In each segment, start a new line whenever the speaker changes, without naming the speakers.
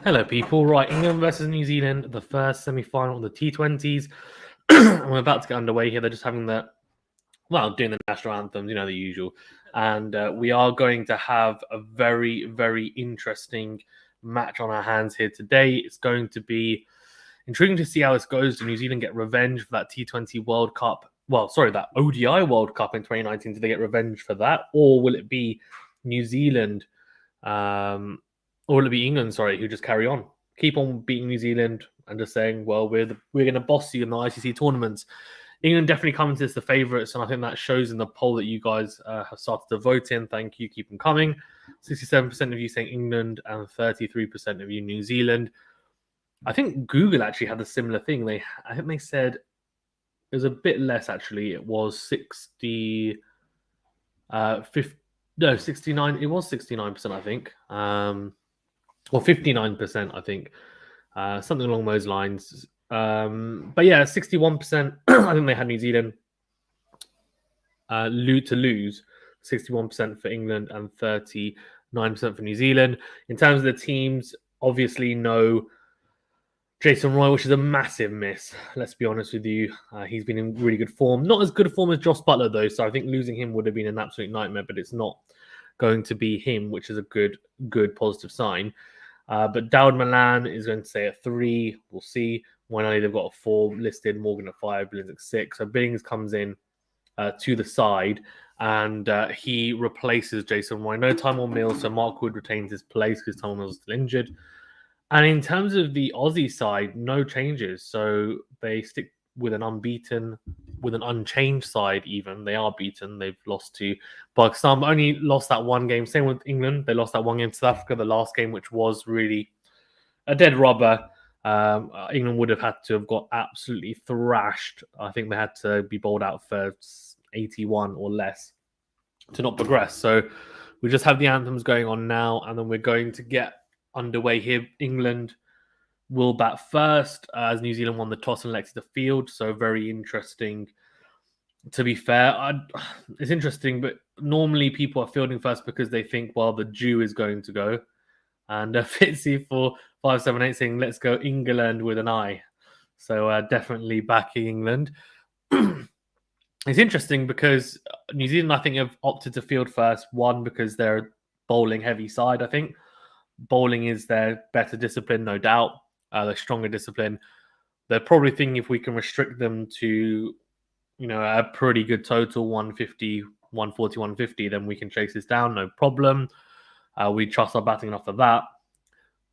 Hello, people. Right, England versus New Zealand, the first semi-final of the T20s. And we're about to get underway here. They're just having doing the national anthems, the usual. And we are going to have a very, very interesting match on our hands here today. It's going to be intriguing to see how this goes. Do New Zealand get revenge for that T20 World Cup? That ODI World Cup in 2019. Do they get revenge for that? Or will it be New Zealand? Or will it be England, who just carry on? Keep on beating New Zealand and just saying, well, we're going to boss you in the ICC tournaments. England definitely come into this the favourites, and I think that shows in the poll that you guys have started to vote in. Thank you. Keep them coming. 67% of you saying England and 33% of you New Zealand. I think Google actually had a similar thing. I think they said it was a bit less, actually. It was 69. It was 69%, I think. Or 59%, I think. Something along those lines. But yeah, 61%, I think they had New Zealand to lose. 61% for England and 39% for New Zealand. In terms of the teams, obviously no Jason Roy, which is a massive miss. Let's be honest with you. He's been in really good form. Not as good a form as Jos Buttler, though, so I think losing him would have been an absolute nightmare, but it's not going to be him, which is a good positive sign. But Dowd Milan is going to stay at 3. We'll see. When they've got a 4 listed, Morgan at 5, Billings at 6. So Billings comes in to the side, and he replaces Jason Roy. No time on Mills, so Mark Wood retains his place because Tom Mills is still injured. And in terms of the Aussie side, no changes. So they stick with an unchanged side even. They are beaten. They've lost to Pakistan, but only lost that one game. Same with England. They lost that one game to South Africa, the last game, which was really a dead rubber. England would have had to have got absolutely thrashed. I think they had to be bowled out for 81 or less to not progress. So we just have the anthems going on now, and then we're going to get underway here. England will bat first as New Zealand won the toss and elected to field. So very interesting. To be fair, it's interesting, but normally people are fielding first because they think, well, the Jew is going to go. And Fitzy for 578 saying, let's go England with an I. So definitely backing England. It's interesting because New Zealand, I think, have opted to field first. One, because they're a bowling heavy side, I think. Bowling is their better discipline, no doubt. Their stronger discipline. They're probably thinking if we can restrict them to, a pretty good total, 150, 140, 150, then we can chase this down, no problem. We trust our batting enough for that.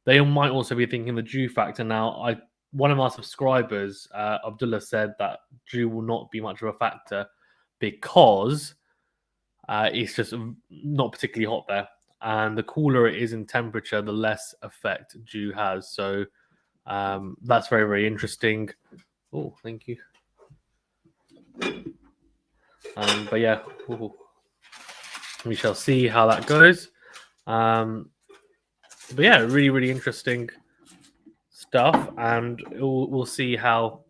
They might also be thinking the Jew factor. Now, one of our subscribers, Abdullah, said that Jew will not be much of a factor because it's just not particularly hot there. And the cooler it is in temperature, the less effect Jew has. So that's very, very interesting. Oh, thank you. But yeah, we shall see how that goes. But yeah, really, really interesting stuff. And we'll see how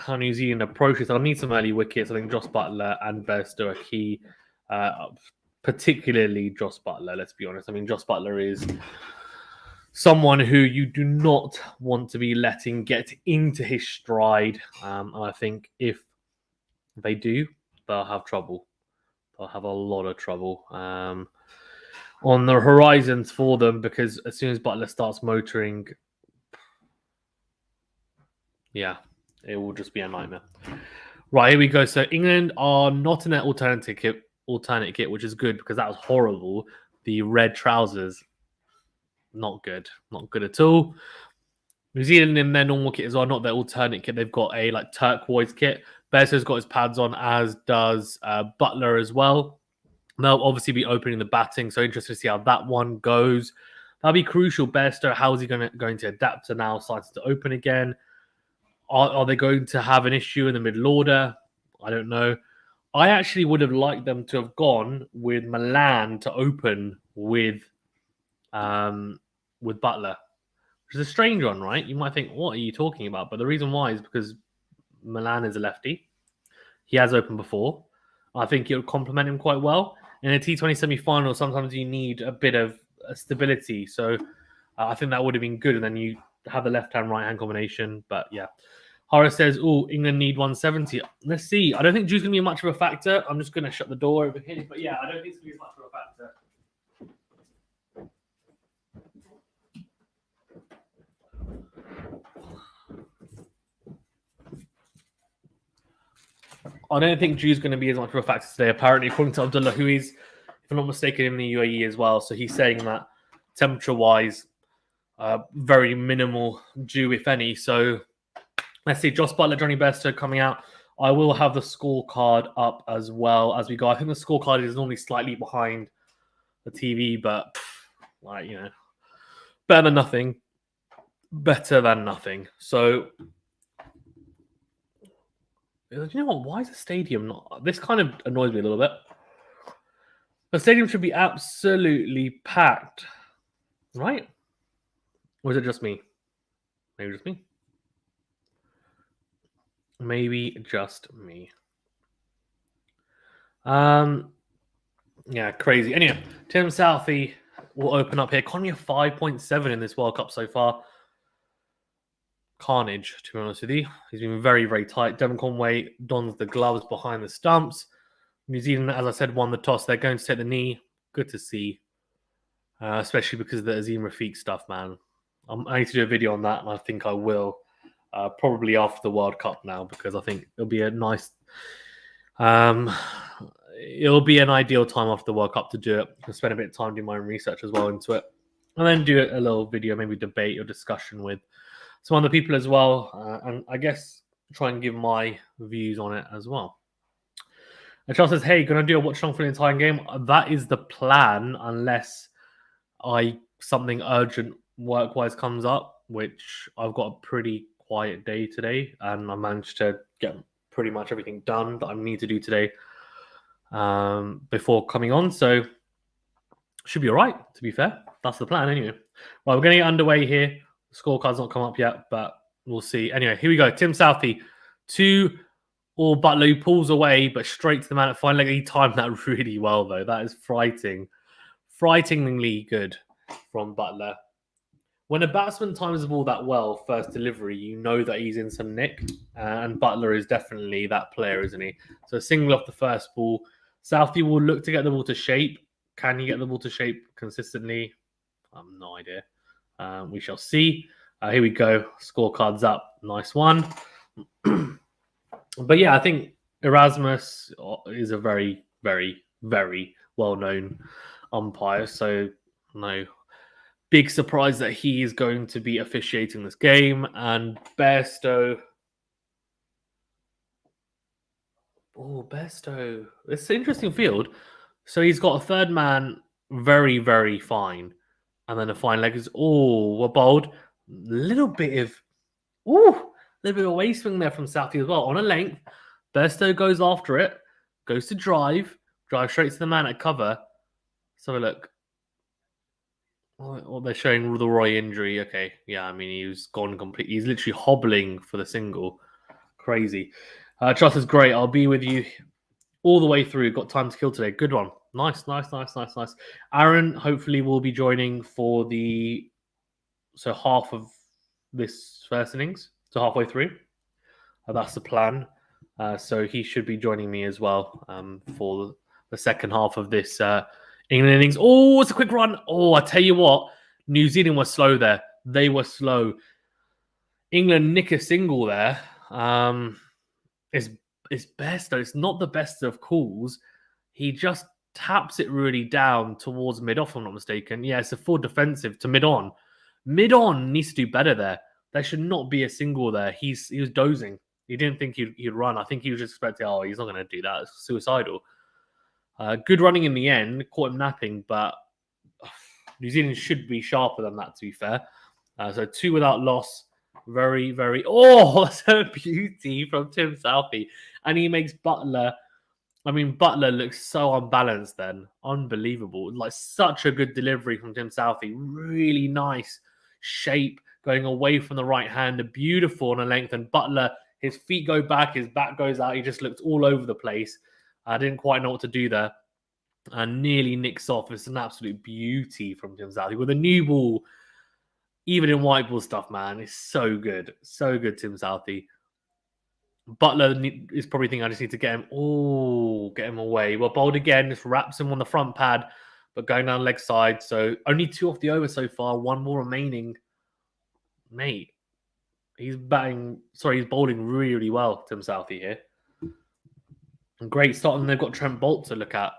New Zealand approaches. I'll need some early wickets. I think Jos Buttler and Bairstow are key. Particularly Jos Buttler, let's be honest. I mean, Jos Buttler is someone who you do not want to be letting get into his stride. And I think if they do, they'll have trouble. They'll have a lot of trouble on the horizons for them, because as soon as Buttler starts motoring, yeah, it will just be a nightmare. Right, here we go. So England are not in their alternate kit, which is good because that was horrible. The red trousers, not good at all. New Zealand in their normal kit as well, not their alternate kit. They've got a turquoise kit. Bairstow's got his pads on, as does Buttler as well. They'll obviously be opening the batting, so interested to see how that one goes. That'll be crucial. Bairstow, how is he going to adapt to now starting to open again? Are they going to have an issue in the middle order? I don't know. I actually would have liked them to have gone with Milan to open with Buttler, which is a strange one, right? You might think, what are you talking about? But the reason why is because Milan is a lefty. He has opened before. I think it would complement him quite well. In a T20 semi-final, sometimes you need a bit of stability. So I think that would have been good. And then you have the left-hand, right-hand combination. But yeah. Horace says, oh, England need 170. Let's see. I don't think Drew's going to be much of a factor. I'm just going to shut the door over here. But yeah, I don't think it's going to be much of a factor. I don't think Drew's going to be as much of a factor today. Apparently, according to Abdullah, who is, if I'm not mistaken, in the UAE as well. So he's saying that temperature-wise, very minimal dew, if any. So let's see. Jos Buttler, Johnny Bairstow coming out. I will have the scorecard up as well as we go. I think the scorecard is normally slightly behind the TV, but like, you know, better than nothing. Better than nothing. So, you know what? Why is the stadium not? This kind of annoys me a little bit. The stadium should be absolutely packed, right? Or is it just me? Maybe just me. Maybe just me. Yeah, crazy. Anyway, Tim Southey will open up here. Economy of 5.7 in this World Cup so far. Carnage, to be honest with you. He's been very, very tight. Devon Conway dons the gloves behind the stumps. New Zealand, as I said, won the toss. They're going to take the knee. Good to see. Especially because of the Azim Rafiq stuff, man. I need to do a video on that, and I think I will. Probably after the World Cup now, because I think it'll be a nice... it'll be an ideal time after the World Cup to do it. I'll spend a bit of time doing my own research as well into it. And then do a little video, maybe debate or discussion with some other people as well. And I guess try and give my views on it as well. And Charles says, hey, going to do a watch-along for the entire game? That is the plan, unless something urgent work-wise comes up, which I've got a pretty quiet day today, and I managed to get pretty much everything done that I need to do today before coming on. So should be all right, to be fair. That's the plan anyway. Well, we're going to get underway here. The scorecard's not come up yet, but we'll see. Anyway, here we go. Tim Southey, 2 or Buttler, who pulls away, but straight to the man at final leg. He timed that really well, though. That is frighteningly good from Buttler. When a batsman times the ball that well, first delivery, you know that he's in some nick. And Buttler is definitely that player, isn't he? So single off the first ball. Southey will look to get the ball to shape. Can he get the ball to shape consistently? I have no idea. We shall see. Here we go. Scorecard's up. Nice one. But yeah, I think Erasmus is a very, very, very well-known umpire. So no big surprise that he is going to be officiating this game. And Bairstow. Oh, Bairstow. It's an interesting field. So he's got a third man, very, very fine. And then a fine leg is, we're bold. Little bit of a waist swing there from Southey as well. On a length, Bairstow goes after it, goes to drive straight to the man at cover. Let's have a look. Well, they're showing the Roy injury. Okay, yeah, I mean, he was gone completely. He's literally hobbling for the single. Crazy. Charles is great. I'll be with you all the way through. Got time to kill today. Good one. Nice. Aaron hopefully will be joining for half of this first innings. So halfway through. That's the plan. So he should be joining me as well for the second half of this England innings. Oh, it's a quick run. Oh, I tell you what. New Zealand was slow there. They were slow. England nick a single there. It's best, though. It's not the best of calls. He just taps it really down towards mid-off, if I'm not mistaken. Yeah, it's a full defensive to mid-on. Mid-on needs to do better there. There should not be a single there. He was dozing. He didn't think he'd run. I think he was just expecting, he's not going to do that. It's suicidal. Good running in the end. Caught him napping, but New Zealand should be sharper than that, to be fair. So 2 without loss. Very, very... that's a beauty from Tim Southey. And he makes Buttler... I mean, Buttler looks so unbalanced then. Unbelievable. Like, such a good delivery from Tim Southey. Really nice shape going away from the right hand. Beautiful on a length. And Buttler, his feet go back, his back goes out. He just looked all over the place. I didn't quite know what to do there. and nearly nicks off. It's an absolute beauty from Tim Southee. With a new ball, even in white ball stuff, man, it's so good. So good, Tim Southee. Buttler is probably thinking I just need to get him. Oh, get him away. Well, Boult again just wraps him on the front pad, but going down leg side. So only 2 off the over so far. 1 more remaining. Mate, he's batting. Sorry, he's bowling really, really well, Tim Southee here. Great start, and they've got Trent Boult to look at.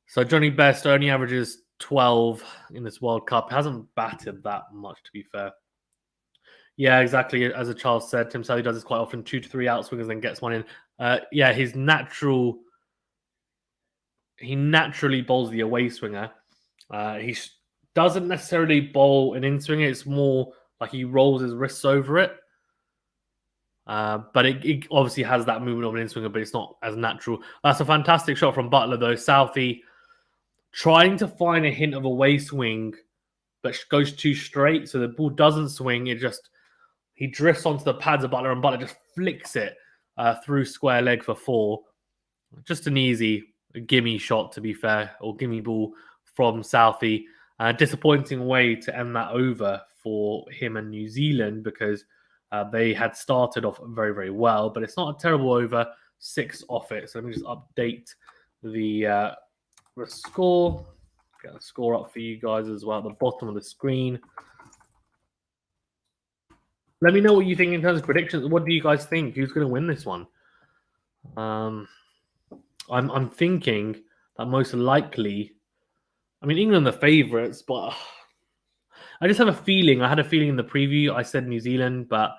So Johnny Best only averages 12 in this World Cup. Hasn't batted that much, to be fair. Yeah, exactly. As a child said, Tim Southee does this quite often. 2 to 3 outswingers, then gets one in. Yeah, he naturally bowls the away swinger. He doesn't necessarily bowl an in-swinger. It's more like he rolls his wrists over it. But it obviously has that movement of an in-swinger, but it's not as natural. That's a fantastic shot from Buttler, though. Southee trying to find a hint of a way swing, but goes too straight, so the ball doesn't swing. He drifts onto the pads of Buttler, and Buttler just flicks it through square leg for 4. Just an easy gimme shot, to be fair, or gimme ball from Southee. Disappointing way to end that over for him and New Zealand, because they had started off very, very well, but it's not a terrible over. 6 off it. So let me just update the score. Get the score up for you guys as well at the bottom of the screen. Let me know what you think in terms of predictions. What do you guys think? Who's going to win this one? I'm thinking that most likely, I mean, England are the favourites, but I just have a feeling. I had a feeling in the preview. I said New Zealand, but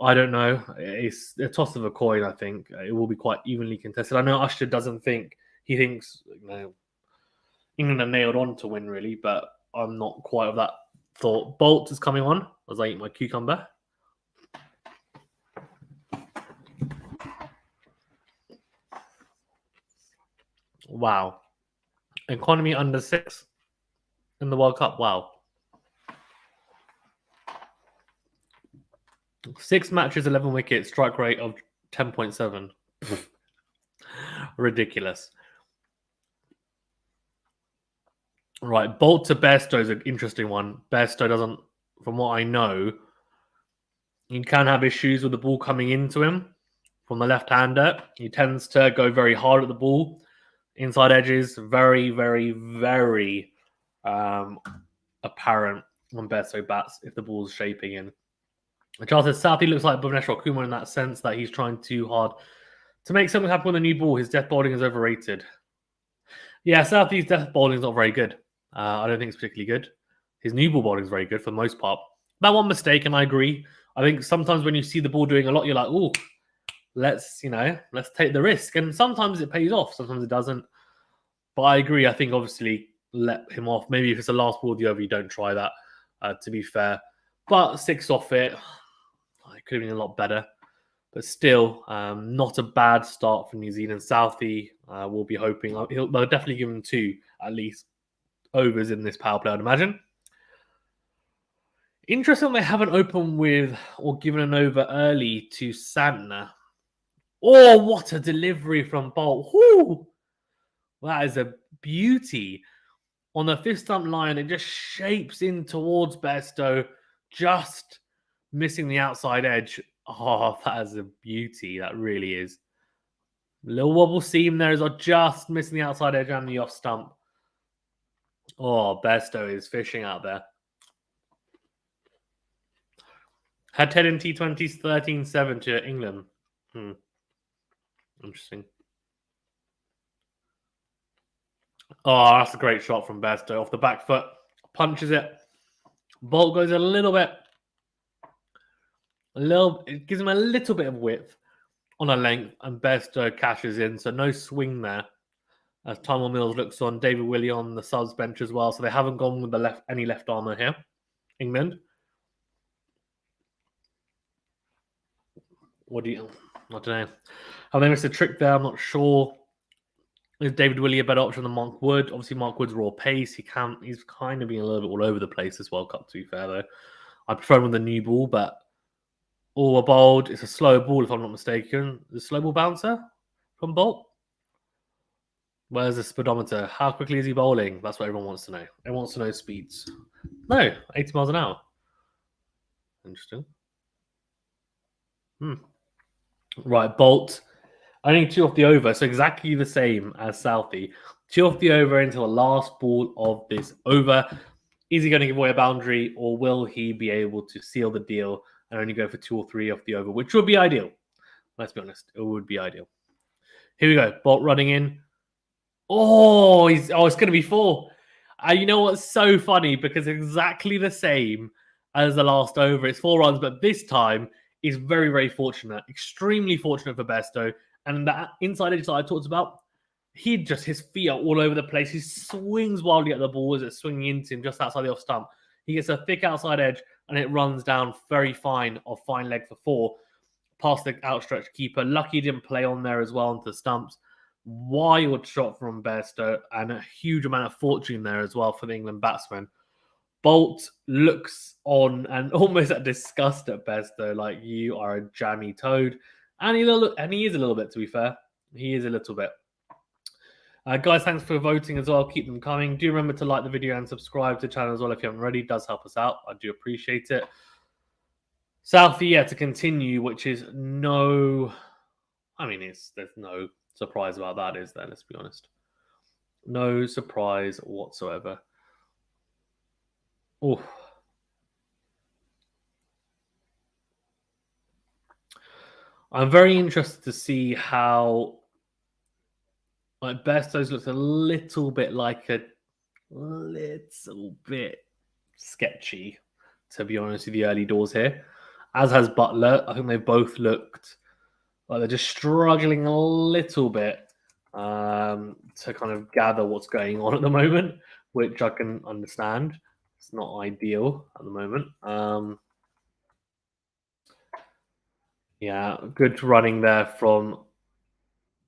I don't know. It's a toss of a coin, I think. It will be quite evenly contested. I know Usher doesn't think. He thinks, England are nailed on to win, really, but I'm not quite of that thought. Boult is coming on as I eat my cucumber. Wow. Economy under 6 in the World Cup. Wow. 6 matches, 11 wickets, strike rate of 10.7. Ridiculous. Right, Boult to Bairstow is an interesting one. Bairstow doesn't, from what I know, he can have issues with the ball coming into him from the left-hander. He tends to go very hard at the ball. Inside edges, very, very, very apparent when Bairstow bats if the ball's shaping in. Charles says Southee looks like Bhuvneshwar Kumar in that sense that he's trying too hard to make something happen with a new ball. His death bowling is overrated. Yeah, Southee's death bowling is not very good. I don't think it's particularly good. His new ball bowling is very good for the most part. That one mistake, and I agree. I think sometimes when you see the ball doing a lot, you're like, oh, let's take the risk. And sometimes it pays off, sometimes it doesn't. But I agree. I think obviously let him off. Maybe if it's the last ball of the over, you don't try that, to be fair. But 6 off it, it could have been a lot better. But still, not a bad start for New Zealand. Southee will be hoping. They'll definitely give him 2, at least, overs in this power play, I'd imagine. Interesting they haven't opened with or given an over early to Santner. Oh, what a delivery from Boult. Whoo! That is a beauty. On the 5th stump line, it just shapes in towards Bairstow, just missing the outside edge. Oh, that is a beauty. That really is. Little wobble seam there as well, just missing the outside edge and the off stump. Oh, Bairstow is fishing out there. Head-to-head in T20s 13-7 to England. Interesting. Oh, that's a great shot from Bairstow off the back foot. Punches it. Boult goes a little bit. It gives him a little bit of width on a length, and Bairstow cashes in. So no swing there. As Tymal Mills looks on, David Willey on the subs bench as well. So they haven't gone with any left armour here. England. I don't know. Have they missed a trick there? I'm not sure. Is David Willey a better option than Mark Wood? Obviously, Mark Wood's raw pace. He's kind of being a little bit all over the place this World Cup, to be fair, though. I prefer him with the new ball, but a Boult. It's a slow ball, if I'm not mistaken. The slow ball bouncer from Boult. Where's the speedometer? How quickly is he bowling? That's what everyone wants to know. Everyone wants to know speeds. No, 80 miles an hour. Interesting. Right, Boult. Only 2 off the over, so exactly the same as Southey. 2 off the over into the last ball of this over. Is he going to give away a boundary, or will he be able to seal the deal and only go for 2 or 3 off the over, which would be ideal. Let's be honest, it would be ideal. Here we go. Boult running in. Oh, it's going to be 4. You know what's so funny? Because exactly the same as the last over. It's 4 runs, but this time is very, very fortunate. Extremely fortunate for Besto. And that inside edge that I talked about, his feet are all over the place. He swings wildly at the ball as it's swinging into him just outside the off stump. He gets a thick outside edge and it runs down very fine leg for 4 past the outstretched keeper. Lucky didn't play on there as well onto the stumps. Wild shot from Besto and a huge amount of fortune there as well for the England batsman. Boult looks on and almost at disgust at Besto, like you are a jammy toad. And he is a little bit, to be fair. He is a little bit. Guys, thanks for voting as well. Keep them coming. Do remember to like the video and subscribe to the channel as well if you haven't already. It does help us out. I do appreciate it. Southey, to continue, which is no... I mean, there's no surprise about that, is there? Let's be honest. No surprise whatsoever. Oh. I'm very interested to see how Besto's looks a little bit sketchy, to be honest with the early doors here. As has Buttler. I think they both looked like they're just struggling a little bit to kind of gather what's going on at the moment, which I can understand. It's not ideal at the moment. Yeah, good running there from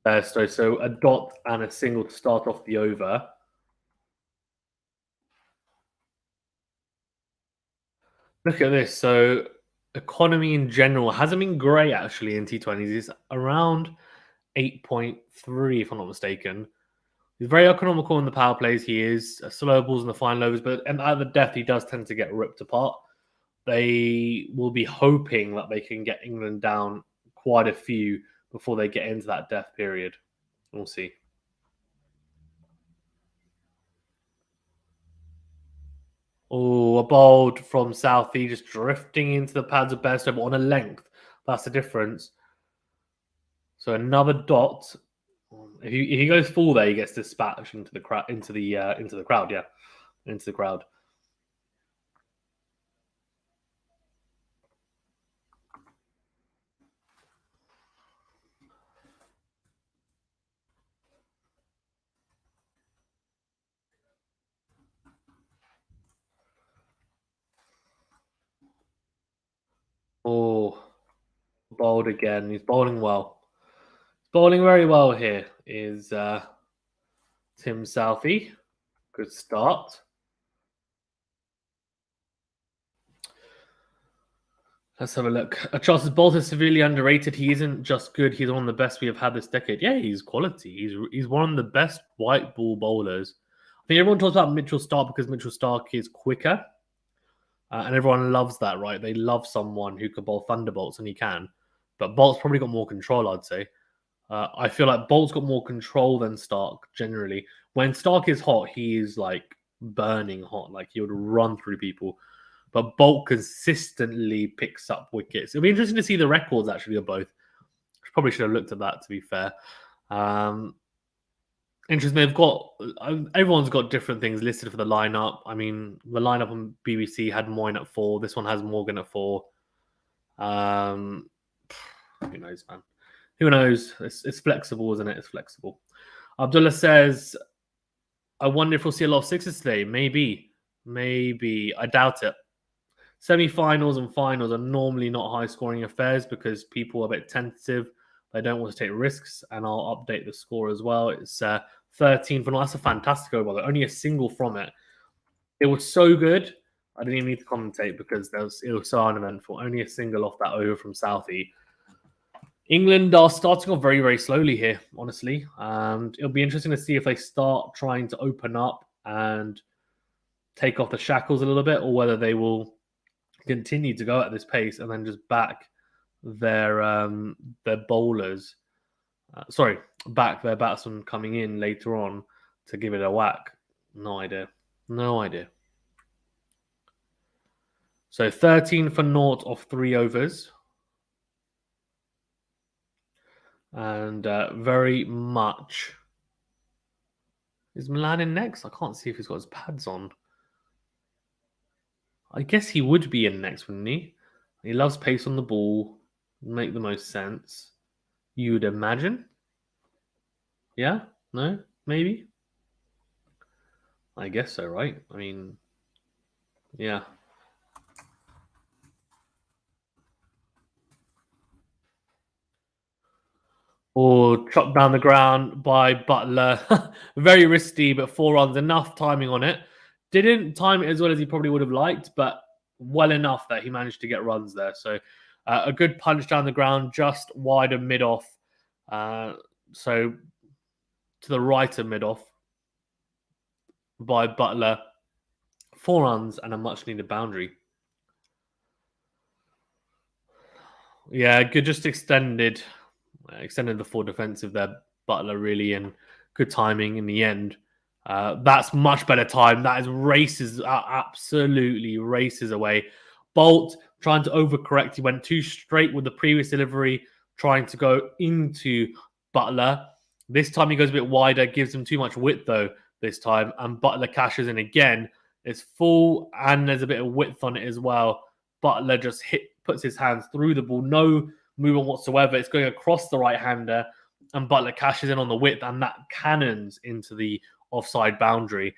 Besto. So a dot and a single to start off the over. Look at this. So economy in general hasn't been great actually in T20s. It's around 8.3 if I'm not mistaken. He's very economical in the power plays. He is slow balls in the fine overs, but at the death he does tend to get ripped apart. They will be hoping that they can get England down quite a few before they get into that death period. We'll see. Oh, a bowled from Southey, just drifting into the pads of Besto, but on a length. That's the difference. So another dot. If he goes full there, he gets dispatched into the crowd. Into the crowd. Oh, bowled again. He's bowling well. He's bowling very well here. Is Tim Southey. Good start. Let's have a look. Jos Buttler is severely underrated. He isn't just good. He's one of the best we have had this decade. Yeah, he's quality. He's one of the best white ball bowlers. I think everyone talks about Mitchell Starc because Mitchell Starc is quicker. And everyone loves that, right? They love someone who can bowl thunderbolts, and he can. But Boult's probably got more control, I'd say. I feel like Boult's got more control than Starc, generally. When Starc is hot, he is, like, burning hot. Like, he would run through people. But Boult consistently picks up wickets. It'll be interesting to see the records, actually, of both. Probably should have looked at that, to be fair. Interesting. Everyone's got different things listed for the lineup. I mean, the lineup on BBC had Moyne at 4. This one has Morgan at 4. Who knows, man? Who knows? It's flexible, isn't it? It's flexible. Abdullah says, I wonder if we'll see a lot of sixes today. Maybe. I doubt it. Semi-finals and finals are normally not high-scoring affairs because people are a bit tentative. They don't want to take risks, and I'll update the score as well. It's 13 for 0. That's a fantastic over. Only a single from it. It was so good. I didn't even need to commentate because it was so uneventful. Only a single off that over from Southey. England are starting off very, very slowly here, honestly. And it'll be interesting to see if they start trying to open up and take off the shackles a little bit, or whether they will continue to go at this pace and then just back their bowlers. Back their batsmen coming in later on to give it a whack. No idea. No idea. So 13 for naught of 3 overs. And very much... Is Milan in next? I can't see if he's got his pads on. I guess he would be in next, wouldn't he? He loves pace on the ball. Make the most sense. You would imagine? Yeah? No? Maybe? I guess so, right? I mean, yeah. Or chopped down the ground by Buttler. Very risky, but 4 runs. Enough timing on it. Didn't time it as well as he probably would have liked, but well enough that he managed to get runs there. So a good punch down the ground, just wide of mid-off. So to the right of mid-off by Buttler. 4 runs and a much-needed boundary. Yeah, good, just extended the 4 defensive there, Buttler, really, and good timing in the end. That's much better time. That is absolutely races away. Boult trying to overcorrect. He went too straight with the previous delivery, trying to go into Buttler. This time he goes a bit wider, gives him too much width though this time, and Buttler cashes in again. It's full and there's a bit of width on it as well. Buttler just puts his hands through the ball, no movement whatsoever. It's going across the right-hander, and Buttler cashes in on the width, and that cannons into the offside boundary.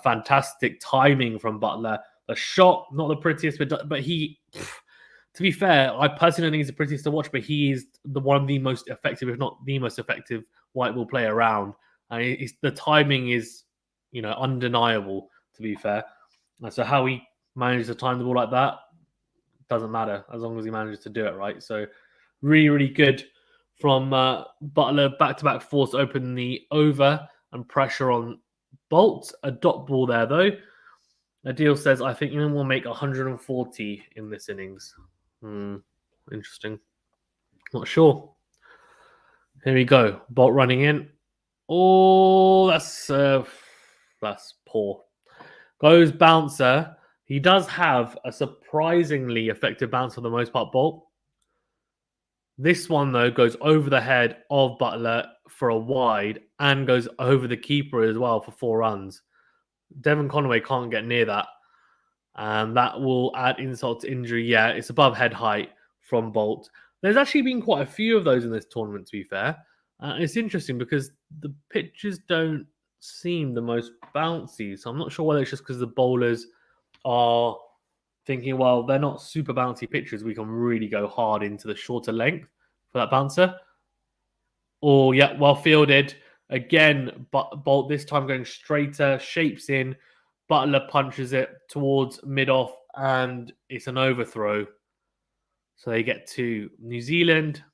Fantastic timing from Buttler. The shot, not the prettiest, but he, to be fair, I personally don't think he's the prettiest to watch, but he is one of the most effective, if not the most effective, white ball player around. And the timing is, undeniable, to be fair. And so how he manages to time the ball like that doesn't matter, as long as he manages to do it right. So really, really good from Buttler. Back-to-back force open the over and pressure on Boult. A dot ball there, though. Adil says, I think England will make 140 in this innings. Interesting. Not sure. Here we go. Boult running in. Oh, that's poor. Goes bouncer. He does have a surprisingly effective bounce for the most part, Boult. This one, though, goes over the head of Buttler for a wide and goes over the keeper as well for 4 runs. Devon Conway can't get near that. And that will add insult to injury. Yeah, it's above head height from Boult. There's actually been quite a few of those in this tournament, to be fair. It's interesting because the pitches don't seem the most bouncy. So I'm not sure whether it's just because the bowlers are thinking, well, they're not super bouncy pitches. We can really go hard into the shorter length for that bouncer. Or, yeah, well fielded. Again, Boult this time going straighter, shapes in. Buttler punches it towards mid-off, and it's an overthrow. So they get to New Zealand.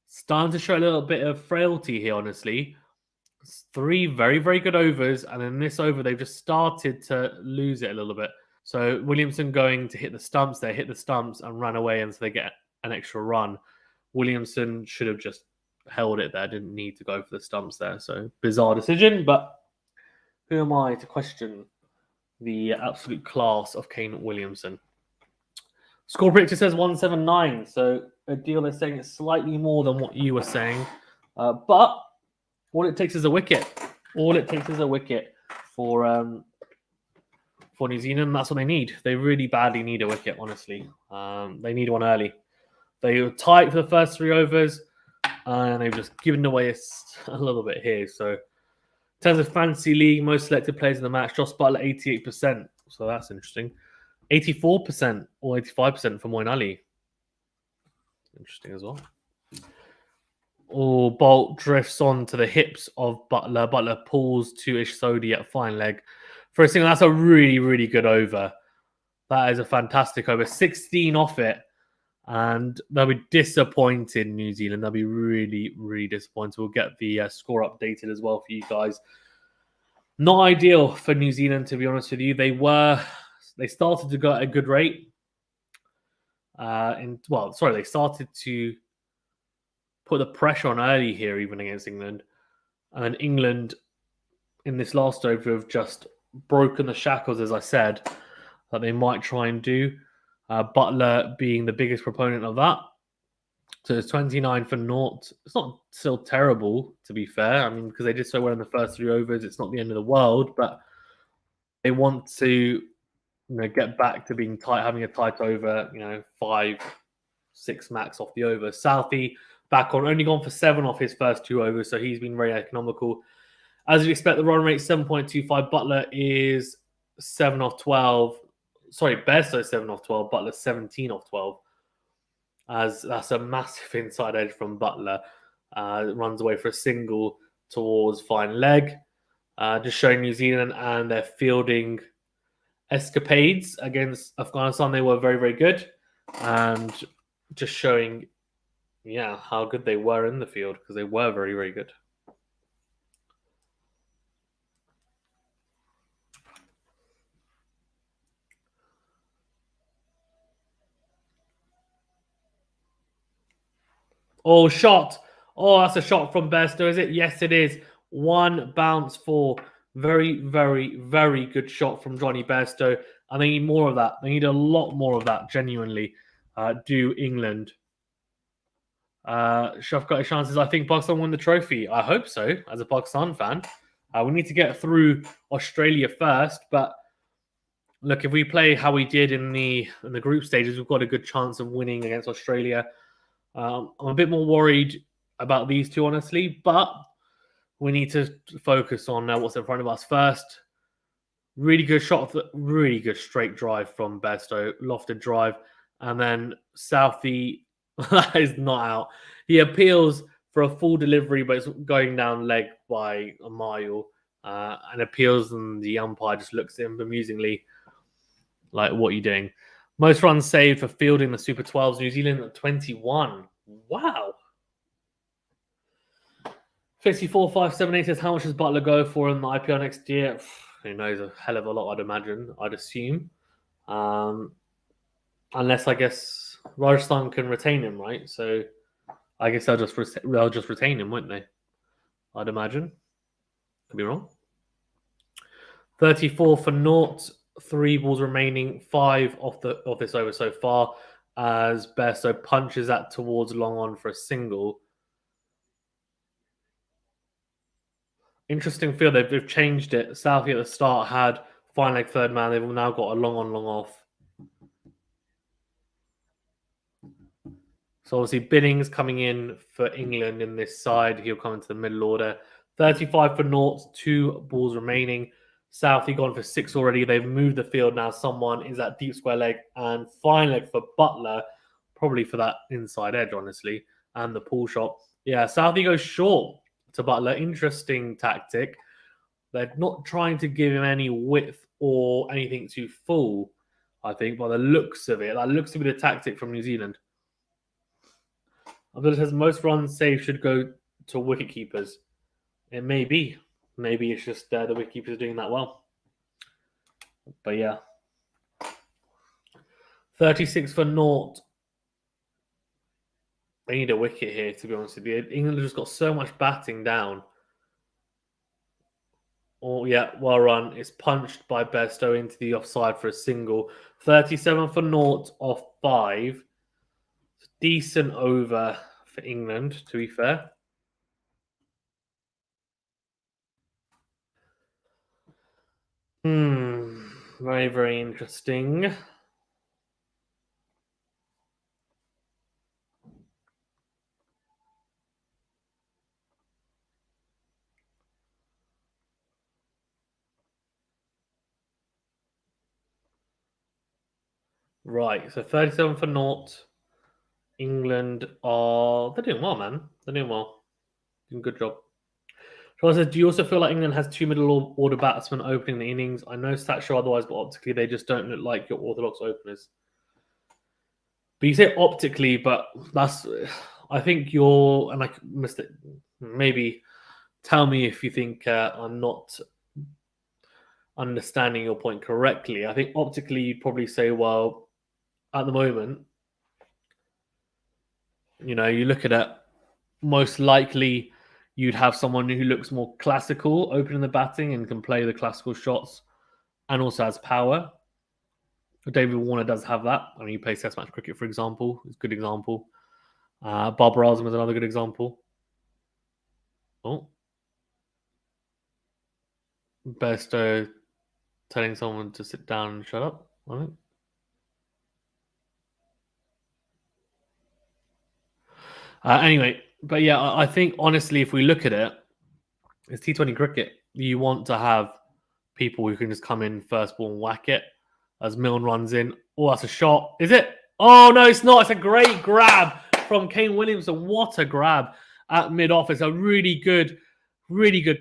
Starting to show a little bit of frailty here, honestly. 3 very, very good overs, and in this over, they've just started to lose it a little bit. So Williamson going to hit the stumps. They hit the stumps and ran away, and so they get an extra run. Williamson should have just held it there. Didn't need to go for the stumps there. So bizarre decision, but who am I to question the absolute class of Kane Williamson? Score predictor says 179. So a deal is saying it's slightly more than what you were saying. But all it takes is a wicket. All it takes is a wicket for New Zealand. That's what they need. They really badly need a wicket, honestly. They need one early. They were tight for the first 3 overs, and they've just given away a little bit here. So in terms of fantasy league, most selected players in the match, Jos Buttler 88%. So that's interesting. 84% or 85% for Moeen Ali. Interesting as well. Oh, Boult drifts on to the hips of Buttler. Buttler pulls to Ishsodi at fine leg. For a single, that's a really, really good over. That is a fantastic over. 16 off it. And they'll be disappointed, New Zealand. They'll be really, really disappointed. We'll get the score updated as well for you guys. Not ideal for New Zealand, to be honest with you. They started to go at a good rate. They started to put the pressure on early here, even against England. And then England, in this last over, have just broken the shackles, as I said, that they might try and do. Buttler being the biggest proponent of that. So it's 29 for naught. It's not still terrible, to be fair. I mean, because they did so well in the first 3 overs, it's not the end of the world, but they want to get back to being tight, having a tight over, 5, 6 max off the over. Southey back on, only gone for 7 off his first 2 overs, so he's been very economical. As you'd expect, the run rate 7.25. Buttler is 7 off 12. Sorry, Bairstow 7 off 12. Buttler 17 off 12. As that's a massive inside edge from Buttler. Runs away for a single towards fine leg. Just showing New Zealand and their fielding escapades against Afghanistan. They were very, very good. And just showing, how good they were in the field, because they were very, very good. Oh, shot. Oh, that's a shot from Bairstow, is it? Yes, it is. 1 bounce for. Very, very, very good shot from Johnny Bairstow. And they need more of that. They need a lot more of that, genuinely. Do England. Shaf got his chances. I think Pakistan won the trophy. I hope so, as a Pakistan fan. We need to get through Australia first. But look, if we play how we did in the group stages, we've got a good chance of winning against Australia. I'm a bit more worried about these two, honestly, but we need to focus on what's in front of us first. Really good shot, really good straight drive from Bairstow, lofted drive, and then Southey, that is not out. He appeals for a full delivery, but it's going down leg by a mile, and appeals, and the umpire just looks at him bemusingly, like, what are you doing? Most runs saved for fielding the Super 12s, New Zealand at 21. Wow. 54,578 says, how much does Buttler go for in the IPL next year? Who knows? A hell of a lot, I'd imagine. I'd assume. Unless, I guess, Rajasthan can retain him, right? So I guess they'll just retain him, won't they? I'd imagine. Could be wrong. 34 for naught. 3 balls remaining, 5 off this over so far, as Bairstow punches that towards long on for a single. Interesting field. They've changed it. Southey at the start had fine leg third man. They've now got a long on, long off. So obviously Binnings coming in for England in this side. He'll come into the middle order. 35 for naught, 2 balls remaining. Southey gone for 6 already. They've moved the field now. Someone is at deep square leg and fine leg for Buttler, probably for that inside edge, honestly, and the pull shot. Yeah, Southey goes short to Buttler. Interesting tactic. They're not trying to give him any width or anything too full, I think, by the looks of it. That looks to be the tactic from New Zealand. Abdullah says most runs saved should go to wicket keepers. It may be. Maybe it's just the wicketkeepers are doing that well. But yeah. 36 for naught. They need a wicket here, to be honest with you. England has just got so much batting down. Oh, yeah, well run. It's punched by Bairstow into the offside for a single. 37 for naught off 5. Decent over for England, to be fair. Very, very interesting. Right, so 37 for naught. England they're doing well, man. They're doing well. Doing a good job. Charles says, do you also feel like England has 2 middle order batsmen opening the innings? I know stats show otherwise, but optically they just don't look like your orthodox openers. But you say optically, but that's, I think you're, and I missed it. Maybe tell me if you think I'm not understanding your point correctly. I think optically, you'd probably say, well, at the moment, you know, you look at it, most likely you'd have someone who looks more classical, opening the batting and can play the classical shots and also has power. David Warner does have that. I mean, he plays Test match cricket, for example. It's a good example. Barbara Azam is another good example. Oh. Besto telling someone to sit down and shut up, I think. Anyway, but yeah, I think honestly, if we look at it, it's T20 cricket. You want to have people who can just come in first ball and whack it as Milne runs in. Oh, that's a shot. Is it? Oh, no, it's not. It's a great grab from Kane Williamson. What a grab at mid-off. It's a really good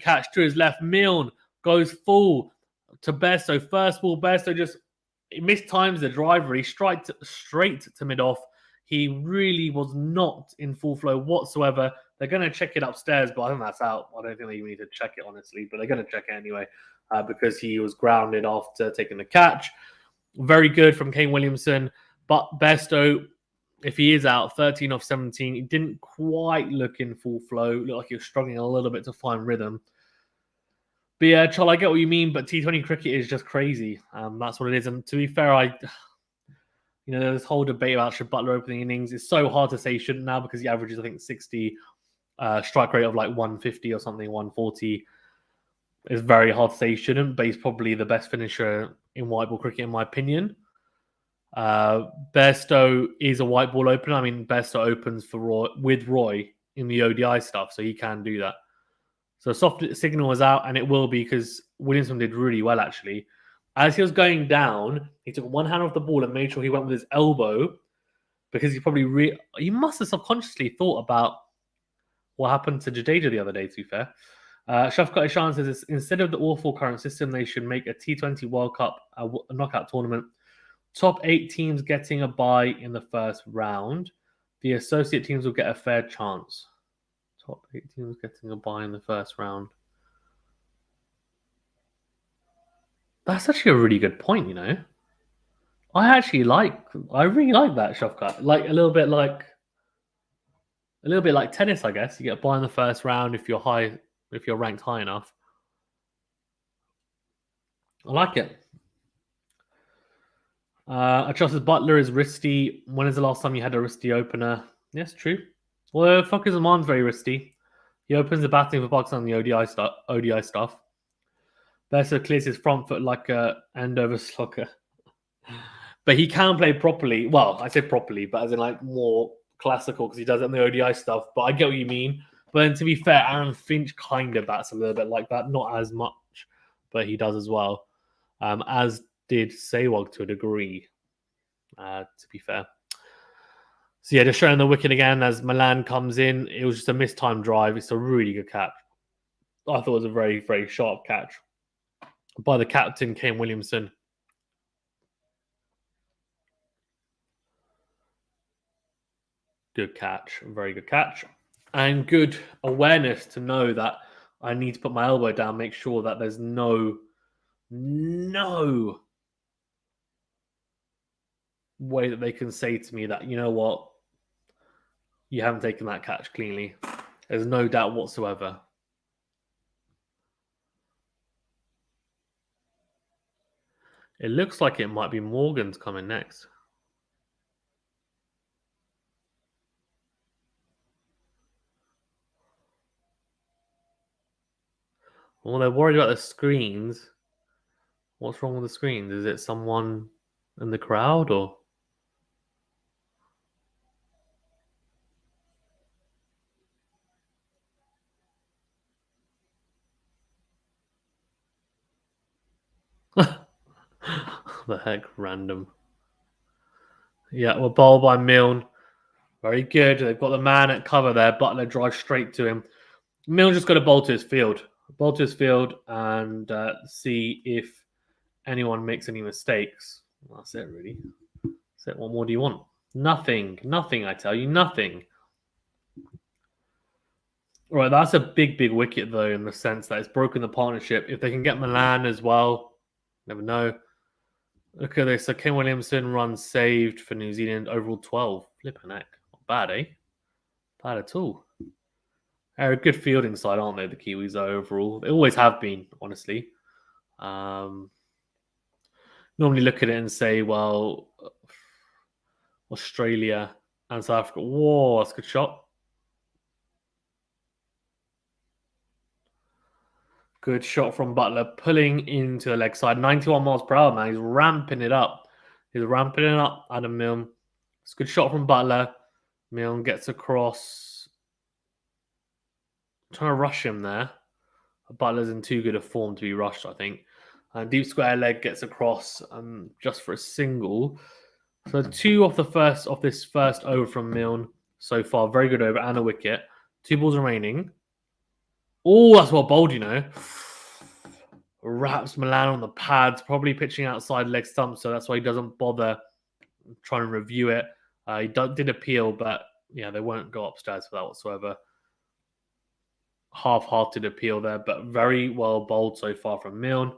catch to his left. Milne goes full to Besto. First ball, Besto just mistimes the driver. He straight to mid-off. He really was not in full flow whatsoever. They're going to check it upstairs, but I think that's out. I don't think they even need to check it, honestly, but they're going to check it anyway because he was grounded after taking the catch. Very good from Kane Williamson, but Besto, if he is out, 13 off 17, he didn't quite look in full flow. Looked like he was struggling a little bit to find rhythm. But yeah, Chol, I get what you mean, but T20 cricket is just crazy. That's what it is. And to be fair, there's this whole debate about should Buttler opening innings. It's so hard to say shouldn't now because he averages, I think, 60, strike rate of like 150 or something, 140. It's very hard to say he shouldn't, but he's probably the best finisher in white ball cricket, in my opinion. Bairstow is a white ball opener. I mean, Bairstow opens for with Roy in the ODI stuff, so he can do that. So soft signal was out, and it will be because Williamson did really well, actually. As he was going down, he took one hand off the ball and made sure he went with his elbow because he probably he must have subconsciously thought about what happened to Jadeja the other day, to be fair. Shafqat Ishan says, instead of the awful current system, they should make a T20 World Cup a knockout tournament. Top 8 teams getting a bye in the first round. The associate teams will get a fair chance. Top 8 teams getting a bye in the first round. That's actually a really good point, you know. I really like that, Shafqat. Like a little bit like tennis, I guess. You get a bye in the first round if you're ranked high enough. I like it. Jos Buttler is wristy. When is the last time you had a wristy opener? Yes, true. Well, Fakhar Zaman's very wristy. He opens the batting for Pakistan on the ODI stuff. Besto clears his front foot like a Andover slugger. But he can play properly. Well, I say properly, but as in like more classical because he does it on the ODI stuff. But I get what you mean. But then to be fair, Aaron Finch kind of bats a little bit like that. Not as much, but he does as well. As did Sehwag to a degree, to be fair. So yeah, just showing the wicket again as Milan comes in. It was just a mistimed drive. It's a really good catch. I thought it was a very, very sharp catch by the captain, Kane Williamson. Good catch. Very good catch. And good awareness to know that I need to put my elbow down, make sure that there's no way that they can say to me that, you know what, you haven't taken that catch cleanly. There's no doubt whatsoever. It looks like it might be Morgan's coming next. Well, they're worried about the screens. What's wrong with the screens? Is it someone in the crowd or? The heck, random. Yeah, well, ball by Milne. Very good. They've got the man at cover there. Buttler drives straight to him. Milne just got to bowl to his field. Bowl to his field and see if anyone makes any mistakes. Well, that's it, really. That's it. What more do you want? Nothing, I tell you, nothing. Right, that's a big wicket, though, in the sense that it's broken the partnership. If they can get Milan as well, never know. Look at this. So Kane Williamson runs saved for New Zealand, overall 12. Flipping heck. Not bad, eh? Bad at all. They're a good fielding side, aren't they, the Kiwis, though, overall? They always have been, honestly. Normally look at it and say, well, Australia and South Africa. Whoa, that's a good shot. Good shot from Buttler, pulling into the leg side. 91 miles per hour, man. He's ramping it up. Adam Milne. It's a good shot from Buttler. Milne gets across. I'm trying to rush him there. Butler's in too good a form to be rushed, I think. Deep square leg gets across just for a single. So 2 off this first over from Milne so far. Very good over and a wicket. 2 balls remaining. Oh, that's well bowled, you know. Wraps Milan on the pads, probably pitching outside leg stump, so that's why he doesn't bother trying to review it. He did appeal, but yeah, they won't go upstairs for that whatsoever. Half-hearted appeal there, but very well bowled so far from Milne.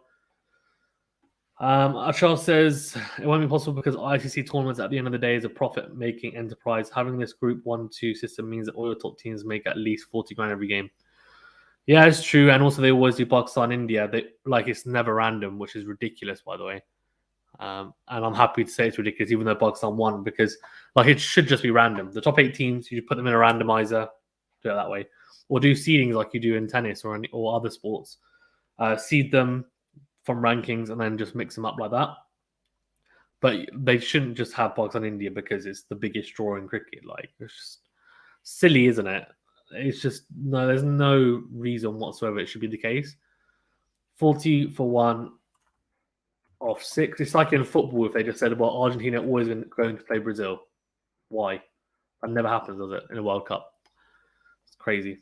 Achal says it won't be possible because ICC tournaments at the end of the day is a profit-making enterprise. Having this Group 1-2 system means that all your top teams make at least 40 grand every game. Yeah, it's true, and also they always do Pakistan, India. It's never random, which is ridiculous, by the way. And I'm happy to say it's ridiculous, even though Pakistan won, because it should just be random. The top 8 teams, you put them in a randomizer, do it that way, or do seedings like you do in tennis or other sports. Seed them from rankings and then just mix them up like that. But they shouldn't just have Pakistan, India because it's the biggest draw in cricket. It's just silly, isn't it? It's just there's no reason whatsoever it should be the case. 40 for 1 off 6. It's like in football if they just said, well, Argentina always going to play Brazil. Why? That never happens, does it, in a World Cup? It's crazy.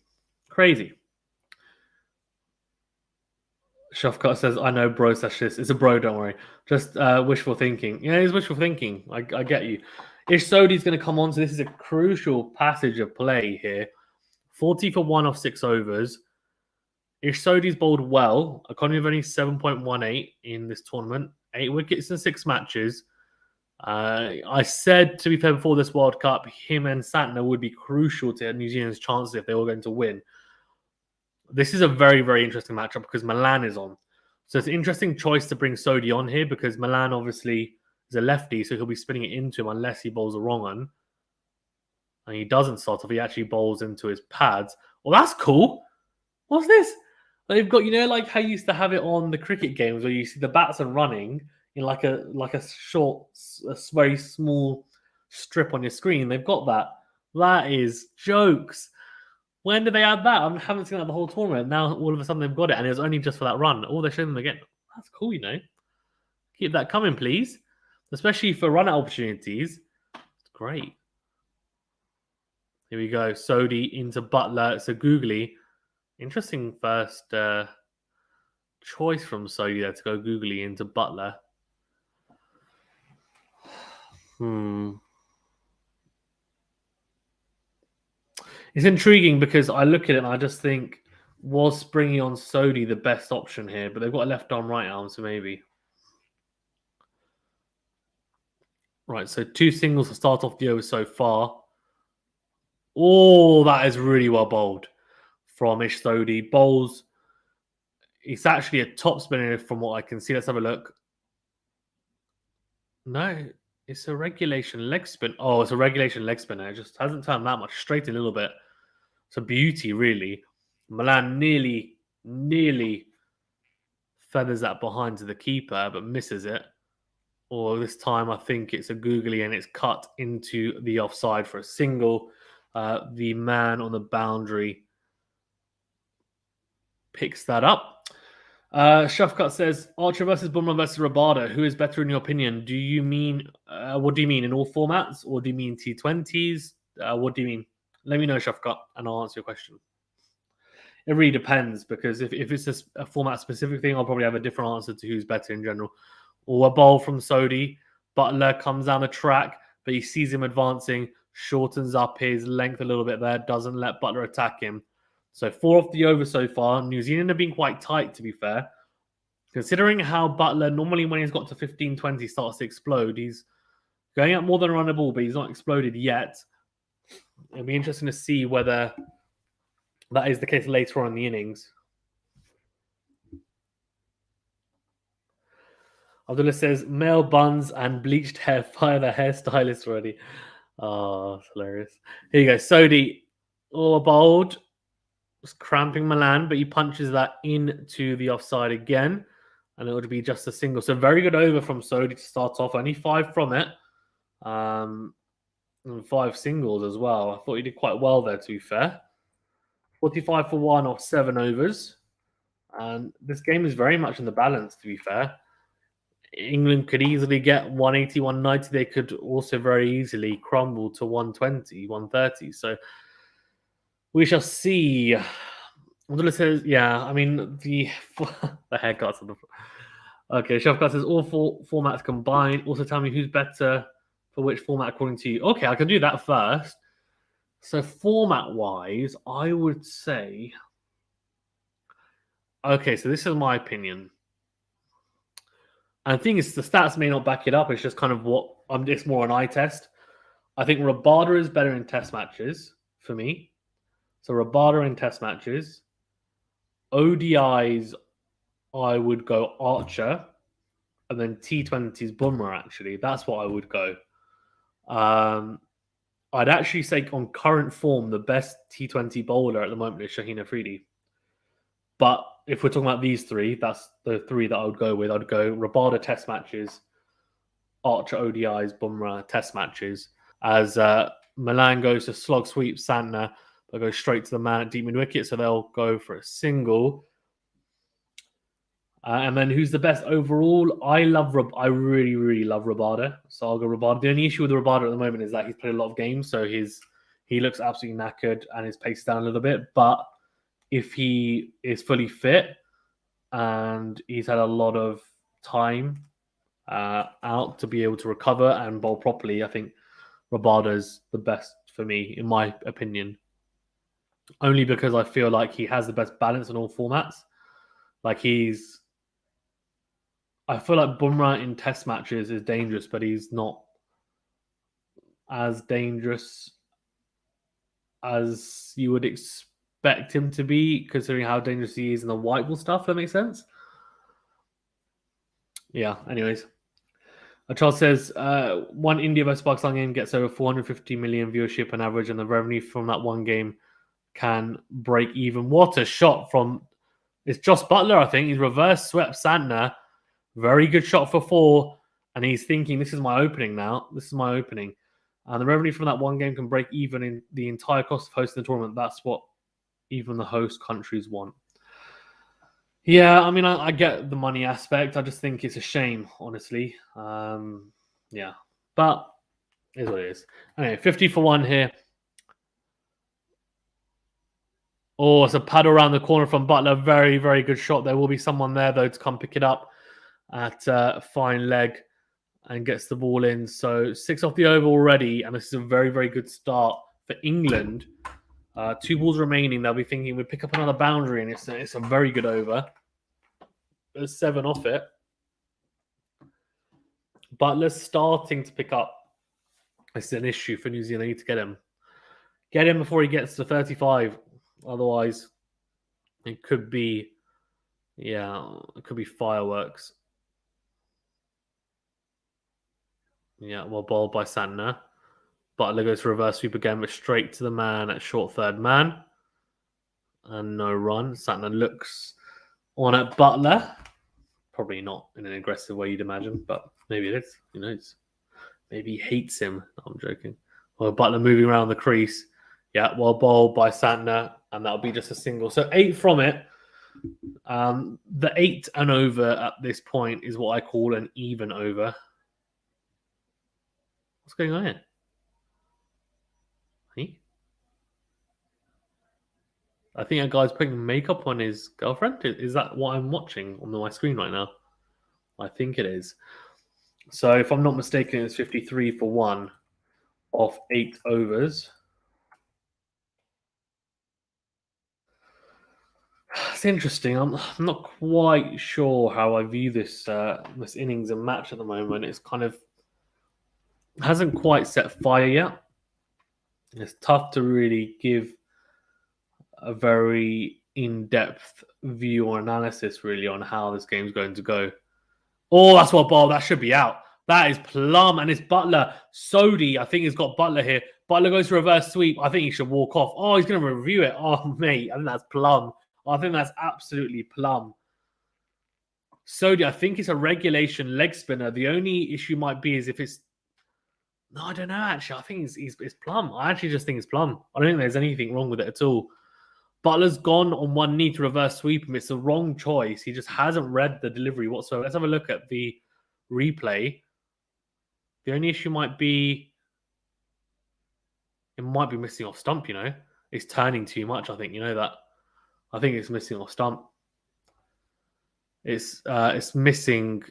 Shafkat says, I know bro slash this. It's a bro, don't worry. Just wishful thinking. Yeah, it's wishful thinking. I get you. Ish Sodhi's going to come on, so this is a crucial passage of play here. 40 for 1 off 6 overs. Ish Sodhi's bowled well. Economy of only 7.18 in this tournament. 8 wickets in 6 matches. I said, to be fair, before this World Cup, him and Santner would be crucial to New Zealand's chances if they were going to win. This is a very, very interesting matchup because Milan is on. So it's an interesting choice to bring Sodhi on here because Milan obviously is a lefty, so he'll be spinning it into him unless he bowls the wrong one. And he doesn't start off, he actually bowls into his pads. Well, that's cool. What's this? They've got, how you used to have it on the cricket games where you see the batsman running in like a short, a very small strip on your screen. They've got that. That is jokes. When did they add that? I haven't seen that the whole tournament. Now all of a sudden they've got it, and it was only just for that run. Oh, they're showing them again. That's cool, Keep that coming, please. Especially for run-out opportunities. It's great. Here we go. Sodhi into Buttler. So googly. Interesting first choice from Sodhi there to go googly into Buttler. It's intriguing because I look at it and I just think, was bringing on Sodhi the best option here? But they've got a left arm, right arm, so maybe. Right, so 2 singles to start off the over so far. Oh, that is really well bowled from Ish Sodhi. Bowls. It's actually a top spinner from what I can see. Let's have a look. No, it's a regulation leg spin. Oh, it's a regulation leg spinner. It just hasn't turned that much. Straight a little bit. It's a beauty, really. Milan nearly feathers that behind to the keeper, but misses it. Or this time, I think it's a googly and it's cut into the offside for a single. The man on the boundary picks that up. Shafkat says, Archer versus Bumrah versus Rabada. Who is better in your opinion? Do you mean, what do you mean, in all formats? Or do you mean T20s? What do you mean? Let me know, Shafkat, and I'll answer your question. It really depends, because if it's a format-specific thing, I'll probably have a different answer to who's better in general. Or a bowl from Sodhi. Buttler comes down the track. but he sees him advancing, shortens up his length a little bit there, doesn't let Buttler attack him. So 4 off the over so far. New Zealand have been quite tight, to be fair. Considering how Buttler, normally when he's got to 15-20, starts to explode, he's going up more than a run of ball, but he's not exploded yet. It'll be interesting to see whether that is the case later on in the innings. Abdullah says, male buns and bleached hair, fire the hairstylist already. Oh, that's hilarious. Here you go. Sodhi, all bowled. Was cramping Milan, but he punches that into the offside again. And it would be just a single. So very good over from Sodhi to start off. Only 5 from it. And 5 singles as well. I thought he did quite well there, to be fair. 45 for 1 off 7 overs. And this game is very much in the balance, to be fair. England could easily get 180, 190. They could also very easily crumble to 120, 130. So we shall see. Abdullah says, yeah, I mean, the haircuts on the okay, Shafkat says, all 4 formats combined. Also tell me who's better for which format according to you. Okay, I can do that first. So format-wise, I would say... Okay, so this is my opinion. And the thing is, the stats may not back it up. It's just kind of what... it's more an eye test. I think Rabada is better in test matches for me. So Rabada in test matches. ODIs, I would go Archer. And then T20's Bumrah, actually. That's what I would go. I'd actually say on current form, the best T20 bowler at the moment is Shaheen Afridi. But if we're talking about these 3, that's the 3 that I would go with. I'd go Rabada test matches, Archer ODIs, Bumrah test matches. As Milan goes to slog sweep Santner, they'll go straight to the man at deep mid wicket, so they'll go for a single. And then who's the best overall? I really, really love Rabada. So I'll go Rabada. The only issue with Rabada at the moment is that he's played a lot of games, so he looks absolutely knackered and his pace is down a little bit. But if he is fully fit and he's had a lot of time out to be able to recover and bowl properly, I think Rabada's the best for me, in my opinion. Only because I feel like he has the best balance in all formats. I feel like Bumrah in test matches is dangerous, but he's not as dangerous as you would expect him to be, considering how dangerous he is in the white ball stuff. That makes sense? Yeah, anyways. Charles says, one India vs Pakistan game gets over 450 million viewership on average, and the revenue from that one game can break even. What a shot from... It's Jos Buttler, I think. He's reverse swept Santner. Very good shot for 4. And he's thinking, this is my opening now. This is my opening. And the revenue from that one game can break even in the entire cost of hosting the tournament. That's what even the host countries want. Yeah, I mean, I get the money aspect. I just think it's a shame, honestly. Yeah. But it is what it is. Anyway, 50 for 1 here. Oh, it's a paddle around the corner from Buttler. Very, very good shot. There will be someone there, though, to come pick it up at fine leg and gets the ball in. So 6 off the over already, and this is a very, very good start for England. 2 balls remaining. They'll be thinking we'd pick up another boundary, and it's a very good over. There's 7 off it. Butler's starting to pick up. It's an issue for New Zealand. They need to get him. Get him before he gets to 35. Otherwise, it could be, it could be fireworks. Yeah, well bowled by Santner. Buttler goes to reverse sweep again, but straight to the man at short third man. And no run. Santner looks on at Buttler. Probably not in an aggressive way, you'd imagine, but maybe it is. Who knows? Maybe he hates him. No, I'm joking. Well, Buttler moving around the crease. Yeah, well bowled by Santner, and that'll be just a single. So 8 from it. The 8 and over at this point is what I call an even over. What's going on here? Hey? I think a guy's putting makeup on his girlfriend. Is that what I'm watching on my screen right now? I think it is. So if I'm not mistaken, it's 53 for 1. of 8 overs. It's interesting. I'm not quite sure how I view this this innings and match at the moment. It's kind of hasn't quite set fire yet. It's tough to really give a very in-depth view or analysis really on how this game's going to go. Oh, that's what ball. That should be out. That is plum, and it's Buttler. Sodhi, I think he's got Buttler here. Buttler goes to reverse sweep. I think he should walk off. Oh, he's going to review it. Oh, mate, I think that's plum. I think that's absolutely plum. Sodhi, I think it's a regulation leg spinner. The only issue might be is if it's... No, I don't know, actually. I think it's plum. I actually just think it's plum. I don't think there's anything wrong with it at all. Buttler's gone on one knee to reverse sweep him. It's the wrong choice. He just hasn't read the delivery whatsoever. Let's have a look at the replay. The only issue might be it might be missing off stump, you know. It's turning too much, I think. You know that. I think it's missing off stump. It's missing.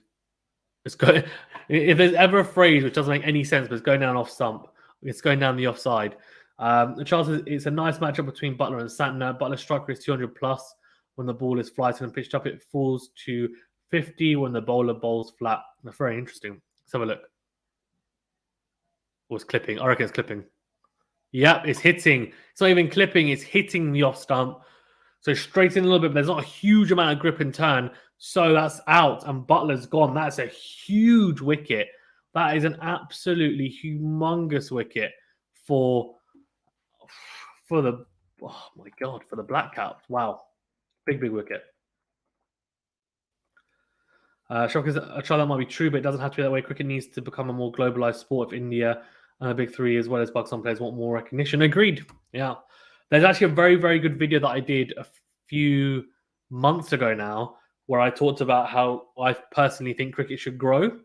It's going. If there's ever a phrase which doesn't make any sense, but it's going down off stump, it's going down the offside. The chances it's a nice matchup between Buttler and Santner. Butler's strike rate is 200 plus when the ball is flighted and pitched up. It falls to 50 when the bowler bowls flat. That's very interesting. Let's have a look. Or it's clipping. I reckon it's clipping. Yep, it's hitting. It's not even clipping. It's hitting the off stump. So straight in a little bit, but there's not a huge amount of grip and turn. So that's out, and Buttler's gone. That's a huge wicket. That is an absolutely humongous wicket for the, oh my God, for the Black Caps. Wow. Big wicket. Shock is a trial that might be true, but it doesn't have to be that way. Cricket needs to become a more globalized sport if India and the big three, as well as Pakistan players, want more recognition. Agreed. Yeah. There's actually a very, very good video that I did a few months ago now, where I talked about how I personally think cricket should grow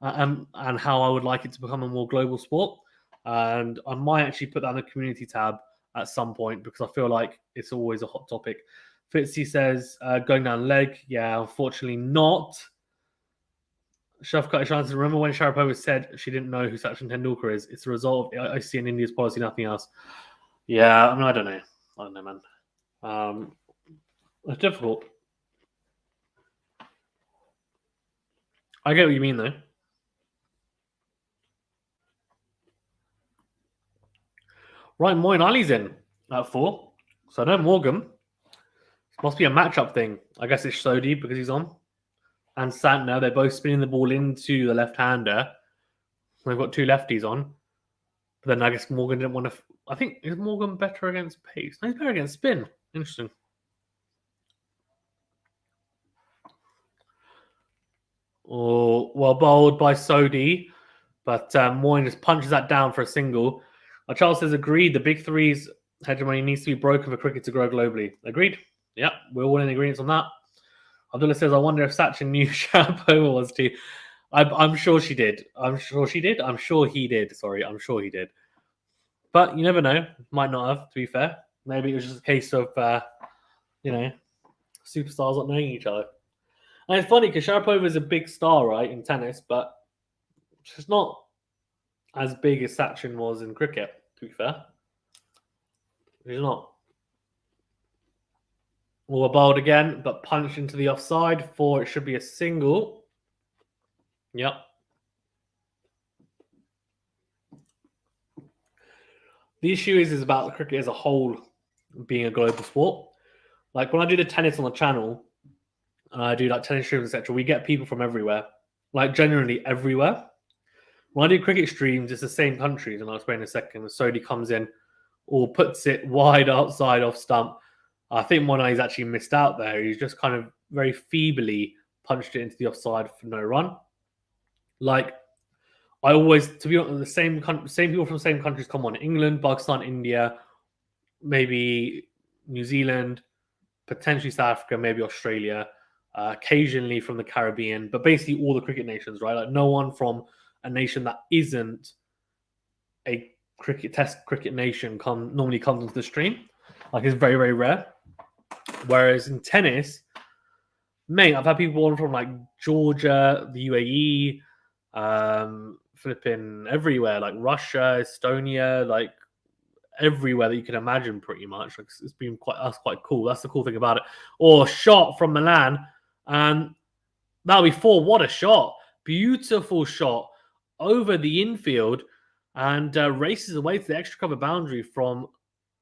and how I would like it to become a more global sport. And I might actually put that in the community tab at some point because I feel like it's always a hot topic. Fitzy says, going down leg. Yeah, unfortunately not. Shafkat Ishan says, remember when Sharapova said she didn't know who Sachin Tendulkar is? It's a result of ICC and India's policy, nothing else. Yeah, I mean, I don't know, man. It's difficult. I get what you mean, though. Right, Moin Ali's in at 4. So no Morgan. Must be a matchup thing. I guess it's Sodhi because he's on. And Santner, they're both spinning the ball into the left-hander. They've got two lefties on. But then I guess Morgan didn't want to... I think, is Morgan better against pace? No, he's better against spin. Interesting. Oh, well bowled by Sodhi. But Moyne just punches that down for a single. Charles says, agreed. The big three's hegemony needs to be broken for cricket to grow globally. Agreed. Yeah, we're all in agreement on that. Abdullah says, I wonder if Sachin knew Sharapova was too. I'm sure she did. I'm sure she did. I'm sure he did. Sorry, I'm sure he did. But you never know. Might not have, to be fair. Maybe it was just a case of, superstars not knowing each other. And it's funny because Sharapova is a big star, right, in tennis, but she's not as big as Sachin was in cricket, to be fair. She's not. Well, bowled again, but punched into the offside for it should be a single. Yep. The issue is about the cricket as a whole being a global sport. Like when I do the tennis on the channel, and I do like tennis streams, etc., we get people from everywhere. Like generally everywhere. When I do cricket streams, it's the same countries, and I'll explain in a second. Sodhi comes in or puts it wide outside off stump. I think Monai's actually missed out there. He's just kind of very feebly punched it into the offside for no run. Like, I always, to be honest, the same people from the same countries come on. England, Pakistan, India, maybe New Zealand, potentially South Africa, maybe Australia, occasionally from the Caribbean, but basically all the cricket nations, right? Like no one from a nation that isn't a test cricket nation normally comes into the stream. Like it's very, very rare. Whereas in tennis, mate, I've had people on from like Georgia, the UAE, flipping everywhere, like Russia, Estonia, like everywhere that you can imagine, pretty much. Like, it's been quite cool. That's the cool thing about it. Or shot from Milan, and that'll be 4. What a shot! Beautiful shot over the infield, and races away to the extra cover boundary from,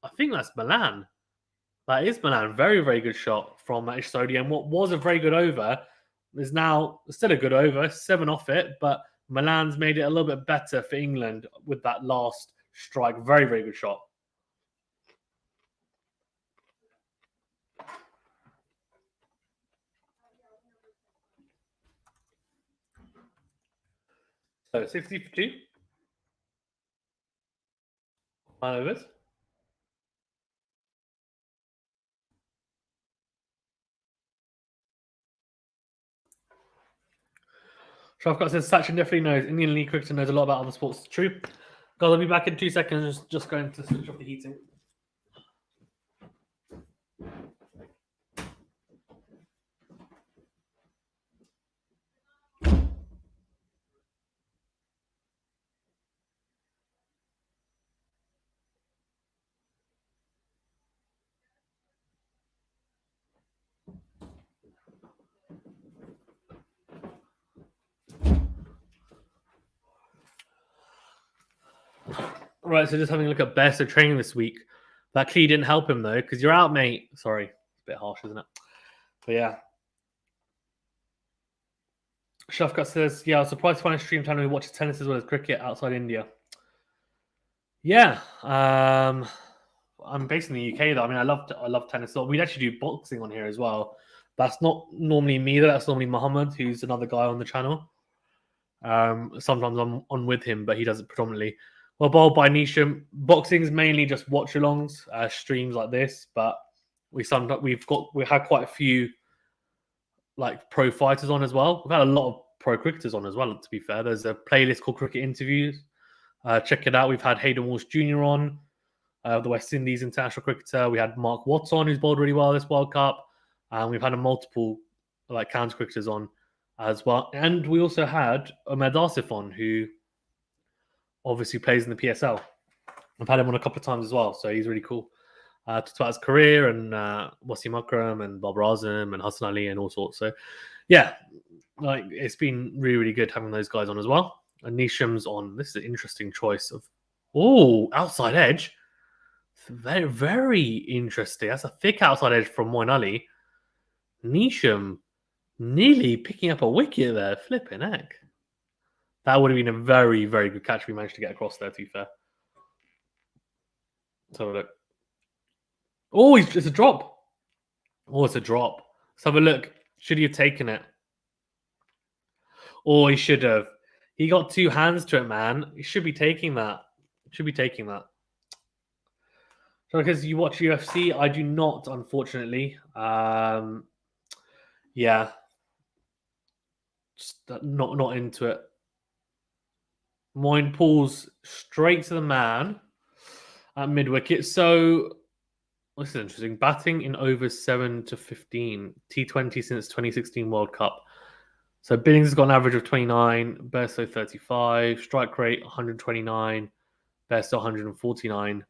I think that's Milan. That is Milan. Very, very good shot from Estonia. And what was a very good over is now still a good over, 7 off it, but Milan's made it a little bit better for England with that last strike. Very, very good shot. So 60 for 2. 5 overs. Shavkat says Sachin definitely knows. Indian League cricketer knows a lot about other sports. True. Guys, I'll be back in 2 seconds. Just going to switch off the heating. Right, so just having a look at best of training this week. That clearly didn't help him though, because you're out, mate. Sorry, it's a bit harsh, isn't it? But yeah. Shafkat says, yeah, I was surprised to find a stream channel who watches tennis as well as cricket outside India. Yeah. I'm based in the UK though. I mean, I love tennis. So we'd actually do boxing on here as well. That's not normally me though. That's normally Mohammed, who's another guy on the channel. Sometimes I'm on with him, but he does it predominantly. Well, bowled by Nisham. Boxing is mainly just watch-alongs, streams like this, but we had quite a few like pro fighters on as well. We've had a lot of pro cricketers on as well. To be fair, there's a playlist called Cricket Interviews. Check it out. We've had Hayden Walsh Jr. on, the West Indies international cricketer. We had Mark Watts on, who's bowled really well this World Cup, and we've had a multiple like counter cricketers on as well. And we also had Ahmed Asif on, who obviously plays in the PSL. I've had him on a couple of times as well, so he's really cool. Talked about his career and Wasim Akram and Bob Razem and Hassan Ali and all sorts. So, yeah, like it's been really, really good having those guys on as well. And Nisham's on. This is an interesting choice of outside edge. Very, very interesting. That's a thick outside edge from Moin Ali. Nisham nearly picking up a wicket there. Flipping heck. That would have been a very, very good catch. We managed to get across there, to be fair. Let's have a look. Oh, it's a drop. Oh, it's a drop. Let's have a look. Should he have taken it? Oh, he should have. He got 2 hands to it, man. He should be taking that. Should be taking that. So because you watch UFC, I do not, unfortunately. Yeah. Just not into it. Moyne pulls straight to the man at mid wicket. So this is interesting. Batting in overs 7 to 15. T20 since 2016 World Cup. So Billings has got an average of 29, Bairstow 35, strike rate 129, Bairstow 149.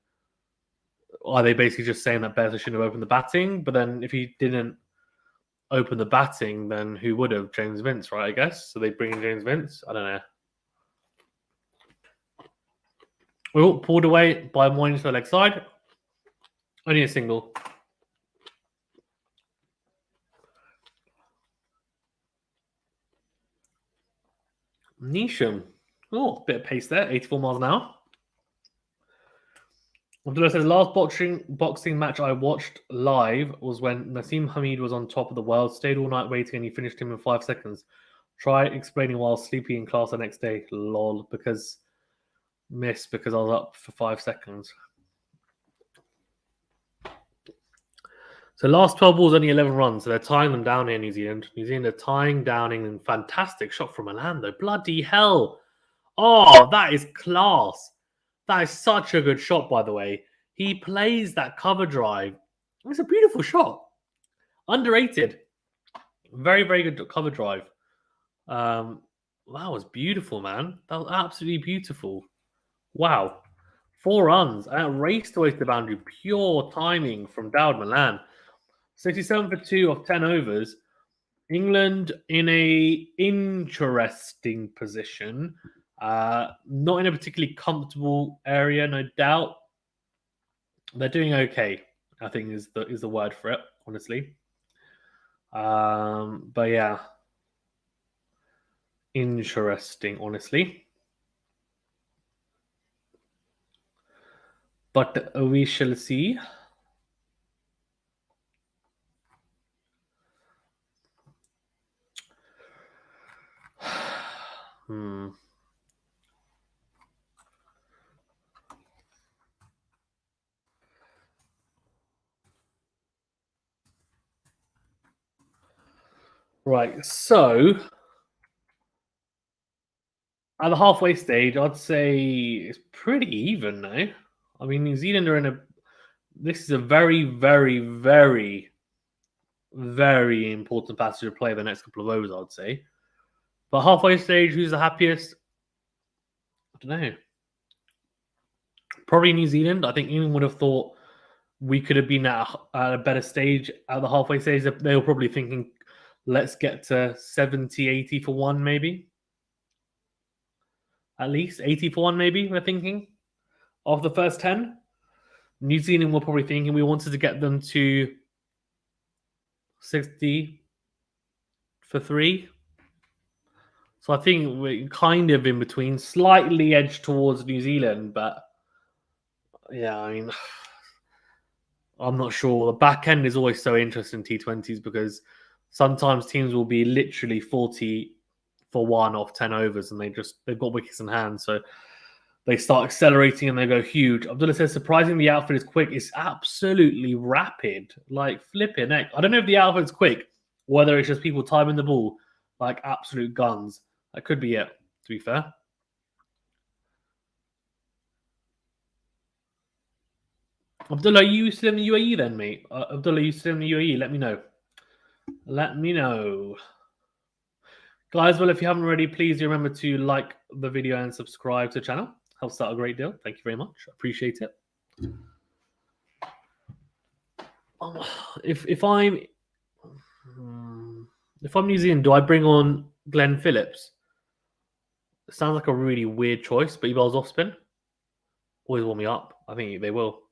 Are they basically just saying that Bairstow shouldn't have opened the batting? But then if he didn't open the batting, then who would have? James Vince, right, I guess? So they bring in James Vince? I don't know. Oh, pulled away by Moynes to the leg side. Only a single. Nisham. Oh, bit of pace there. 84 miles an hour. Abdullah says, last boxing match I watched live was when Naseem Hameed was on top of the world. Stayed all night waiting and he finished him in 5 seconds. Try explaining while sleepy in class the next day. Lol. Because I was up for 5 seconds. So last 12 balls, only 11 runs. So they're tying them down here, New Zealand. New Zealand are tying down England. Fantastic shot from Orlando. Bloody hell. Oh, that is class. That is such a good shot, by the way. He plays that cover drive. It's a beautiful shot. Underrated. Very, very good cover drive. That was beautiful, man. That was absolutely beautiful. Wow. 4 runs and raced away to the boundary. Pure timing from Dowd Milan. 67 for 2 off 10 overs. England in a interesting position. Not in a particularly comfortable area, no doubt. They're doing okay, I think is the word for it, honestly. But yeah. Interesting, honestly. But we shall see. Right, so at the halfway stage, I'd say it's pretty even now. I mean, New Zealand are in a. This is a very, very, very, very important passage to play the next couple of overs, I'd say. But halfway stage, who's the happiest? I don't know. Probably New Zealand. I think England would have thought we could have been at a better stage at the halfway stage. They were probably thinking, let's get to 70, 80 for one, maybe. At least 80 for one, maybe, we're thinking, of the first 10. New Zealand were probably thinking we wanted to get them to 60 for 3. So I think we're kind of in between, slightly edged towards New Zealand, but yeah, I mean, I'm not sure. The back end is always so interesting in T20s because sometimes teams will be literally 40 for 1 off 10 overs and they've got wickets in hand. So they start accelerating and they go huge. Abdullah says, surprising the outfit is quick. It's absolutely rapid. Like flipping heck. I don't know if the outfit's quick, or whether it's just people timing the ball like absolute guns. That could be it, to be fair. Abdullah, are you still in the UAE then, mate? Abdullah, are you still in the UAE? Let me know. Let me know. Guys, well, if you haven't already, please remember to like the video and subscribe to the channel. Helps out a great deal. Thank you very much. Appreciate it. If I'm New Zealand, do I bring on Glenn Phillips? It sounds like a really weird choice, but he bowls off spin. Always warm me up. I think they will.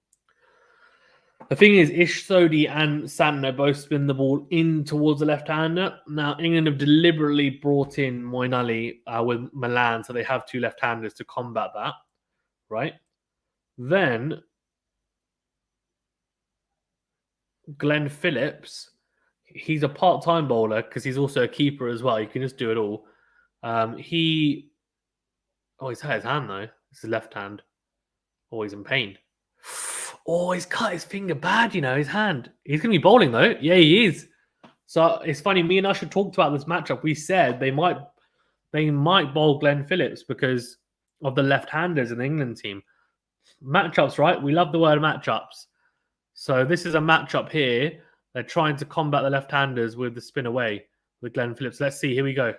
The thing is, Ish Sodhi and Santner both spin the ball in towards the left-hander. Now, England have deliberately brought in Moeen Ali with Milan, so they have 2 left-handers to combat that, right? Then, Glenn Phillips, he's a part-time bowler because he's also a keeper as well. You can just do it all. He's hurt his hand, though. It's his left hand. Oh, he's in pain. Oh, he's cut his finger bad, his hand. He's going to be bowling, though. Yeah, he is. So it's funny, me and Usher talked about this matchup. We said they might bowl Glenn Phillips because of the left-handers in the England team. Matchups, right? We love the word matchups. So this is a matchup here. They're trying to combat the left-handers with the spin away with Glenn Phillips. Let's see. Here we go.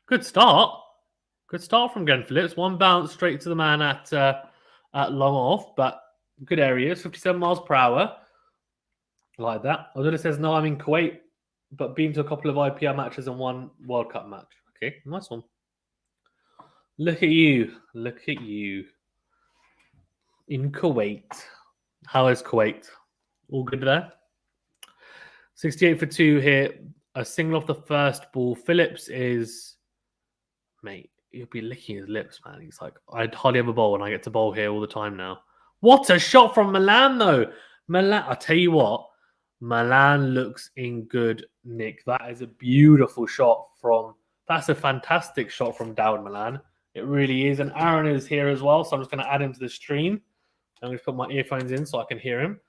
Good start. Good start from Glenn Phillips. One bounce straight to the man at long off, but good areas. 57 miles per hour. Like that. Although it says, no, I'm in Kuwait, but been to a couple of IPL matches and 1 World Cup match. Okay, nice one. Look at you. Look at you. In Kuwait. How is Kuwait? All good there? 68 for 2 here. A single off the first ball. Phillips is... Mate, he'll be licking his lips, man. He's like, I'd hardly ever bowl and I get to bowl here all the time now. What a shot from Milan, though. Milan, I'll tell you what. Milan looks in good nick. That is a beautiful shot from... That's a fantastic shot from Dowd Milan. It really is. And Aaron is here as well, so I'm just going to add him to the stream. I'm going to put my earphones in so I can hear him.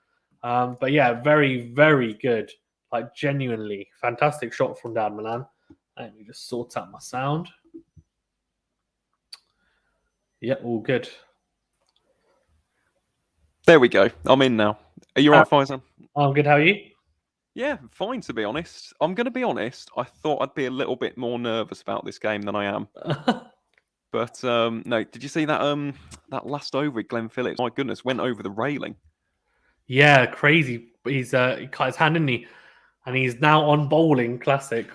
But yeah, very, very good. Like, genuinely fantastic shot from Dowd Milan. Let me just sort out my sound. Yeah, all good.
There we go. I'm in now. Are you all right, Faisal?
I'm good. How are you?
Yeah, fine, to be honest. I'm going to be honest. I thought I'd be a little bit more nervous about this game than I am. But no, did you see that last over with Glenn Phillips? My goodness, went over the railing.
Yeah, crazy. He cut his hand, didn't he? And he's now on bowling classic.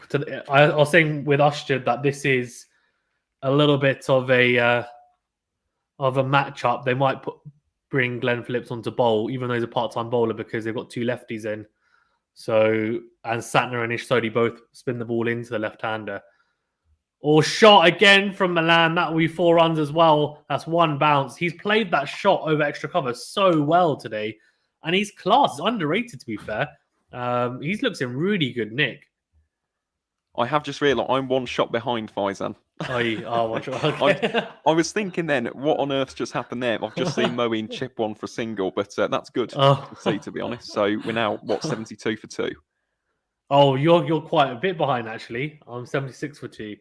I was saying with Usher that this is a little bit of a matchup. They might bring Glenn Phillips onto bowl, even though he's a part-time bowler, because they've got two lefties in. So, and Satner and Ishsodi both spin the ball into the left-hander. Or shot again from Milan. That will be 4 runs as well. That's 1 bounce. He's played that shot over extra cover so well today. And he's class. He's underrated, to be fair. He looks in really good nick.
I have just realised I'm 1 shot behind Faizan.
Okay.
I was thinking then, what on earth's just happened there? I've just seen Moeen chip 1 for a single, but that's good to see, to be honest. So we're now, 72 for 2?
Oh, you're quite a bit behind, actually. I'm 76 for 2.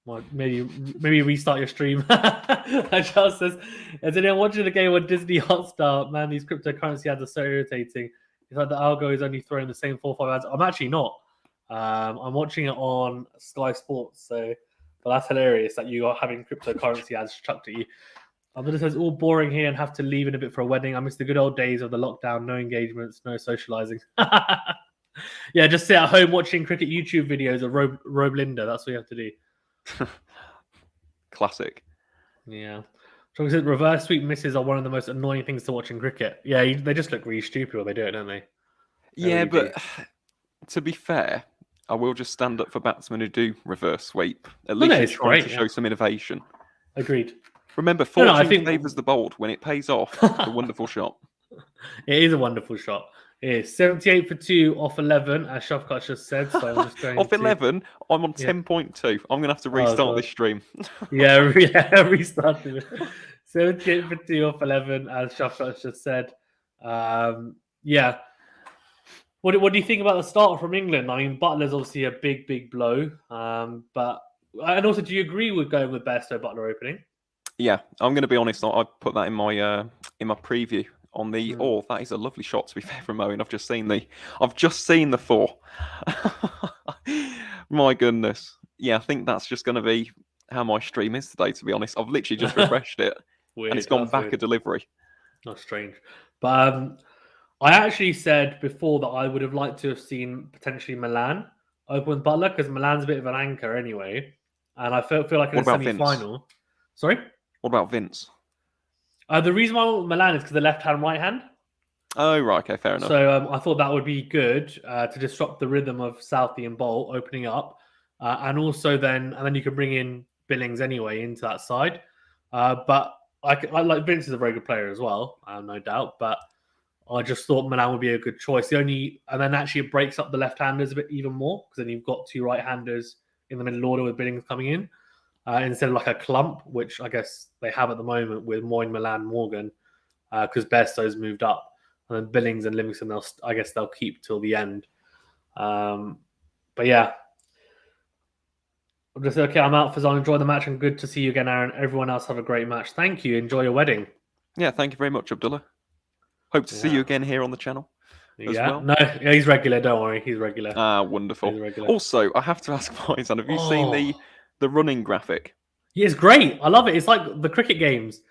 Well, maybe restart your stream. Charles says, as anyone watching the game on Disney Hotstar, man, these cryptocurrency ads are so irritating. It's like the algo is only throwing the same 4 or 5 ads. I'm actually not. I'm watching it on Sky Sports, but that's hilarious that you are having cryptocurrency ads chucked at you. It says all boring here and have to leave in a bit for a wedding. I miss the good old days of the lockdown, no engagements, no socializing. Yeah, just sit at home watching cricket YouTube videos of Rob Linda. That's what you have to do.
Classic.
Yeah. So reverse sweep misses are one of the most annoying things to watch in cricket. Yeah, they just look really stupid when they do it, don't they?
Yeah, but to be fair, I will just stand up for batsmen who do reverse sweep. At least it's trying to show some innovation.
Agreed.
Remember, fortune favours the bold. When it pays off, it's a wonderful shot.
It is a wonderful shot. It is 78 for 2 off 11, as Shafkat just said. So I'm just going
off 11, I'm on 10.2. I'm going to have to restart this stream.
Yeah, restart it. 78 for 2 off 11, as Shafkat just said. Yeah. What do you think about the start from England? I mean, Buttler's obviously a big blow. And also, do you agree with going with Bairstow Buttler opening?
Yeah, I'm going to be honest. I put that in my preview on the. Oh, that is a lovely shot. To be fair from Owen, I've just seen the 4. My goodness. Yeah, I think that's just going to be how my stream is today. To be honest, I've literally just refreshed it, and it's gone back a delivery.
That's strange, but I actually said before that I would have liked to have seen potentially Milan open with Buttler, because Milan's a bit of an anchor anyway, and I feel like in a semi-final. Sorry.
What about Vince?
The reason why I went with Milan is because the left hand, right hand.
Oh, right. Okay, fair enough.
So I thought that would be good to disrupt the rhythm of Southey and Boult opening up. And also then you can bring in Billings anyway into that side. But I like Vince is a very good player as well, no doubt. But I just thought Milan would be a good choice. And then actually it breaks up the left-handers a bit even more, because then you've got 2 right-handers in the middle order with Billings coming in. Instead of like a clump, which I guess they have at the moment with Moyne, Milan, Morgan, because Bairstow's moved up, and then Billings and Livingston, they'll keep till the end. But yeah, I'm just okay. I'm out for Zon. Enjoy the match, and good to see you again, Aaron. Everyone else have a great match. Thank you. Enjoy your wedding.
Yeah, thank you very much, Abdullah. Hope to see you again here on the channel.
No, he's regular. Don't worry, he's regular.
Wonderful. Regular. Also, I have to ask Faizan, have you seen the running graphic?
Yeah, it's great. I love it. It's like the cricket games.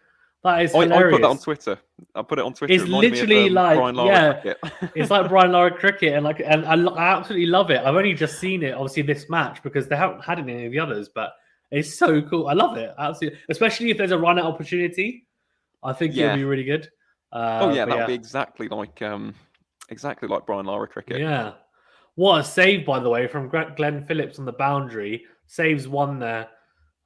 That is hilarious.
I put that on Twitter. I put it on Twitter.
It's literally like
Brian Lara cricket.
It's like Brian Lara cricket, and I absolutely love it. I've only just seen it, obviously, this match, because they haven't had it in any of the others. But it's so cool. I love it, absolutely. Especially if there's a run-out opportunity, I think it'll be really good.
That would be exactly like Brian Lara cricket.
Yeah. What a save, by the way, from Glenn Phillips on the boundary. Saves 1 there.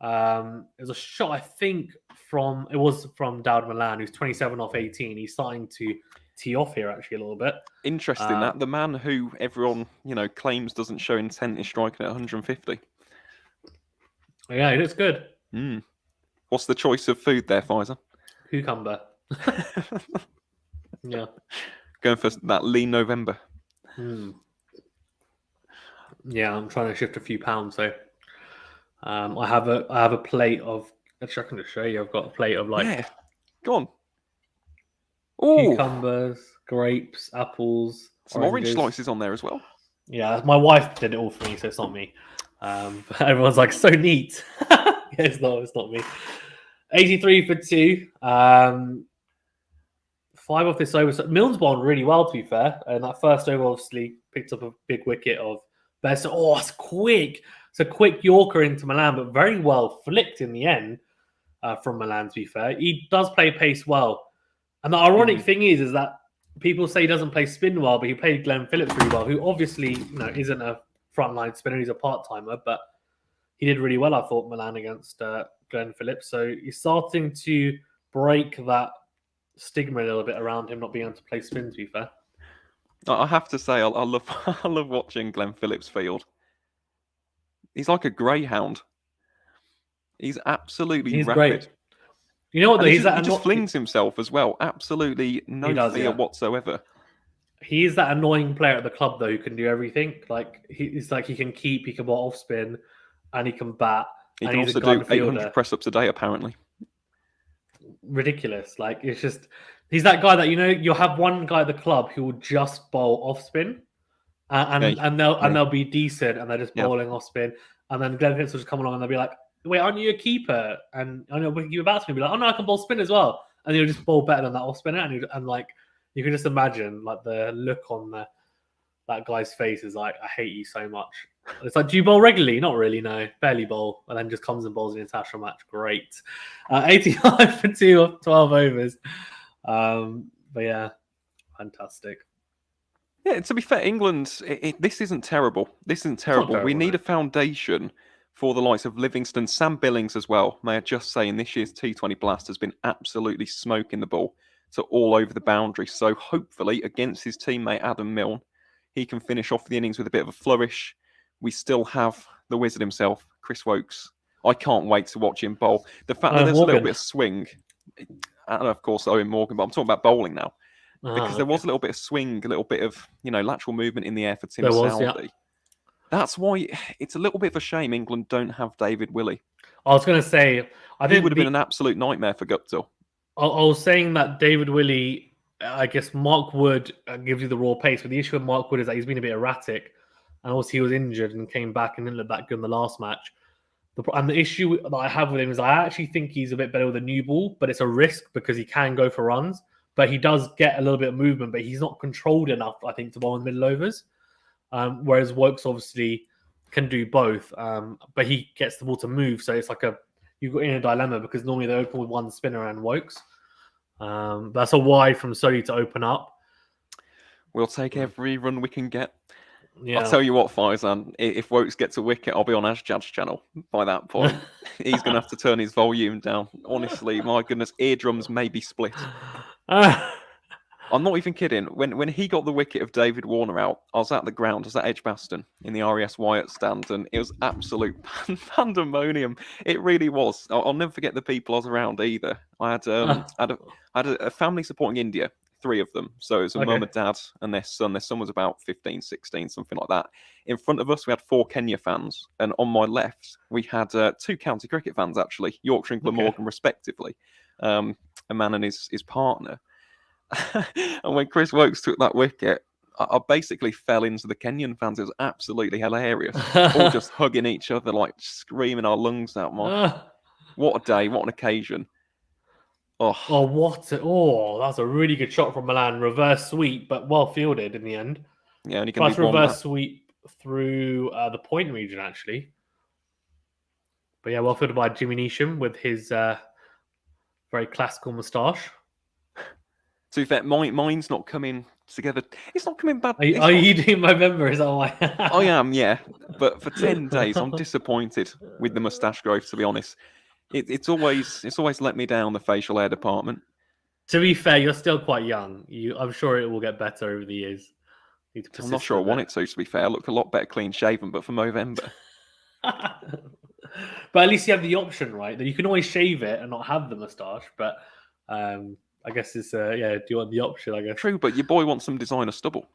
It was a shot, I think, from Dawud Malan, who's 27 off 18. He's starting to tee off here actually a little bit.
Interesting that the man who everyone claims doesn't show intent is striking at 150.
Yeah, it looks good.
What's the choice of food there, Faizan?
Cucumber. Yeah.
Going for that lean November.
Yeah, I'm trying to shift a few pounds, so I have a plate of. Actually, I can just show you. I've got a plate of
go on.
Cucumbers, grapes, apples,
some orange slices on there as well.
Yeah, my wife did it all for me, so it's not me. But everyone's like, so neat. Yeah, it's not me. 83 for 2. 5 off this over. So Milne's bowled really well, to be fair. And that first over obviously picked up a big wicket of best. Oh, it's quick. It's a quick Yorker into Milan, but very well flicked in the end from Milan, to be fair. He does play pace well. And the ironic thing is that people say he doesn't play spin well, but he played Glenn Phillips really well, who obviously isn't a frontline spinner. He's a part-timer, but he did really well, I thought, Milan against Glenn Phillips. So he's starting to break that stigma a little bit around him not being able to play spin, to be fair.
I have to say, I love I love watching Glenn Phillips field. He's like a greyhound. He's absolutely rapid.
Great. You know what? Though,
he just flings himself as well. Absolutely no fear whatsoever.
He is that annoying player at the club, though, who can do everything. Like he's like he can keep, he can bowl off spin, and he can bat.
He can also do 800 press ups a day, apparently.
Ridiculous. Like it's just he's that guy that you'll have one guy at the club who will just bowl off spin, and they'll be decent, and they're just bowling off spin, and then Glenn Phillips will just come along and they'll be like, wait, aren't you a keeper? And I know you're about to be like, oh no, I can bowl spin as well, and you'll just bowl better than that off spinner, and like you can just imagine like the look on that guy's face is like, I hate you so much. It's like, do you bowl regularly? Not really, no. Barely bowl, and then just comes and bowls an international match. Great. 85 for 2 of 12 overs. But yeah, fantastic.
Yeah, to be fair, England, this isn't terrible. This isn't terrible. We need a foundation for the likes of Livingston, Sam Billings as well. May I just say, in this year's T20 Blast has been absolutely smoking the ball to all over the boundary. So hopefully, against his teammate Adam Milne, he can finish off the innings with a bit of a flourish. We still have the wizard himself, Chris Woakes. I can't wait to watch him bowl. The fact that there's a little bit of swing, and of course Eoin Morgan, but I'm talking about bowling now. Because there was a little bit of swing, a little bit of lateral movement in the air for Tim Southey. Yeah. That's why it's a little bit of a shame England don't have David Willey.
I was going to say, I think
it would have been an absolute nightmare for Guptill.
I was saying that David Willey, I guess Mark Wood gives you the raw pace, but the issue with Mark Wood is that he's been a bit erratic, and also he was injured and came back and didn't look that good in the last match. And the issue that I have with him is I actually think he's a bit better with a new ball, but it's a risk because he can go for runs. But he does get a little bit of movement, but he's not controlled enough, I think, to bowl in the middle overs. Whereas Woakes obviously can do both, but he gets the ball to move. So it's like you've got in a dilemma because normally they open with one spinner and Woakes. That's a wide from Sodi to open up.
We'll take every run we can get.
Yeah.
I'll tell you what, Faizan, if Woakes gets a wicket, I'll be on Asjad's channel by that point. He's going to have to turn his volume down. Honestly, my goodness, eardrums may be split. I'm not even kidding. When he got the wicket of David Warner out, I was at the ground, I was at Edgbaston in the RES Wyatt stand, and it was absolute pandemonium. It really was. I'll never forget the people I was around either. I had a family supporting India, 3 of them. So it was a mum, a dad, and their son. Their son was about 15, 16, something like that. In front of us, we had 4 Kenya fans, and on my left, we had 2 county cricket fans, actually, Yorkshire and Glamorgan, respectively. A man and his partner. And when Chris Woakes took that wicket, I basically fell into the Kenyan fans. It was absolutely hilarious. All just hugging each other, like screaming our lungs out. What a day, what an occasion.
That's a really good shot from Milan. Reverse sweep, but well fielded in the end.
Yeah, and he can
plus reverse sweep through the point region, actually. But yeah, well fielded by Jimmy Neesham with his very classical moustache.
To be fair, mine's not coming together. It's not coming bad.
Are you doing November? Is that why?
I am, yeah. But for 10 days, I'm disappointed with the moustache growth, to be honest. It's always let me down, the facial hair department.
To be fair, you're still quite young. I'm sure it will get better over the years.
I'm not sure I want it to be fair. I look a lot better clean shaven, but for Movember.
But at least you have the option, right? That you can always shave it and not have the moustache. But I guess it's do you want the option? I guess
true, but your boy wants some designer stubble.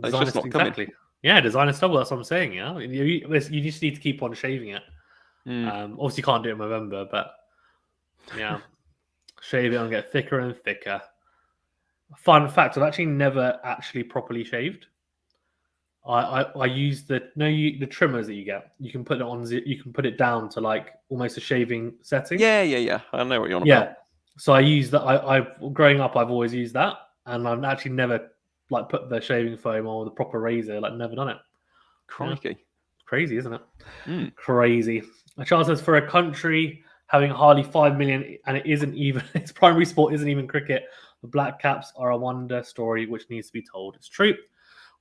It's just not
exactly. Coming. Yeah, designer stubble. That's what I'm saying. Yeah, you just need to keep on shaving it. Obviously, you can't do it in November, but yeah, shave it and get thicker and thicker. Fun fact: I've actually never actually properly shaved. I use the trimmers that you get. You can put it on. You can put it down to like almost a shaving setting.
Yeah. I know what you're on
Yeah.
about.
So I use that. I've growing up, I've always used that, and I've actually never like put the shaving foam or the proper razor. Like never done it.
Crikey.
Yeah. Crazy, isn't it?
Mm.
Crazy. Charles says for a country having hardly 5 million and it isn't even its primary sport isn't even cricket, the Black Caps are a wonder story which needs to be told. It's true.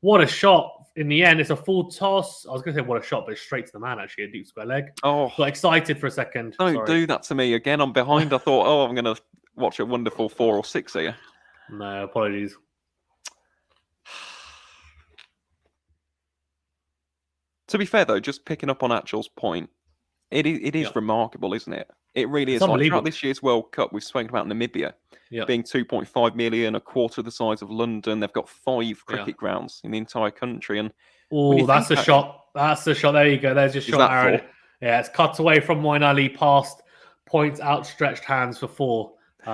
What a shot. In the end, it's a full toss. I was going to say what a shot, but it's straight to the man, actually, a deep square leg.
Oh,
Got excited for a second.
don't do that to me again. I'm behind. I thought, I'm going to watch a wonderful 4 or 6 here.
No, apologies.
To be fair, though, just picking up on Achal's point, it is remarkable, isn't it? It really is. Like, throughout this year's World Cup, we've spoken about Namibia being 2.5 million, a quarter the size of London. They've got 5 cricket grounds in the entire country. And
that's a shot. That's the shot. There you go. There's your shot, Aaron. Yeah, it's cut away from Moeen Ali past points, outstretched hands for 4.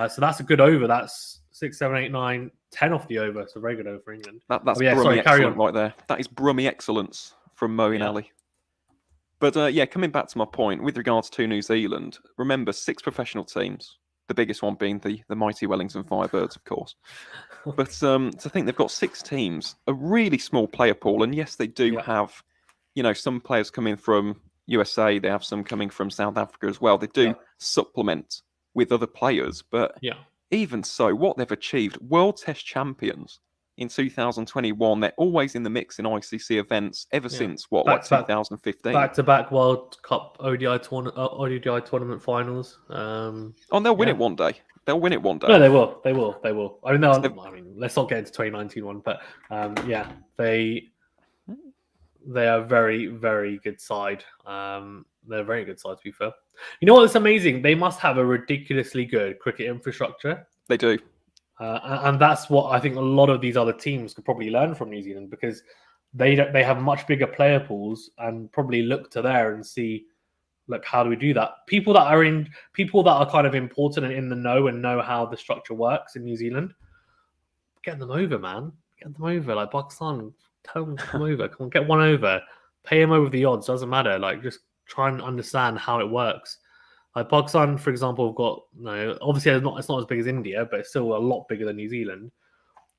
So that's a good over. That's 6, 7, 8, 9, 10 off the over. So very good over for England.
That's Brummie excellence right there. That is Brummie excellence from Moeen Ali. But coming back to my point, with regards to New Zealand, remember 6 professional teams, the biggest one being the mighty Wellington Firebirds, of course. But to think they've got 6 teams, a really small player pool, and yes, they do have, some players coming from USA, they have some coming from South Africa as well. They do supplement with other players, but even so, what they've achieved, World Test champions in 2021, they're always in the mix in ICC events ever since 2015.
Back-to-back World Cup ODI tournament finals.
They'll win it one day. They'll win it one day.
No, they will. They will. I mean, let's not get into 2019 one, but they are very, very good side. They're a very good side, to be fair. You know what's amazing? They must have a ridiculously good cricket infrastructure.
They do.
And that's what I think a lot of these other teams could probably learn from New Zealand, because they have much bigger player pools and probably look to there and see, look, how do we do that? People that are kind of important and in the know and know how the structure works in New Zealand, get them over, man. Get them over. Like Pakistan, tell them to come over. Come on, get one over. Pay them over the odds. Doesn't matter. Like, just try and understand how it works. Like Pakistan, for example, have got obviously it's not as big as India, but it's still a lot bigger than New Zealand.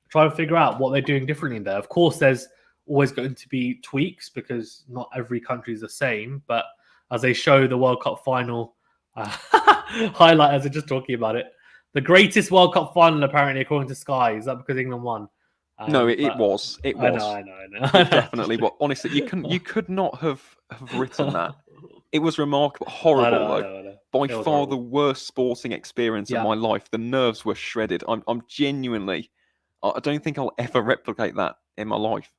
Try and figure out what they're doing differently in there. Of course, there's always going to be tweaks because not every country is the same. But as they show the World Cup final highlight, as they're just talking about it, the greatest World Cup final apparently according to Sky. Is that because England won?
No, it was. It was.
I know.
It definitely. But honestly, you could not have written that. It was remarkable, horrible
I
though.
know.
By far the worst sporting experience of my life. The nerves were shredded. I'm genuinely. I don't think I'll ever replicate that in my life.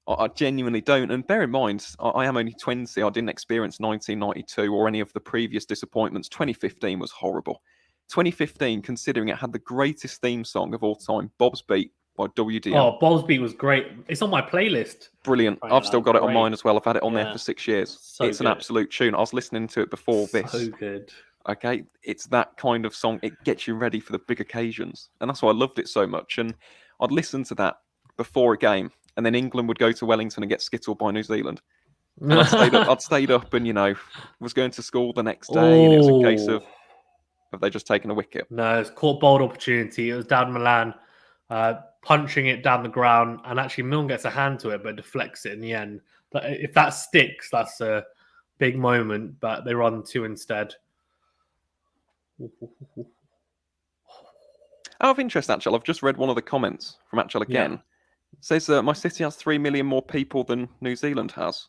I genuinely don't. And bear in mind, I am only 20. I didn't experience 1992 or any of the previous disappointments. 2015 was horrible. 2015, considering it had the greatest theme song of all time, Bob's Beat by WDM.
Oh, Bob's Beat was great. It's on my playlist.
Brilliant. I've still got it on mine as well. I've had it on there for 6 years. It's an absolute tune. I was listening to it before this.
So good.
Okay, it's that kind of song. It gets you ready for the big occasions. And that's why I loved it so much. And I'd listen to that before a game. And then England would go to Wellington and get skittled by New Zealand. And I'd stayed up and, was going to school the next day. And it was a case of, have they just taken a wicket?
No, it's caught bold opportunity. It was Dan Milan punching it down the ground. And actually Milne gets a hand to it, but deflects it in the end. But if that sticks, that's a big moment. But they run 2 instead.
Out of interest, Achal, I've just read one of the comments from Achal again.
Yeah.
It says my city has 3 million more people than New Zealand has.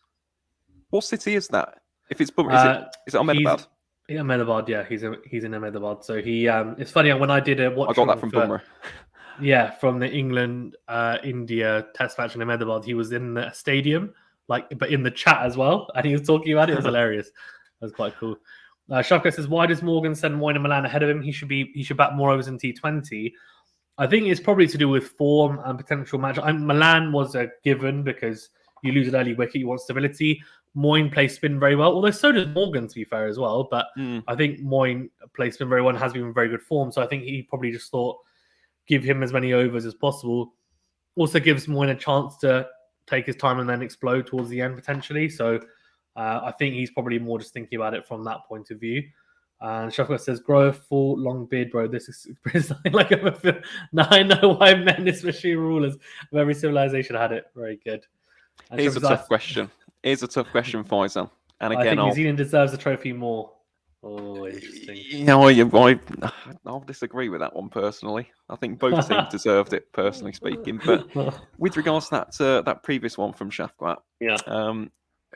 What city is that? If it's is it Ahmedabad?
Ahmedabad, yeah, he's in Ahmedabad. So he it's funny when I did a watch.
I got that from Bumrah.
Yeah, from the England India Test match in Ahmedabad, he was in the stadium, but in the chat as well, and he was talking about it. It was hilarious. That was quite cool. Shaka says, why does Morgan send Moeen and Milan ahead of him? He should bat more overs in T20. I think it's probably to do with form and potential match. Milan was a given because you lose an early wicket, you want stability. Moeen plays spin very well, although so does Morgan, to be fair, as well. But I think Moeen plays spin very well and has been in very good form. So I think he probably just thought, give him as many overs as possible. Also gives Moeen a chance to take his time and then explode towards the end potentially. So I think he's probably more just thinking about it from that point of view. And Shafka says, grow a full long beard, bro. This is like now I know why men, especially rulers of every civilization, had it. Very good. And
Here's a tough question. Here's a tough question, Faisal. And
I
again,
think New Zealand deserves the trophy more. Oh, interesting.
You know, I'll disagree with that one personally. I think both teams deserved it, personally speaking. But with regards to that previous one from Shafqat,
yeah,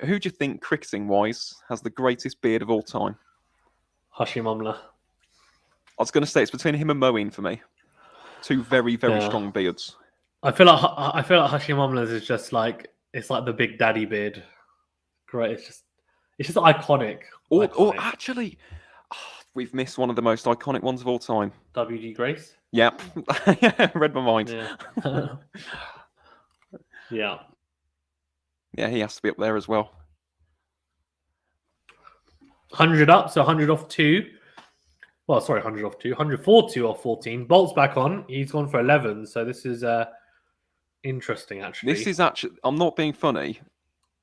who do you think, cricketing-wise, has the greatest beard of all time?
Hashim Amla.
I was going to say it's between him and Moeen for me. Two very, very strong beards.
I feel like Hashim Amla's is just like it's like the big daddy beard. Great, it's just iconic.
Or actually, we've missed one of the most iconic ones of all time.
WG Grace.
Yep, read my mind.
Yeah. Yeah.
Yeah, he has to be up there as well.
100 up, so 100 off 2. Well, sorry, 100 off 2. 104 2 off 14. Boult's back on. He's gone for 11. So this is interesting, actually.
This is actually, I'm not being funny.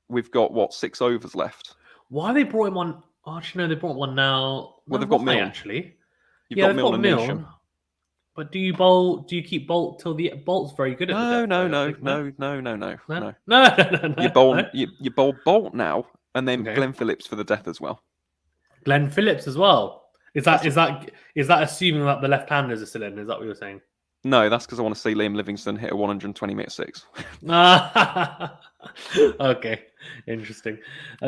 We've got, 6 overs left?
Why they brought him on? Oh, actually, no, they brought one now.
Well, they've got Milne.
Actually.
You've got Milne and Milne.
But do you keep Boult till the Boult's very good at the
No.
No.
You bowl Boult now, and then Glenn Phillips for the death as well.
Glenn Phillips as well. Is that assuming that the left-handers are still in? Is that what you're saying?
No, that's because I want to see Liam Livingstone hit a 120-metre 6.
Okay, interesting.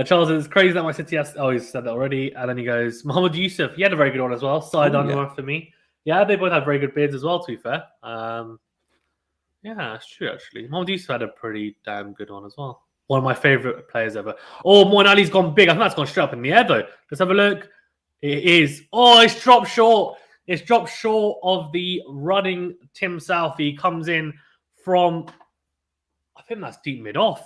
Charles says, it's crazy that my city has... Oh, he's said that already. And then he goes, Mohammed Yusuf, he had a very good one as well. Side on one for me. Yeah, they both had very good beards as well, to be fair. Yeah, that's true, actually. Mohammed Yusuf had a pretty damn good one as well. One of my favourite players ever. Oh, Moeen Ali's gone big. I think that's gone straight up in the air, though. Let's have a look. It is. Oh, it's dropped short. It's dropped short of the running Tim Southey. Comes in from... I think that's deep mid-off.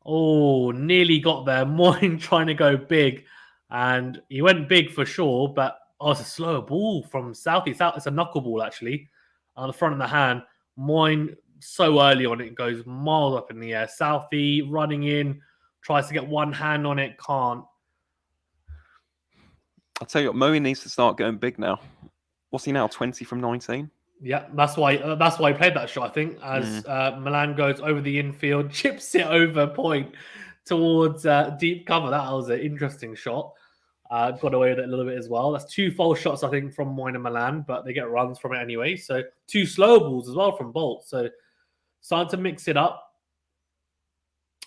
Oh, nearly got there. Moeen trying to go big. And he went big for sure, but... Oh, it's a slower ball from Southey. It's a knuckleball, actually. On the front of the hand. Moeen so early on it, goes miles up in the air. Southey running in, tries to get one hand on it, can't.
I'll tell you what, Moeen needs to start going big now. What's he now, 20 from 19?
Yeah, that's why he played that shot, I think, as Milan goes over the infield, chips it over point towards deep cover. That was an interesting shot. Got away with it a little bit as well. That's 2 false shots, I think, from Moeen and Milan, but they get runs from it anyway. So 2 slow balls as well from Boult. So starting to mix it up.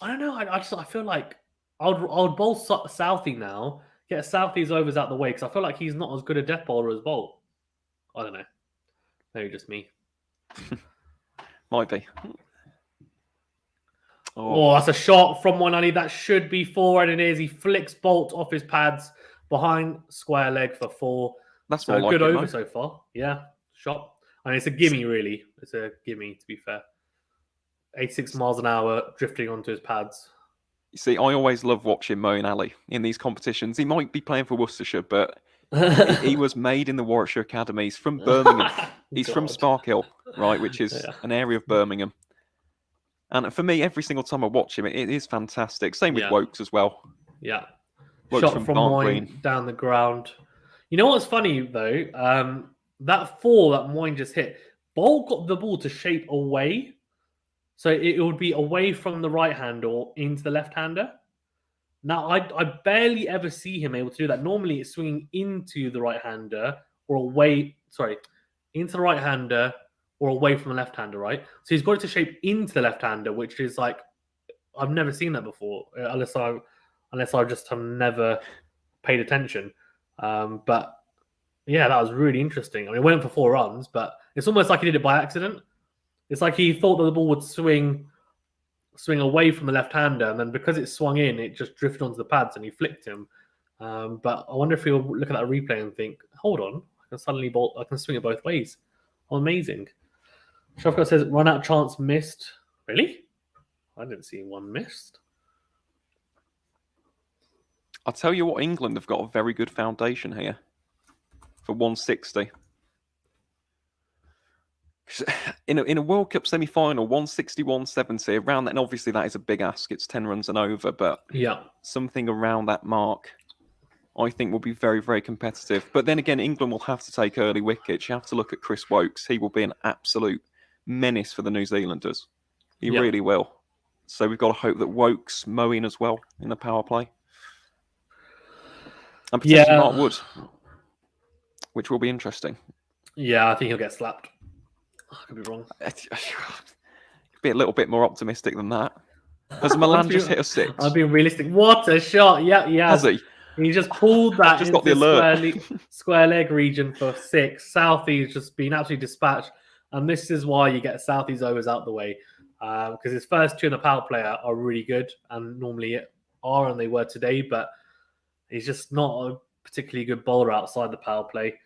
I don't know. I feel like I would bowl Southey now. Get Southey's overs out the way because I feel like he's not as good a death bowler as Boult. I don't know. Maybe just me.
Might be.
Oh, that's a shot from Moeen Ali. That should be 4, and it is. He flicks Boult off his pads behind square leg for 4.
That's
so good over so far. Yeah, shot. And it's a gimme, really. It's a gimme, to be fair. 86 miles an hour drifting onto his pads.
You see, I always love watching Moeen Ali in these competitions. He might be playing for Worcestershire, but he was made in the Warwickshire Academy. He's from Birmingham. He's from Sparkhill, right, which is an area of Birmingham. And for me, every single time I watch him, it is fantastic. Same with Wokes as well.
Yeah.
Wokes
Shot from Moeen down the ground. You know what's funny, though? That 4 that Moeen just hit, Boult got the ball to shape away. So it would be away from the right-hander or into the left-hander. Now, I barely ever see him able to do that. Normally, it's swinging into the right-hander or away... Sorry, into the right-hander or away from the left-hander, right? So he's got it to shape into the left-hander, which is like... I've never seen that before, unless I just have never paid attention. But, yeah, that was really interesting. I mean, it went for 4 runs, but it's almost like he did it by accident. It's like he thought that the ball would swing away from the left-hander, and then because it swung in, it just drifted onto the pads, and he flicked him. But I wonder if he'll look at that replay and think, hold on, I can swing it both ways. Oh, amazing. Shofka says, run-out chance missed. Really? I didn't see one missed.
I'll tell you what, England have got a very good foundation here for 160. In a World Cup semi-final, 161.70 around that, and obviously that is a big ask. It's 10 runs and over, but
Yeah.
something around that mark, I think, will be very, very competitive. But then again, England will have to take early wickets. You have to look at Chris Wokes. He will be an absolute menace for the New Zealanders. He
Yeah.
really will. So we've got to hope that Wokes mow in as well in the power play. And potentially Mark Wood, which will be interesting.
Yeah, I think he'll get slapped. I could be wrong.
Be a little bit more optimistic than that. Has Milan just hit a 6?
I've been realistic. What a shot! Yeah, yeah.
Has he?
He just pulled that
just
into
got the alert.
square leg region for 6. Southie's just been absolutely dispatched, and this is why you get Southie's overs out the way, because his first 2 in the power play are really good, and normally are, and they were today, but he's just not a particularly good bowler outside the power play.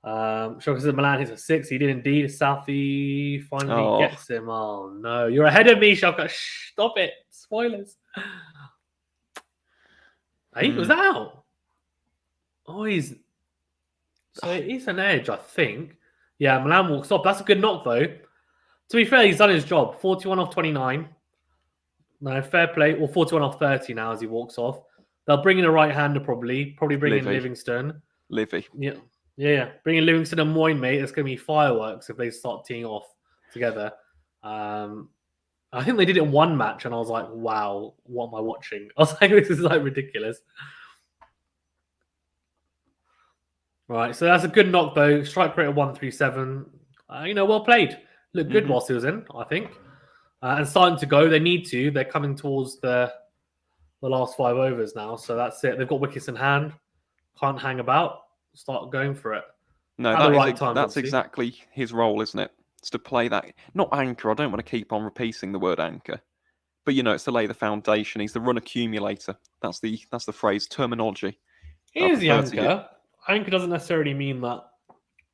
Because Milan hits a 6, he did indeed. Southie finally gets him. Oh no, you're ahead of me, Shaka. Stop it! Spoilers. Hey, was that out? Oh, he's an edge, I think. Yeah, Milan walks off. That's a good knock, though. To be fair, he's done his job. 41 off 29. No, fair play. Or 41 off 30 now as he walks off. They'll bring in a right-hander probably bring in Livingston. Yeah. Bring in Livingston and Moyne, mate. It's going to be fireworks if they start teeing off together. I think they did it in one match, and I was like, wow, what am I watching? I was like, this is like ridiculous. Right, so that's a good knock, though. Strike rate of 137. Well played. Looked good whilst he was in, I think. And starting to go. They need to. They're coming towards the last 5 overs now, so that's it. They've got wickets in hand. Can't hang about. Start going for it.
No, that's exactly his role, isn't it? It's to play that, not anchor. I don't want to keep on repeating the word anchor, but it's to lay the foundation. He's the run accumulator. That's the phrase, terminology.
He is the anchor. Anchor doesn't necessarily mean that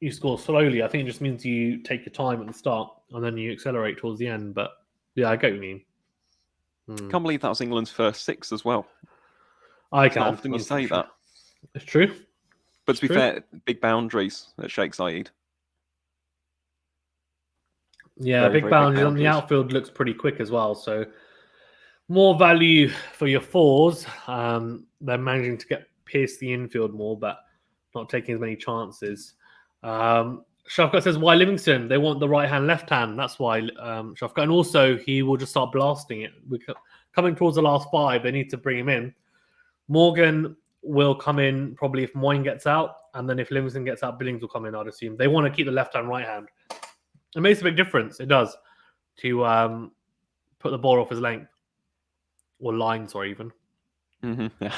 you score slowly. I think it just means you take your time at the start and then you accelerate towards the end. But yeah, I get what you mean.
Can't believe that was England's first 6 as well.
I can.
Not often you say that.
It's true.
But to be fair, big boundaries at Sheikh Zayed.
Yeah, big boundaries on the outfield looks pretty quick as well. So more value for your 4s. They're managing to pierce the infield more, but not taking as many chances. Shafkat says, why Livingston? They want the right hand, left hand. That's why Shafkat. And also, he will just start blasting it. We're coming towards the last 5. They need to bring him in. Morgan will come in probably if Moyne gets out. And then if Livingston gets out, Billings will come in, I'd assume. They want to keep the left hand, right hand. It makes a big difference. It does. To put the ball off his length. Or lines, or even.
Yeah.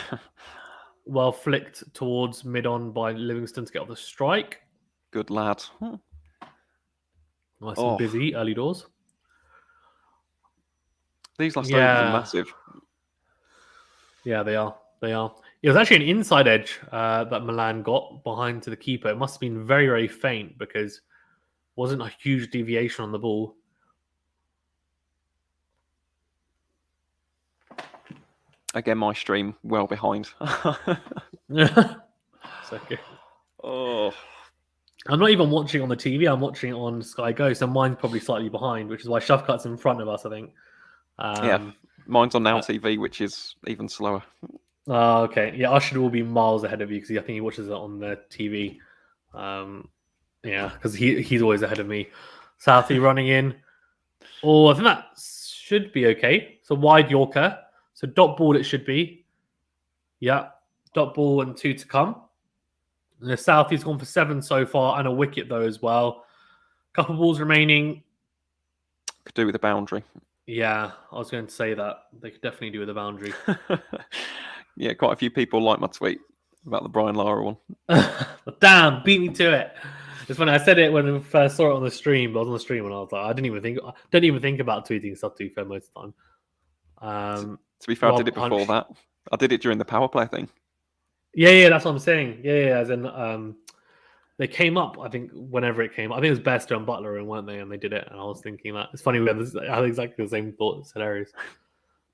Well flicked towards mid-on by Livingston to get off the strike.
Good lad.
Nice and busy early doors.
These last overs are massive.
Yeah, they are. It was actually an inside edge that Milan got behind to the keeper. It must have been very, very faint because it wasn't a huge deviation on the ball.
Again, my stream well behind.
Okay.
Oh.
I'm not even watching on the TV. I'm watching it on Sky Go, so mine's probably slightly behind, which is why Shafkat's in front of us, I think.
Mine's on Now TV, which is even slower.
Oh, okay. Yeah, Usher will be miles ahead of you because I think he watches it on the TV. Because he's always ahead of me. Southie running in. Oh, I think that should be okay. So wide Yorker. So dot ball it should be. Yeah. Dot ball and 2 to come. And the Southie's gone for 7 so far and a wicket though as well. Couple balls remaining.
Could do with a boundary.
Yeah, I was going to say that. They could definitely do with a boundary.
Yeah, quite a few people like my tweet about the Brian Lara one.
Damn, beat me to it. It's funny. I said it when I first saw it on the stream. But I was on the stream and I was like, I don't even think about tweeting stuff to be fair most of the time.
To be fair, I did it before that. I did it during the power play thing.
Yeah, that's what I'm saying. Yeah, as in they came up, I think, whenever it came. I think it was Bester and Buttler, weren't they? And they did it. And I was thinking that it's funny. I had exactly the same thought. It's hilarious.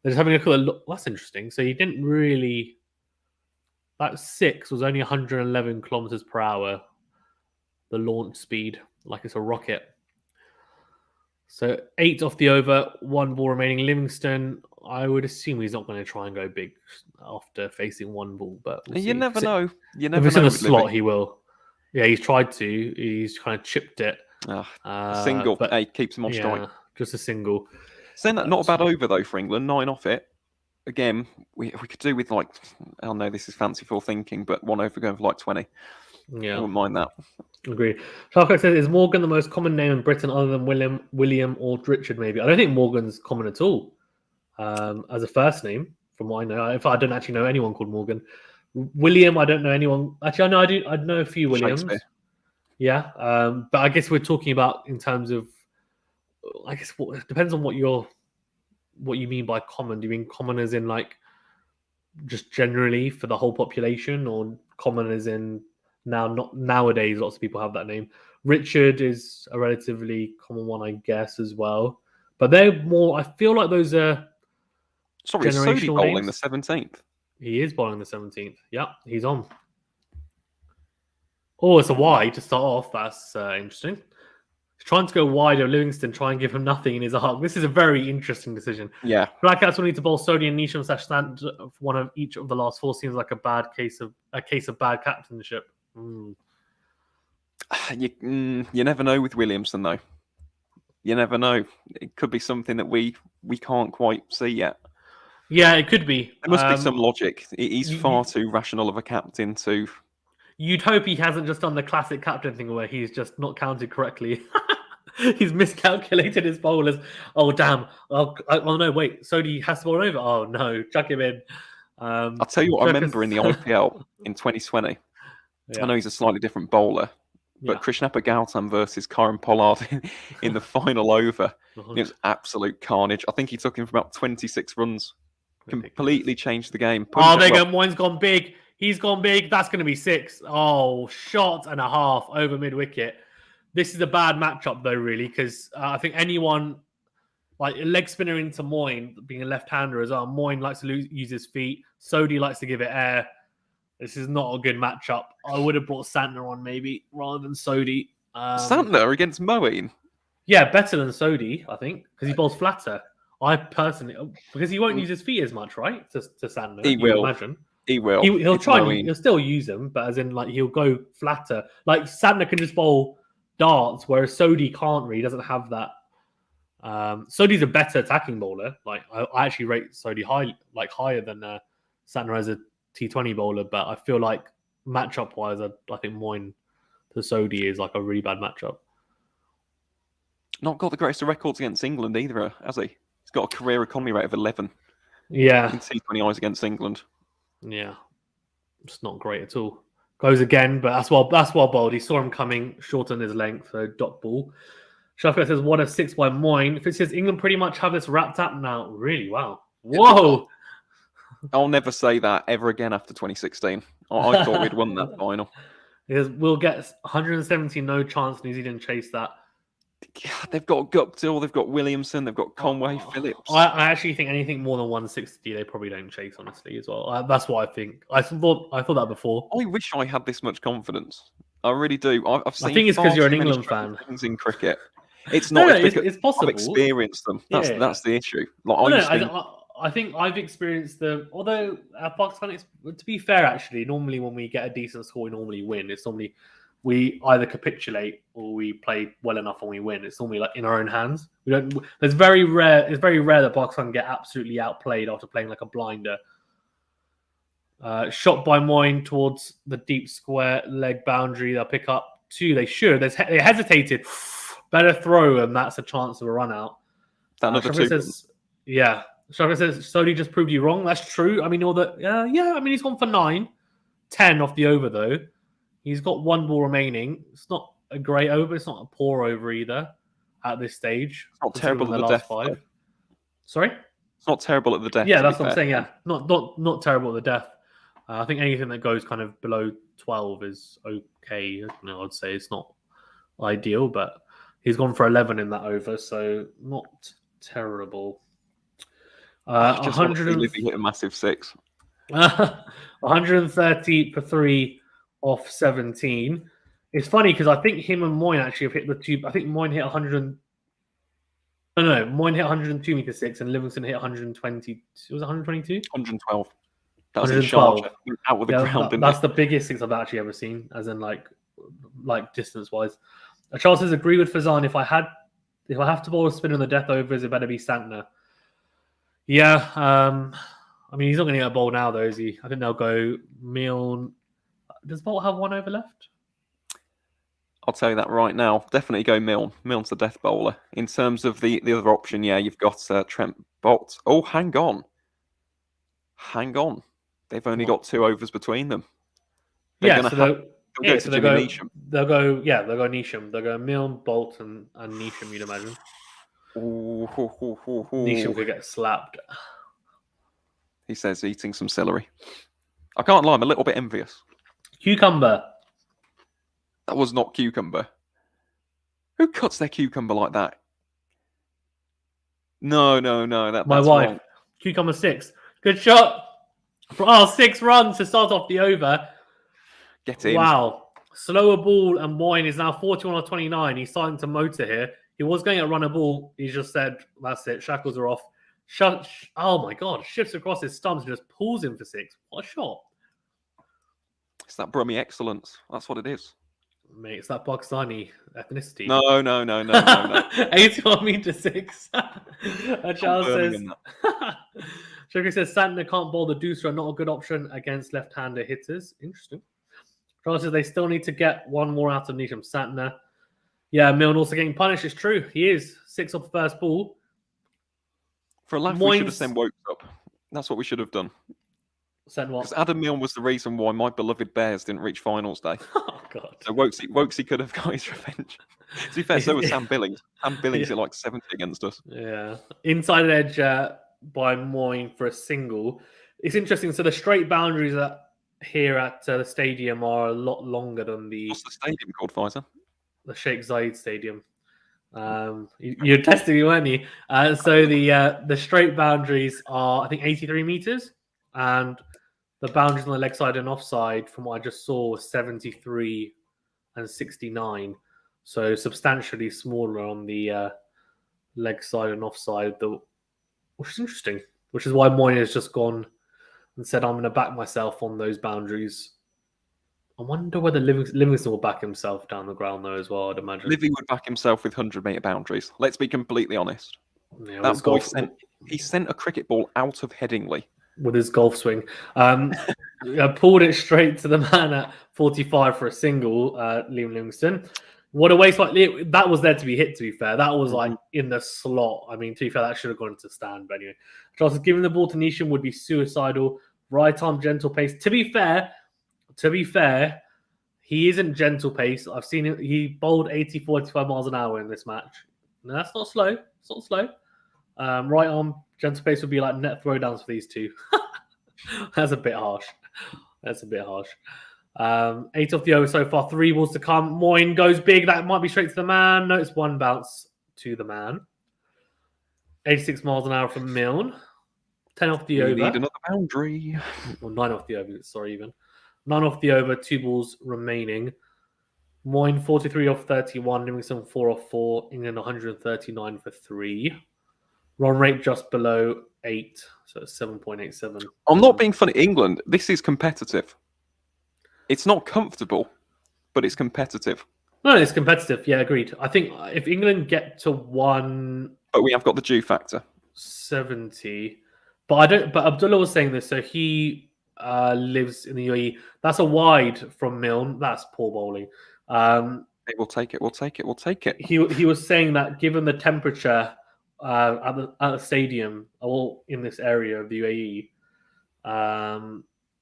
They're just having a look at the. That's interesting. So he didn't really. That 6 was only 111 kilometers per hour. The launch speed, like it's a rocket. So 8 off the over, 1 ball remaining. Livingston, I would assume he's not going to try and go big after facing 1 ball, but we'll
You
see.
never know. You
If
never
it's
know
in a
with
slot,
Livy.
he will. Yeah, he's tried to. He's kind of chipped it.
A single,
but
hey, keeps him on strike.
Yeah, just a single.
Saying that, not a bad over though for England. 9 off it. Again, we could do with like, I know this is fanciful thinking, but 1 over going for like 20.
Yeah,
I wouldn't mind that.
Agree. Sharko says, is Morgan the most common name in Britain other than William or Richard, maybe? I don't think Morgan's common at all as a first name, from what I know. If I don't actually know anyone called Morgan. William, I don't know anyone. Actually, I know I know a few Williams. Yeah, but I guess we're talking about in terms of, I guess it depends on what you mean by common. Do you mean common as in like just generally for the whole population, or common as in not nowadays lots of people have that name? Richard is a relatively common one, I guess, as well. But they're more, I feel like those are
Sorry, is Sodi
generational
bowling
names.
the 17th?
He is bowling the 17th. Yeah, he's on. Oh, it's a wide to start off. That's interesting. He's trying to go wide of Livingston, try and give him nothing in his arc. This is a very interesting decision.
Yeah.
Black Cats will need to bowl Sodi and Nisham / Stand one of each of the last 4. Seems like a case of bad captainship.
You never know with Williamson though. You never know. It could be something that we can't quite see yet.
Yeah, it could be.
There must be some logic. He's far too rational of a captain to.
You'd hope he hasn't just done the classic captain thing where he's just not counted correctly. He's miscalculated his bowlers. Oh, damn. Oh, no, wait. Sodi has to bowl over. Oh, no. Chuck him in.
I'll tell you what I remember in the IPL in 2020. Yeah. I know he's a slightly different bowler, but Krishnappa Gautam versus Karen Pollard in the final over. It was absolute carnage. I think he took him for about 26 runs. Completely changed the game.
Oh, there you go. Moyne's gone big. He's gone big. That's going to be 6. Oh, shot and a half over mid-wicket. This is a bad matchup, though, really, because I think anyone, like a leg spinner into Moyne, being a left-hander as well, Moyne likes to use his feet. Sodi likes to give it air. This is not a good matchup. I would have brought Santner on, maybe, rather than Sodi.
Santner against Moeen?
Yeah, better than Sodi, I think, because he bowls flatter. I personally, because he won't use his feet as much, right? To Santner,
he will.
Imagine.
He will.
He'll try. He'll still use them, but as in, like, he'll go flatter. Like Santner can just bowl darts, whereas Sodi can't. Really, he doesn't have that. Sodi's a better attacking bowler. Like I actually rate Sodi higher than Santner as a T20 bowler. But I feel like matchup wise, I think Moyne to Sodi is like a really bad matchup.
Not got the greatest of records against England either, has he? He's got a career economy rate of 11.
Yeah,
in T20Is against England.
Yeah, it's not great at all. Goes again, but that's well bowled. He saw him coming, shortened his length, so dot ball. Shafka says 1 of 6 by Moyne. If it says England pretty much have this wrapped up now, really, wow. Whoa!
I'll never say that ever again after 2016. I thought we'd won that final.
Because we'll get 170, no chance New Zealand chase that.
They've got Guptill, they've got Williamson, they've got Conway, Phillips.
I actually think anything more than 160, they probably don't chase, honestly, as well. That's what I think. I thought that before.
I wish I had this much confidence. I really do. I've seen.
I think it's because you're an England fan.
Things in cricket, it's not.
It's possible.
I've experienced them. That's the issue.
I think I've experienced them. Although Pakistan, to be fair, actually, normally when we get a decent score, we normally win. It's normally we either capitulate or we play well enough and we win. It's normally like in our own hands. We don't. It's very rare that Pakistan get absolutely outplayed after playing like a blinder. Shot by Moyne towards the deep square leg boundary. They'll pick up 2. They should. They hesitated. Better throw, and that's a chance of a run out.
Another 2.
Says, yeah. Shaka says, Sodi just proved you wrong. That's true. I mean, I mean, he's gone for 9. 10 off the over, though. He's got 1 ball remaining. It's not a great over. It's not a poor over either at this stage.
It's not terrible at the death.
5. Sorry?
It's not terrible at the death.
Yeah, that's what I'm saying. Yeah, not terrible at the death. I think anything that goes kind of below 12 is okay. I'd say it's not ideal, but he's gone for 11 in that over, so not terrible.
100 hit a massive 6.
130 for 3 off 17. It's funny because I think him and Moyne actually have hit the 2. I think Moyne hit 100. No. Moyne hit 102 meter six, and Livingston hit 120. Was it 122?
112. That was
112.
in Sharjah. Out with the
Yeah,
ground, didn't
that's
it?
the biggest six I've actually ever seen, as in like distance wise. Charles says, agree with Fazan. If I have to bowl a spin on the death overs, it better be Santner. Yeah, I mean he's not going to get a bowl now though, is he? I think they'll go Milne. Does Boult have one over left?
I'll tell you that right now. Definitely go Milne. Milne's the death bowler. In terms of the other option, yeah, you've got Trent Boult. Oh, hang on. They've only got 2 overs between them. They're going to have to go to Jimmy Neesham.
They'll go Neesham. They'll go Milne, Boult, and Neesham, you'd imagine. Neesham could get slapped.
He says eating some celery. I can't lie, I'm a little bit envious.
Cucumber.
That was not cucumber. Who cuts their cucumber like that? No. That's
my wife.
Wrong.
Cucumber 6. Good shot. 6 runs to start off the over.
Get in.
Wow. Slower ball, and Moyne is now 41 or 29. He's starting to motor here. He was going to run a ball. He just said, that's it. Shackles are off. Oh my God. Shifts across his stumps and just pulls him for 6. What a shot.
It's that Brummie excellence. That's what it is.
Mate, it's that Pakistani ethnicity.
No.
81 meter 6. Charles says, Shokri says, Santner can't bowl the deucer, not a good option against left-hander hitters. Interesting. Charles says they still need to get one more out of Neesham. Santner. Yeah, Milne also getting punished. It's true. He is 6 off the first ball.
For a laugh, we should have sent Wokes up. That's what we should have done.
Sent what?
Because Adam Milne was the reason why my beloved Bears didn't reach finals day.
Oh, God.
So Wokesy could have got his revenge. To be fair, so was Sam Billings. Sam Billings hit like 70 against us.
Yeah. Inside edge by Moyne for a single. It's interesting. So the straight boundaries here at the stadium are a lot longer than the...
What's the stadium called, Pfizer?
The Sheikh Zayed Stadium. You're testing me, weren't you? So the straight boundaries are, I think, 83 meters. And the boundaries on the leg side and offside, from what I just saw, was 73 and 69. So substantially smaller on the leg side and offside, which is interesting. Which is why Moyne has just gone and said, I'm going to back myself on those boundaries. I wonder whether Livingston will back himself down the ground, though, as well, I'd imagine.
Livy would back himself with 100-metre boundaries. Let's be completely honest.
Yeah,
that boy sent a cricket ball out of Headingley.
With his golf swing. Pulled it straight to the man at 45 for a single, Liam Livingston. What a waste. That was there to be hit, to be fair. That was like in the slot. I mean, to be fair, that should have gone into stand. But anyway, Charles says giving the ball to Neesham would be suicidal. Right arm, gentle pace. To be fair, he isn't gentle pace. I've seen it. He bowled 45 miles an hour in this match. No, that's not slow. It's not slow. Right arm, gentle pace would be like net throwdowns for these two. That's a bit harsh. 8 off the over so far. 3 balls to come. Moyne goes big. That might be straight to the man. No, it's 1 bounce to the man. 86 miles an hour from Milne. 10 off the over.
Need another boundary.
Well, 9 off the over. Sorry, even. 9 off the over. 2 balls remaining. Moyne 43 off 31. Livingston 4 off 4. England 139 for 3. Run rate just below 8, so it's 7.87.
I'm not being funny. England, this is competitive. It's not comfortable, but it's competitive.
No, it's competitive. Yeah, agreed. I think if England get to 1...
But we have got the Jew factor.
70. But Abdullah was saying this, so he lives in the UAE. That's a wide from Milne. That's poor bowling.
We'll take it.
He was saying that given the temperature... at the stadium or in this area of the UAE,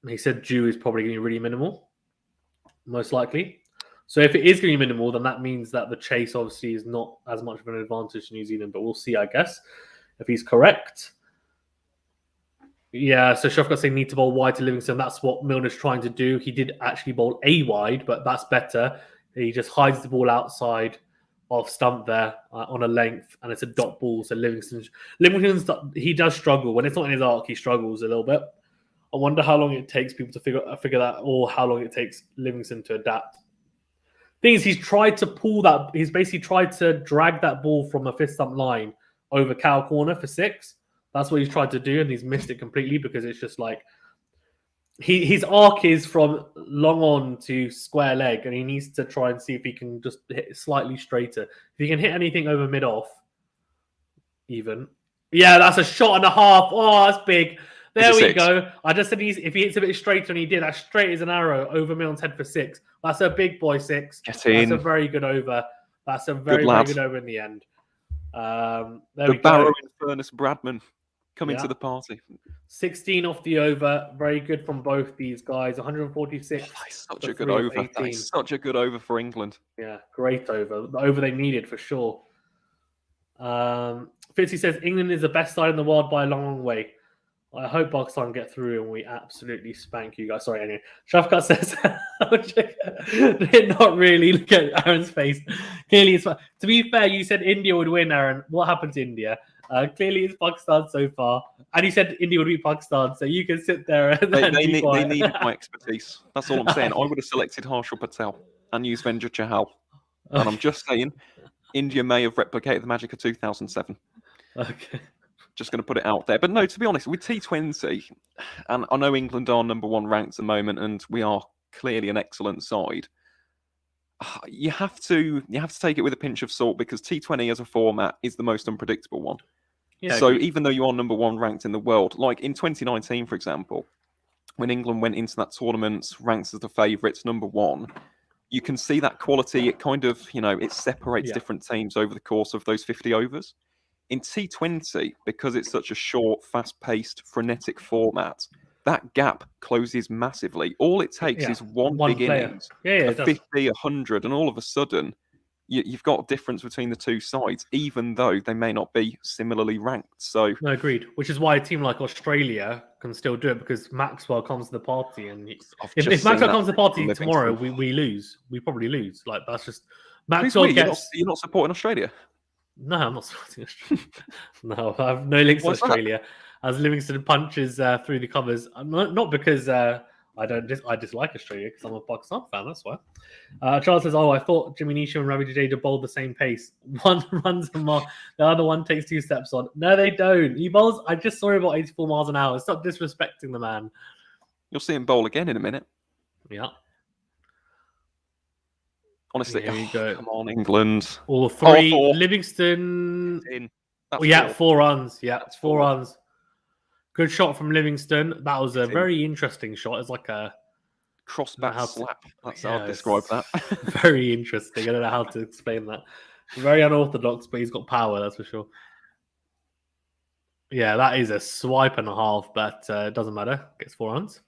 he said Jew is probably going to be really minimal, most likely. So if it is going to be minimal, then that means that the chase obviously is not as much of an advantage to New Zealand, but we'll see, I guess, if he's correct. Yeah, so Shafqat saying need to bowl wide to Livingston. That's what Milner's trying to do. He did actually bowl a wide, but that's better. He just hides the ball outside off stump there on a length, and it's a dot ball. So Livingston's he does struggle when it's not in his arc. He struggles a little bit. I wonder how long it takes people to figure that, or how long it takes Livingston to adapt. Thing is, he's tried to pull that. He's basically tried to drag that ball from a fifth stump line over cow corner for 6. That's what he's tried to do, and he's missed it completely because it's just like his arc is from long on to square leg, and he needs to try and see if he can just hit slightly straighter. If he can hit anything over mid off, even. Yeah, that's a shot and a half. Oh, that's big. There we go. I just said if he hits a bit straighter, and he did, that's straight as an arrow over Milne's head for 6. That's a big boy 6.
Get in.
That's a very good over. That's a very good over in the end. There
the Barrow and Furness Bradman coming to the party.
16 off the over. Very good from both these guys. 146.
Such a good over. That is such a good over for England.
Yeah, great over. The over they needed for sure. Fitzy says England is the best side in the world by a long, long way. I hope Pakistan get through and we absolutely spank you guys. Sorry, anyway. Shafkat says, not really. Look at Aaron's face. Clearly, it's to be fair, you said India would win, Aaron. What happened to India? Clearly, it's Pakistan so far. And you said India would beat Pakistan, so you can sit there and
they needed my expertise. That's all I'm saying. I would have selected Harshal Patel and used Venja Chahal. And I'm just saying, India may have replicated the magic of 2007.
Okay.
Just going to put it out there. But no, to be honest, with T20, and I know England are number 1 ranked at the moment, and we are clearly an excellent side. You have to take it with a pinch of salt because T20 as a format is the most unpredictable one. Yeah, so even though you are number 1 ranked in the world, like in 2019, for example, when England went into that tournament ranked as the favourites, number 1, you can see that quality. It kind of, it separates different teams over the course of those 50 overs. In T20, because it's such a short, fast-paced, frenetic format, that gap closes massively. All it takes is one big innings, 50, 100, and all of a sudden, you've got a difference between the two sides, even though they may not be similarly ranked. So,
no, agreed. Which is why a team like Australia can still do it because Maxwell comes to the party, and if Maxwell comes to the party tomorrow, we lose. We probably lose. Like that's just Maxwell gets.
You're not supporting Australia.
No, I'm not supporting Australia. No, I have no links to Australia. As Livingston punches through the covers, not because I dislike Australia because I'm a Pakistan fan. That's why. Charles says, "Oh, I thought Jimmy Nisha and Ravi Jadeja bowled the same pace. One runs a mile, the other one takes 2 steps on. No, they don't. He bowls. I just saw him about 84 miles an hour. Stop disrespecting the man.
You'll see him bowl again in a minute.
Yeah."
Honestly, come on, England.
All 3. Livingston.
In.
4 runs. Yeah, it's 4 runs. Good shot from Livingston. That was a very interesting shot. It's like a
cross-bat slap. That's how I'd describe that.
Very interesting. I don't know how to explain that. Very unorthodox, but he's got power, that's for sure. Yeah, that is a swipe and a half, but it doesn't matter. Gets 4 runs.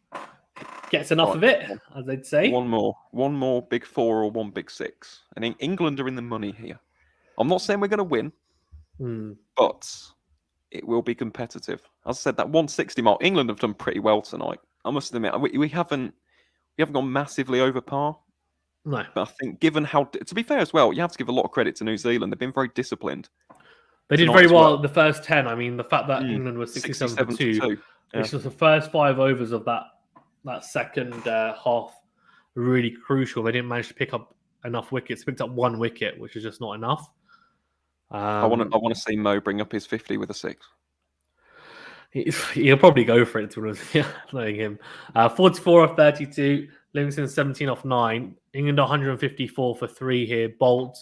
Gets enough of it, as they'd say.
One more big 4 or 1 big 6. And England are in the money here. I'm not saying we're going to win, but it will be competitive. As I said, that 160 mark, England have done pretty well tonight. I must admit, we haven't gone massively over par.
No.
But I think given how, to be fair as well, you have to give a lot of credit to New Zealand. They've been very disciplined.
They did very well the first 10. I mean, the fact that England was 67-2, which was the first 5 overs of that second half, really crucial. They didn't manage to pick up enough wickets. Picked up 1 wicket, which is just not enough.
I want to see Mo bring up his 50 with a 6.
He'll probably go for it, to be honest, knowing him. 44 off 32. Livingston 17 off 9. England 154 for 3 here. Boult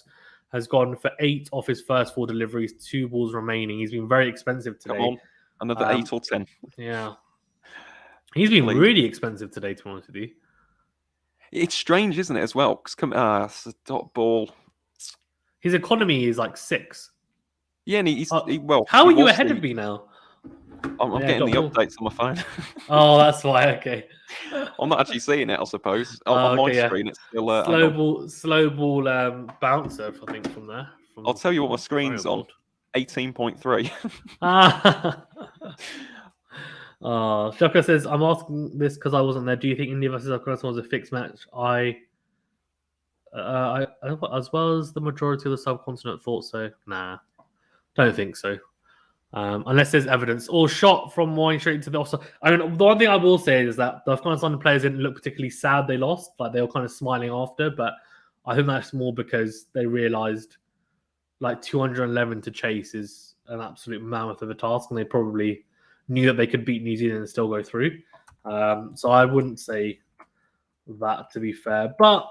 has gone for 8 off his first 4 deliveries. 2 balls remaining. He's been very expensive today.
Come on, another 8 or 10.
Yeah. He's been really expensive today, to be honest with you.
It's strange, isn't it, as well? Because it's a dot ball.
His economy is like 6.
Yeah, and
how are you ahead of me now?
I'm getting the updates on my phone.
Oh, that's why. Okay.
I'm not actually seeing it, I suppose. On my screen, it's still
slow ball bouncer, I think, from there.
I'll tell you what my screen's on. 18.3.
Shaka says, I'm asking this because I wasn't there. Do you think India versus Afghanistan was a fixed match? I as well as the majority of the subcontinent thought so. Nah, don't think so. Unless there's evidence or shot from wine straight into the offside. I mean, the one thing I will say is that the Afghanistan players didn't look particularly sad they lost. Like they were kind of smiling after, but I think that's more because they realised like 211 to chase is an absolute mammoth of a task, and they probably knew that they could beat New Zealand and still go through. So I wouldn't say that, to be fair. But,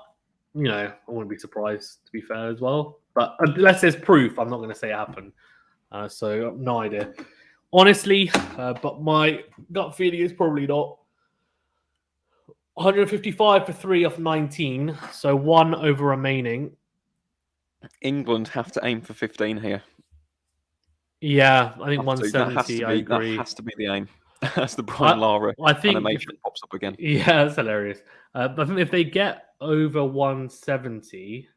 I wouldn't be surprised, to be fair, as well. But unless there's proof, I'm not going to say it happened. So no idea. Honestly, but my gut feeling is probably not. 155 for 3 off 19, so 1 over remaining.
England have to aim for 15 here.
Yeah, I think 170. I agree.
That has to be the aim. That's the Brian Lara animation pops up again.
Yeah, that's hilarious. But I think if they get over 170,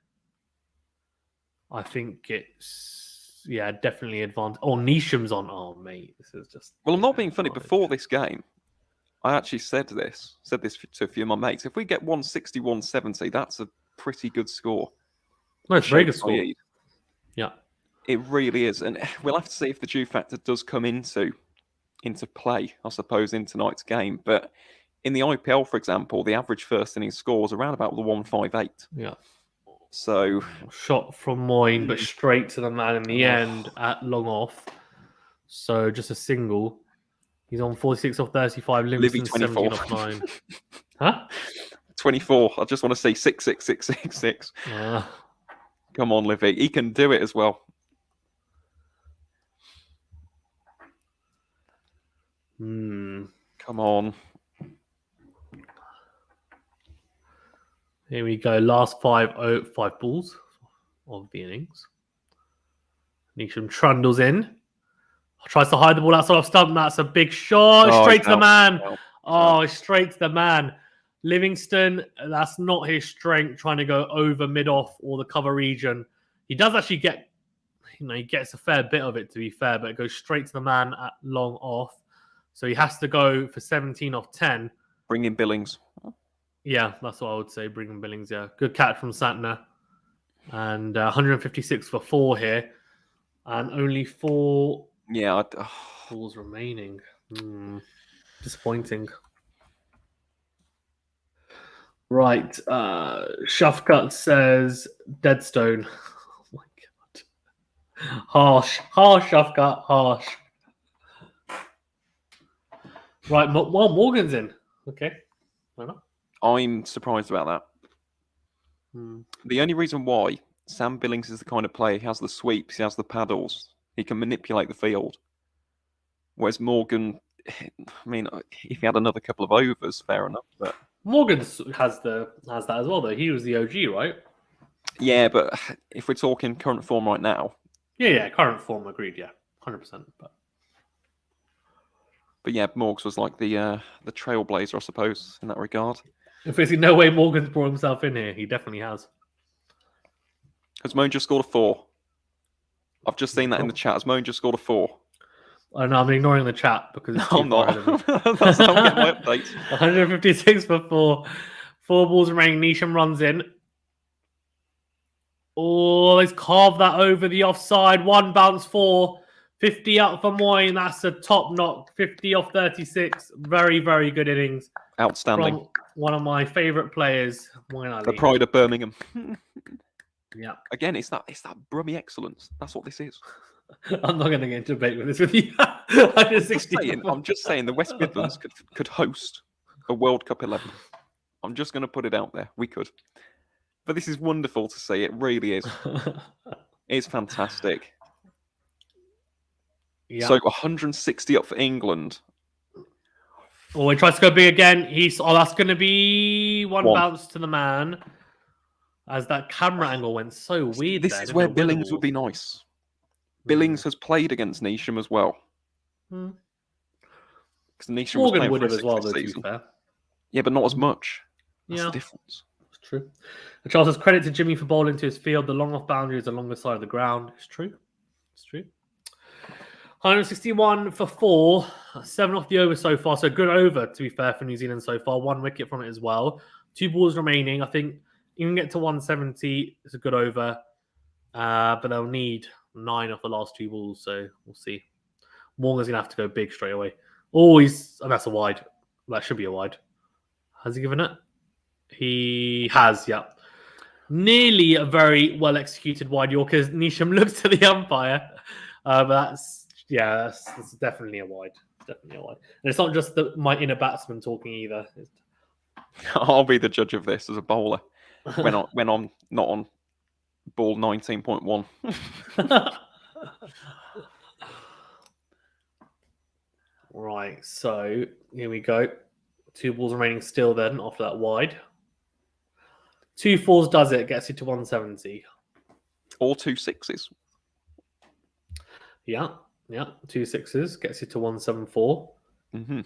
I think it's definitely advanced. Oh, Nisham's on. Oh, mate, this is just.
Well, I'm not being funny. Before this game, I actually said this to a few of my mates. If we get 160, 170, that's a pretty good score.
No, it's a very good score. Yeah.
It really is. And we'll have to see if the due factor does come into play, I suppose, in tonight's game. But in the IPL, for example, the average first innings score was around about the 158.
Yeah.
So
shot from Moyne, but straight to the man in the end at long off. So just a single. He's on 46 off 35. Livingston 17 off 9. Huh?
24. I just want to say 6, 6, 6, 6, 6. Come on, Livy. He can do it as well. Come on.
Here we go. Last 5 balls of the innings. Nisham trundles in. Tries to hide the ball outside of stump. That's a big shot. Straight to the man. Straight to the man. Livingston, that's not his strength, trying to go over mid-off or the cover region. He does actually get, he gets a fair bit of it, to be fair, but it goes straight to the man at long off. So he has to go for 17 off 10.
Bring in Billings.
Yeah, that's what I would say. Bring in Billings, yeah. Good catch from Santner. And 156 for 4 here. And only 4 balls remaining. Disappointing. Right. Shufcut says Deadstone. Oh my god. Harsh, Shufcut. Harsh. Right. Well, Morgan's in. Okay. Why not?
I'm surprised about that. The only reason why Sam Billings is the kind of player, he has the sweeps, he has the paddles, he can manipulate the field. Whereas Morgan, I mean, if he had another couple of overs, fair enough. But
Morgan has that as well, though. He was the OG, right?
Yeah, but if we're talking current form right now.
Yeah, current form, agreed, yeah. 100%.
But yeah, Morgs was like the trailblazer, I suppose, in that regard.
If there's no way Morgan's brought himself in here, he definitely has.
Has Moan just scored a 4? I've just seen that in the chat. Has Moan just scored a 4?
I know, I'm ignoring the chat because it's
I'm not. That's how I get my updates.
156 for 4. 4 balls remaining. Nisham runs in. Oh, he's carved that over the offside. 1 bounce 4. 50 out for Moyne. That's a top knock. 50 off 36. Very, very good innings.
Outstanding.
From one of my favourite players, Moyne Ali.
The pride of Birmingham.
Yeah.
Again, it's that Brummy excellence. That's what this is.
I'm not going to get into debate with this with you.
I'm just saying the West Midlands could host a World Cup 11. I'm just going to put it out there. We could. But this is wonderful to see. It really is. It's fantastic. Yeah. So 160 up for England.
Oh, he tries to go big again. That's going to be one bounce to the man. As that camera angle went so weird.
This is where Billings would be nice. Billings has played against Nisham as well. Because Nisham was playing
would
for
have as well, though,
season.
to be fair.
Yeah, but not as much. That's the difference.
It's true. And Charles says credit to Jimmy for bowling to his field. The long off boundary is the longer side of the ground. It's true. 161 for 4. 7 off the over so far. So good over, to be fair, for New Zealand so far. 1 wicket from it as well. 2 balls remaining. I think you can get to 170. It's a good over. But they'll need 9 off the last 2 balls. So we'll see. Morgan's going to have to go big straight away. Oh, that's a wide. That should be a wide. Has he given it? He has, yeah. Nearly a very well executed wide Yorker. Nisham looks to the umpire. But that's definitely a wide. Definitely a wide. And it's not just my inner batsman talking either.
I'll be the judge of this as a bowler when I'm not on ball 19.1.
Right, so here we go. 2 balls remaining still then after that wide. 2 fours does it, gets you to 170.
Or 2 sixes.
Yeah, 2 sixes gets you to 174.
Mm-hmm.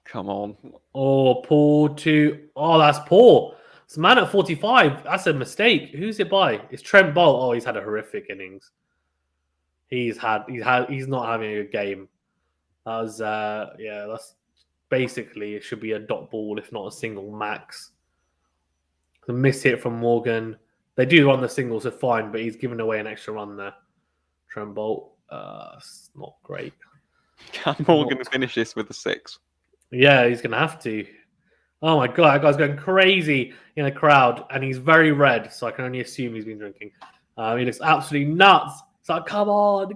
Come on.
Oh, poor 2. Oh, that's poor. It's man at 45. That's a mistake. Who's it by? It's Trent Boult. Oh, he's had a horrific innings. He's not having a good game. That was that's basically, it should be a dot ball, if not a single max. The miss hit from Morgan. They do run the single, so fine, but he's given away an extra run there. Trent Boult, it's not great.
Can Morgan finish this with a 6?
Yeah, he's going to have to. Oh my God, that guy's going crazy in a crowd, and he's very red, so I can only assume he's been drinking. He looks absolutely nuts. It's like, come on.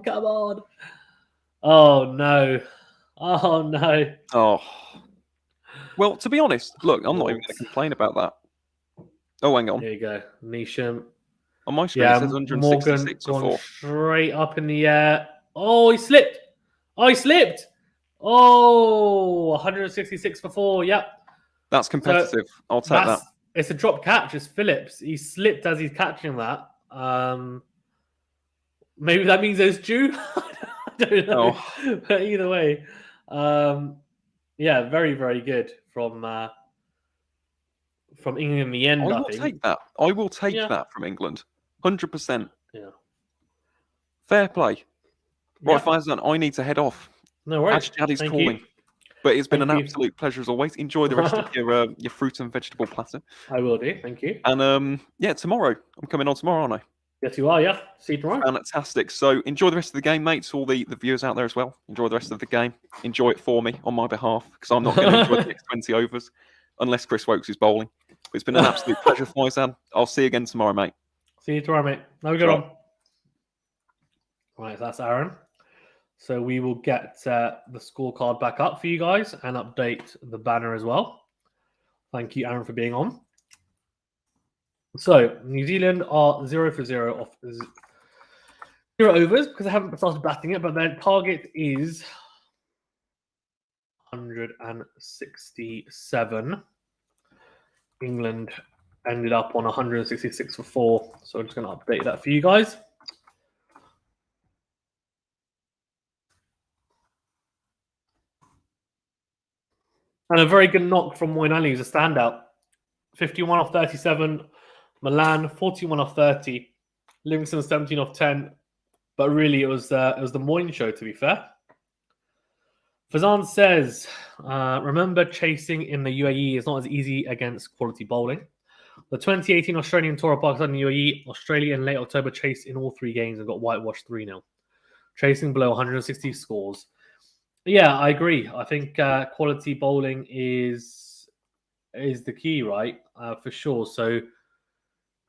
Oh, no.
Oh. Well, to be honest, look, I'm not even going to complain about that. Oh, hang on.
There you go. Nisham.
On my screen, it says 166
Morgan
or 4.
Straight up in the air. Oh, he slipped. Oh, 166 for 4. Yep.
That's competitive. I'll take that.
It's a drop catch. It's Phillips. He slipped as he's catching that. Maybe that means there's due. I don't know. Oh. But either way, very, very good from England in the end. I think.
Take that. I will take that from England. 100%.
Yeah.
Fair play. Right, Faizan, I need to head off.
No worries.
Daddy's calling. But it's been an absolute pleasure as always. Enjoy the rest of your fruit and vegetable platter.
I will do. Thank you.
And tomorrow. I'm coming on tomorrow, aren't I?
Yes, you are. Yeah. See you tomorrow.
Fantastic. So enjoy the rest of the game, mates. All the viewers out there as well. Enjoy the rest of the game. Enjoy it for me on my behalf, because I'm not going to enjoy the next 20 overs unless Chris Wokes is bowling. But it's been an absolute pleasure, Faizan. I'll see you again tomorrow, mate.
See you tomorrow, mate. Have a good one. Right, that's Aaron. So we will get the scorecard back up for you guys and update the banner as well. Thank you, Aaron, for being on. So New Zealand are 0 for 0 off 0 overs because they haven't started batting it, but their target is 167. England ended up on 166 for 4. So I'm just going to update that for you guys. And a very good knock from Moeen Ali, who's a standout. 51 off 37. Milan, 41 off 30. Livingston, 17 off 10. But really, it was the Moeen show, to be fair. Fazan says, remember, chasing in the UAE is not as easy against quality bowling. The 2018 Australian Tour of Pakistan and UAE, Australia in late October chased in all 3 games and got whitewashed 3-0. Chasing below 160 scores. Yeah, I agree. I think quality bowling is the key, right? For sure. So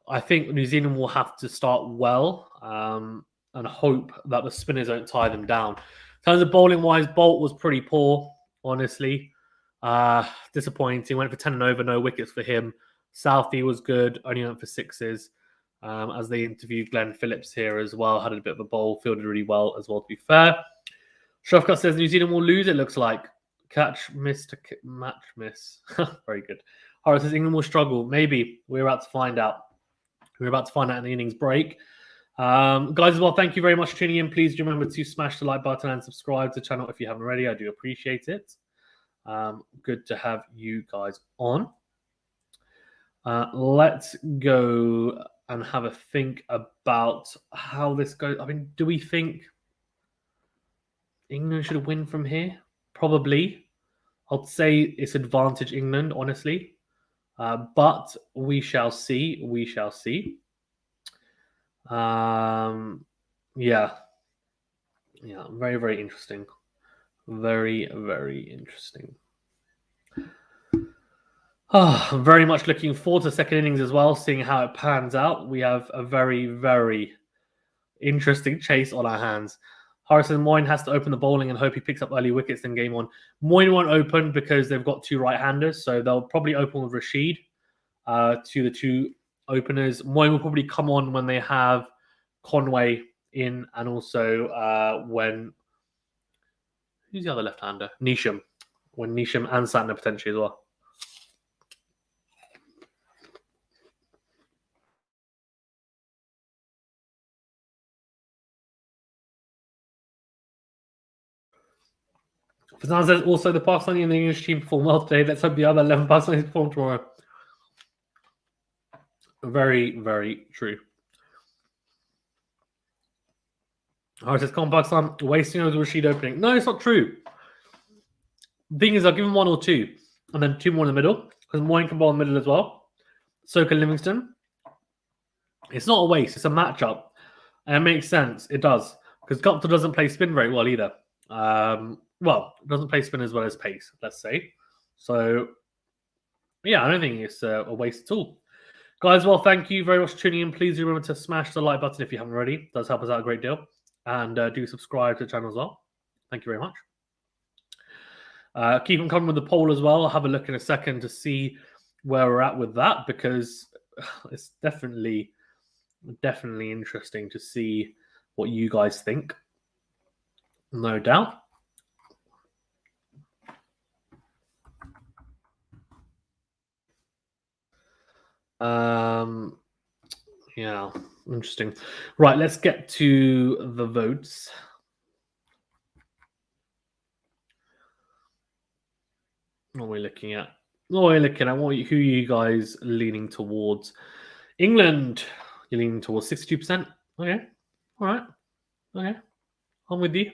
I think New Zealand will have to start well and hope that the spinners don't tie them down. In terms of bowling-wise, Boult was pretty poor, honestly. Disappointing. Went for 10 and over, no wickets for him. Southey was good, only went for 6s. As they interviewed Glenn Phillips here as well, had a bit of a bowl, fielded really well as well, to be fair. Shrafkat says New Zealand will lose, it looks like. Catch miss to match miss. Very good. Horace says England will struggle. Maybe. We're about to find out. We're about to find out in the innings break. Guys, as well, thank you very much for tuning in. Please do remember to smash the like button and subscribe to the channel if you haven't already. I do appreciate it. Good to have you guys on. Let's go and have a think about how this goes. I mean, do we think England should win from here? Probably. I'd say it's advantage England, honestly. But we shall see. We shall see. Yeah, very, very interesting. Very, very interesting. Very much looking forward to the second innings as well, seeing how it pans out. We have a very, very Interesting chase on our hands. Harrison Moyne has to open the bowling and hope he picks up early wickets in game one. Moyne won't open because they've got two right-handers, so they'll probably open with Rashid to the two openers. Moyne will probably come on when they have Conway in, and also when... Who's the other left-hander? Neesham. When Neesham and Santner potentially as well. Fazan says also the Pakistani and the English team perform well today. Let's hope the other 11 Pakistanis perform tomorrow. Very, very true. Alright, says come on, Pakistan, wasting over Rashid opening. No, it's not true. The thing is, I'll give him one or two, and then two more in the middle, because Moyne can bowl in the middle as well. So can Livingston. It's not a waste, it's a matchup. And it makes sense. It does. Because Gupta doesn't play spin very well either. Well, it doesn't play spin as well as pace, let's say. So, yeah, I don't think it's a waste at all. Guys, well, thank you very much for tuning in. Please do remember to smash the like button if you haven't already. It does help us out a great deal. And do subscribe to the channel as well. Thank you very much. Keep them coming with the poll as well. I'll have a look in a second to see where we're at with that, because it's definitely interesting to see what you guys think. No doubt. Yeah, interesting. Right, let's get to the votes. What are we looking at? Who are you guys leaning towards? England, you're leaning towards 62%. Okay, all right. Okay, I'm with you.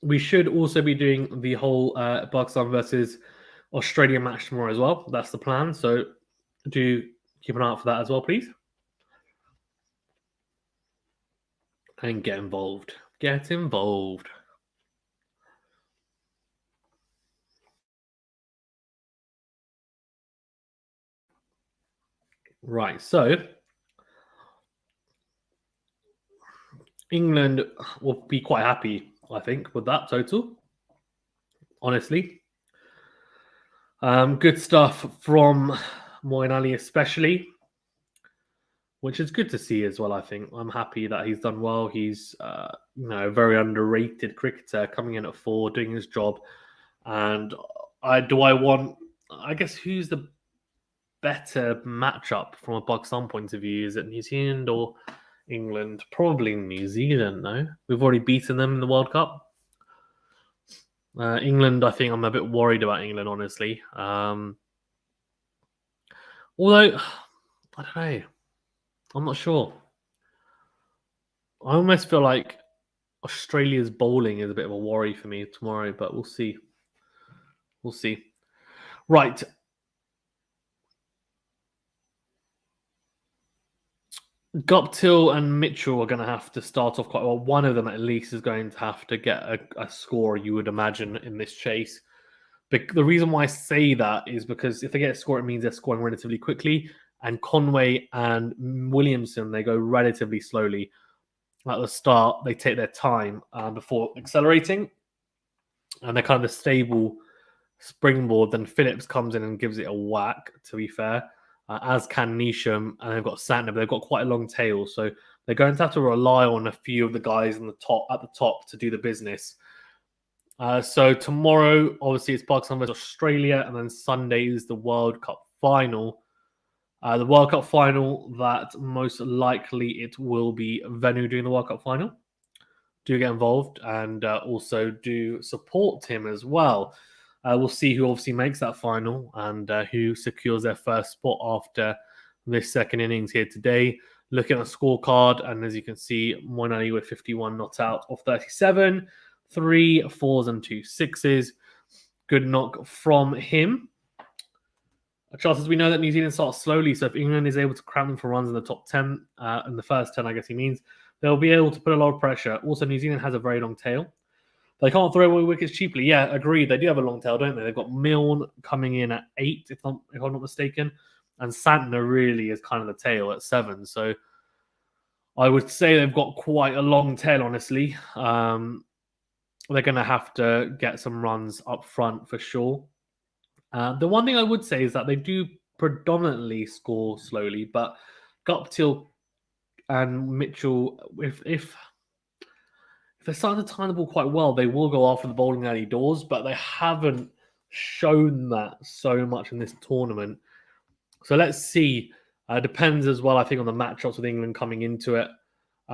We should also be doing the whole Pakistan versus Australia match tomorrow as well. That's the plan. So do keep an eye out for that as well, please. And get involved. Get involved. Right, so England will be quite happy, I think, with that total. Honestly. Good stuff from Moeen Ali especially, which is good to see as well, I think. I'm happy that he's done well. He's a very underrated cricketer coming in at 4, doing his job. And I guess who's the better matchup from a Pakistan point of view? Is it New Zealand or England? Probably New Zealand, no? We've already beaten them in the World Cup. England, I think I'm a bit worried about England, honestly. Although, I don't know. I'm not sure. I almost feel like Australia's bowling is a bit of a worry for me tomorrow, but we'll see. We'll see. Right. Guptill and Mitchell are going to have to start off quite well. One of them, at least, is going to have to get a score, you would imagine, in this chase. But the reason why I say that is because if they get a score, it means they're scoring relatively quickly. And Conway and Williamson, they go relatively slowly. At the start, they take their time before accelerating. And they're kind of a stable springboard. Then Phillips comes in and gives it a whack, to be fair. As can Neesham, and they've got Santner, but they've got quite a long tail. So they're going to have to rely on a few of the guys at the top to do the business. So tomorrow, obviously, it's Pakistan versus Australia, and then Sunday is the World Cup final. The World Cup final, that most likely it will be Venu doing the World Cup final. Do get involved and also do support him as well. We'll see who obviously makes that final and who secures their first spot after this second innings here today. Looking at the scorecard, and as you can see, Moeen Ali with 51 not out of 37. 3 4s and 2 6s. Good knock from him. Charles, we know that New Zealand starts slowly, so if England is able to cram them for runs in the top 10, in the first 10, I guess he means, they'll be able to put a lot of pressure. Also, New Zealand has a very long tail. They can't throw away wickets cheaply. Yeah, agreed. They do have a long tail, don't they? They've got Milne coming in at 8, if I'm not mistaken, and Santner really is kind of the tail at 7. So I would say they've got quite a long tail, honestly. They're going to have to get some runs up front for sure. The one thing I would say is that they do predominantly score slowly, but Guptill and Mitchell, if they're starting to time the ball quite well, they will go after the bowling alley doors, but they haven't shown that so much in this tournament. So let's see. Depends as well, I think, on the matchups with England coming into it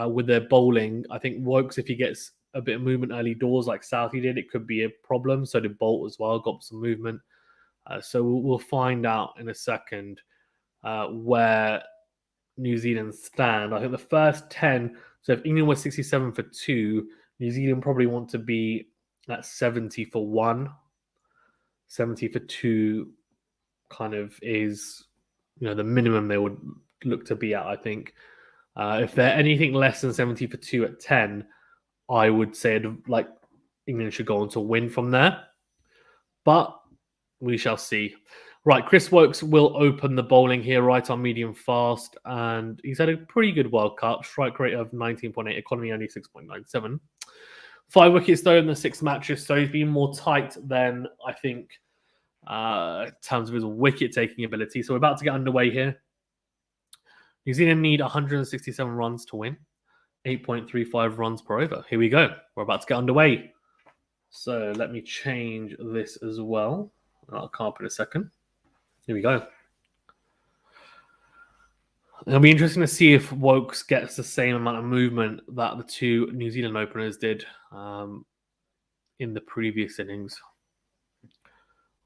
with their bowling. I think Wokes, if he gets a bit of movement early doors like Southey did, it could be a problem. So did Boult as well, got some movement. So we'll find out in a second where New Zealand stand. I think the first 10, so if England was 67 for 2, New Zealand probably want to be at 70 for 1. 70 for 2 kind of is, the minimum they would look to be at, I think. If they're anything less than 70 for 2 at 10, I would say like England should go on to win from there. But we shall see. Right, Chris Wokes will open the bowling here, right on medium fast, and he's had a pretty good World Cup. Strike rate of 19.8, economy only 6.97. 5 wickets though in the 6 matches, so he's been more tight than I think in terms of his wicket-taking ability. So we're about to get underway here. New Zealand need 167 runs to win, 8.35 runs per over. Here we go. We're about to get underway. So let me change this as well. I'll come up in a second. Here we go. It'll be interesting to see if Wokes gets the same amount of movement that the 2 New Zealand openers did in the previous innings.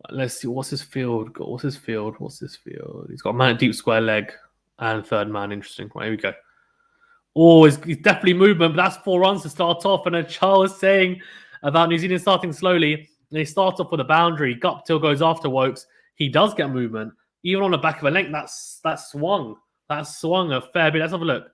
Let's see. What's his field? What's his field? He's got a man at deep square leg and third man. Interesting. Right, here we go. Oh, he's definitely movement, but that's 4 runs to start off. And as Charles was saying about New Zealand starting slowly, they start off with a boundary. Guptill goes after Wokes. He does get movement. Even on the back of a length, that swung. That swung a fair bit. Let's have a look.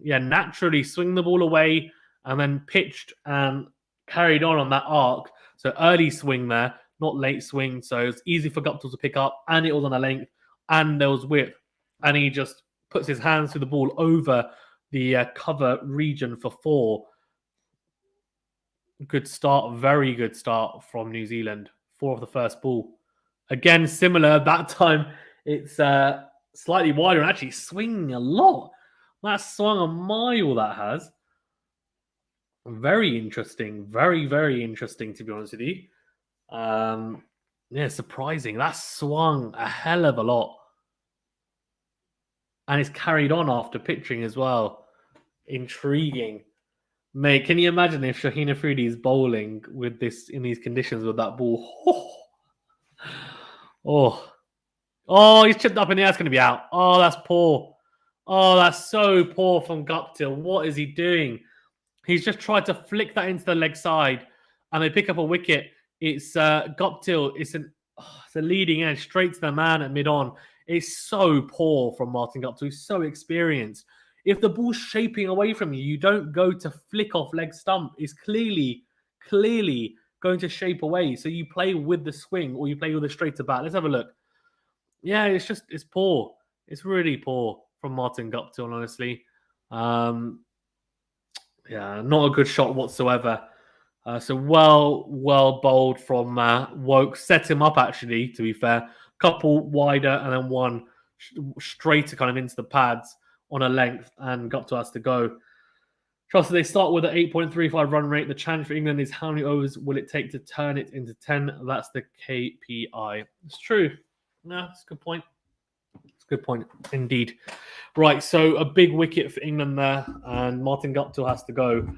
Yeah, naturally swing the ball away and then pitched and carried on that arc. So early swing there, not late swing. So it's easy for Guptill to pick up, and it was on a length, and there was width. And he just puts his hands through the ball over the cover region for 4. Good start, very good start from New Zealand. 4 of the first ball. Again, similar. That time it's slightly wider and actually swinging a lot. That swung a mile, that has. Very interesting. Very, very interesting, to be honest with you. Yeah, surprising. That swung a hell of a lot. And it's carried on after pitching as well. Intriguing. Mate, can you imagine if Shaheen Afridi is bowling with this in these conditions with that ball? Oh, he's chipped up in the air. It's going to be out. Oh, that's poor. Oh, that's so poor from Guptill. What is he doing? He's just tried to flick that into the leg side, and they pick up a wicket. It's Guptill. It's a leading edge straight to the man at mid-on. It's so poor from Martin Guptill. He's so experienced. If the ball's shaping away from you, you don't go to flick off leg stump. It's clearly going to shape away. So you play with the swing or you play with a straight to bat. Let's have a look. Yeah, it's poor. It's really poor from Martin Guptill, honestly. Yeah, not a good shot whatsoever. So well bowled from Woke. Set him up, actually, to be fair. Couple wider and then one straighter kind of into the pads on a length, and Guptill has to go. Trust they start with an 8.35 run rate. The challenge for England is how many overs will it take to turn it into 10? That's the KPI. It's true. No, it's a good point. It's a good point indeed. Right, so a big wicket for England there, and Martin Guptill has to go.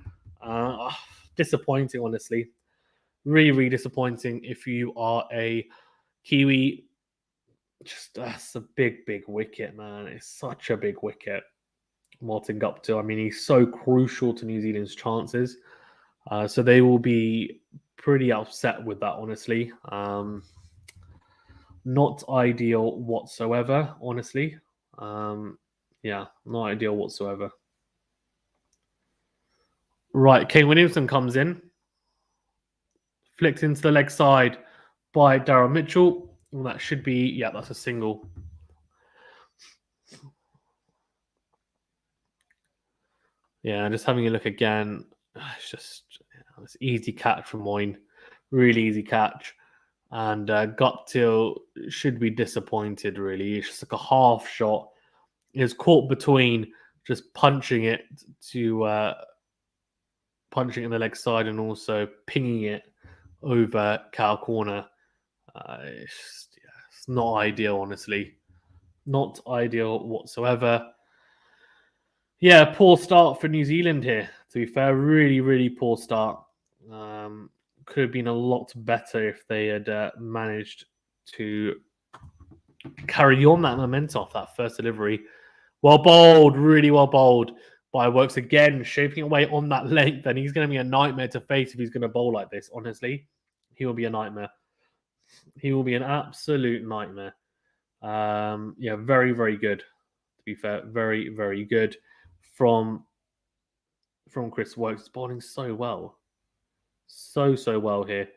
Disappointing, honestly. Really, really disappointing if you are a Kiwi. Just that's a big wicket, man. It's such a big wicket. Martin Guptill. I mean, he's so crucial to New Zealand's chances. So they will be pretty upset with that, honestly. Not ideal whatsoever, honestly. Yeah, not ideal whatsoever. Right, Kane Williamson comes in. Flicked into the leg side by Daryl Mitchell. Well, that should be, yeah, that's a single. Yeah, just having a look again. It's just it's easy catch from Moyne. Really easy catch. And Guptill should be disappointed, really. It's just like a half shot. It's caught between just punching it to punching it in the leg side and also pinging it over cow corner. It's not ideal, honestly. Not ideal whatsoever. Yeah, poor start for New Zealand here, to be fair. Really, really poor start. Could have been a lot better if they had managed to carry on that momentum off that first delivery. Well bowled, really well bowled by Works again, shaping away on that length, and he's going to be a nightmare to face if he's going to bowl like this, honestly. He will be a nightmare. He will be an absolute nightmare. Yeah, very, very good, to be fair. Very, very good from Chris Works. He's bowling so well. So well here.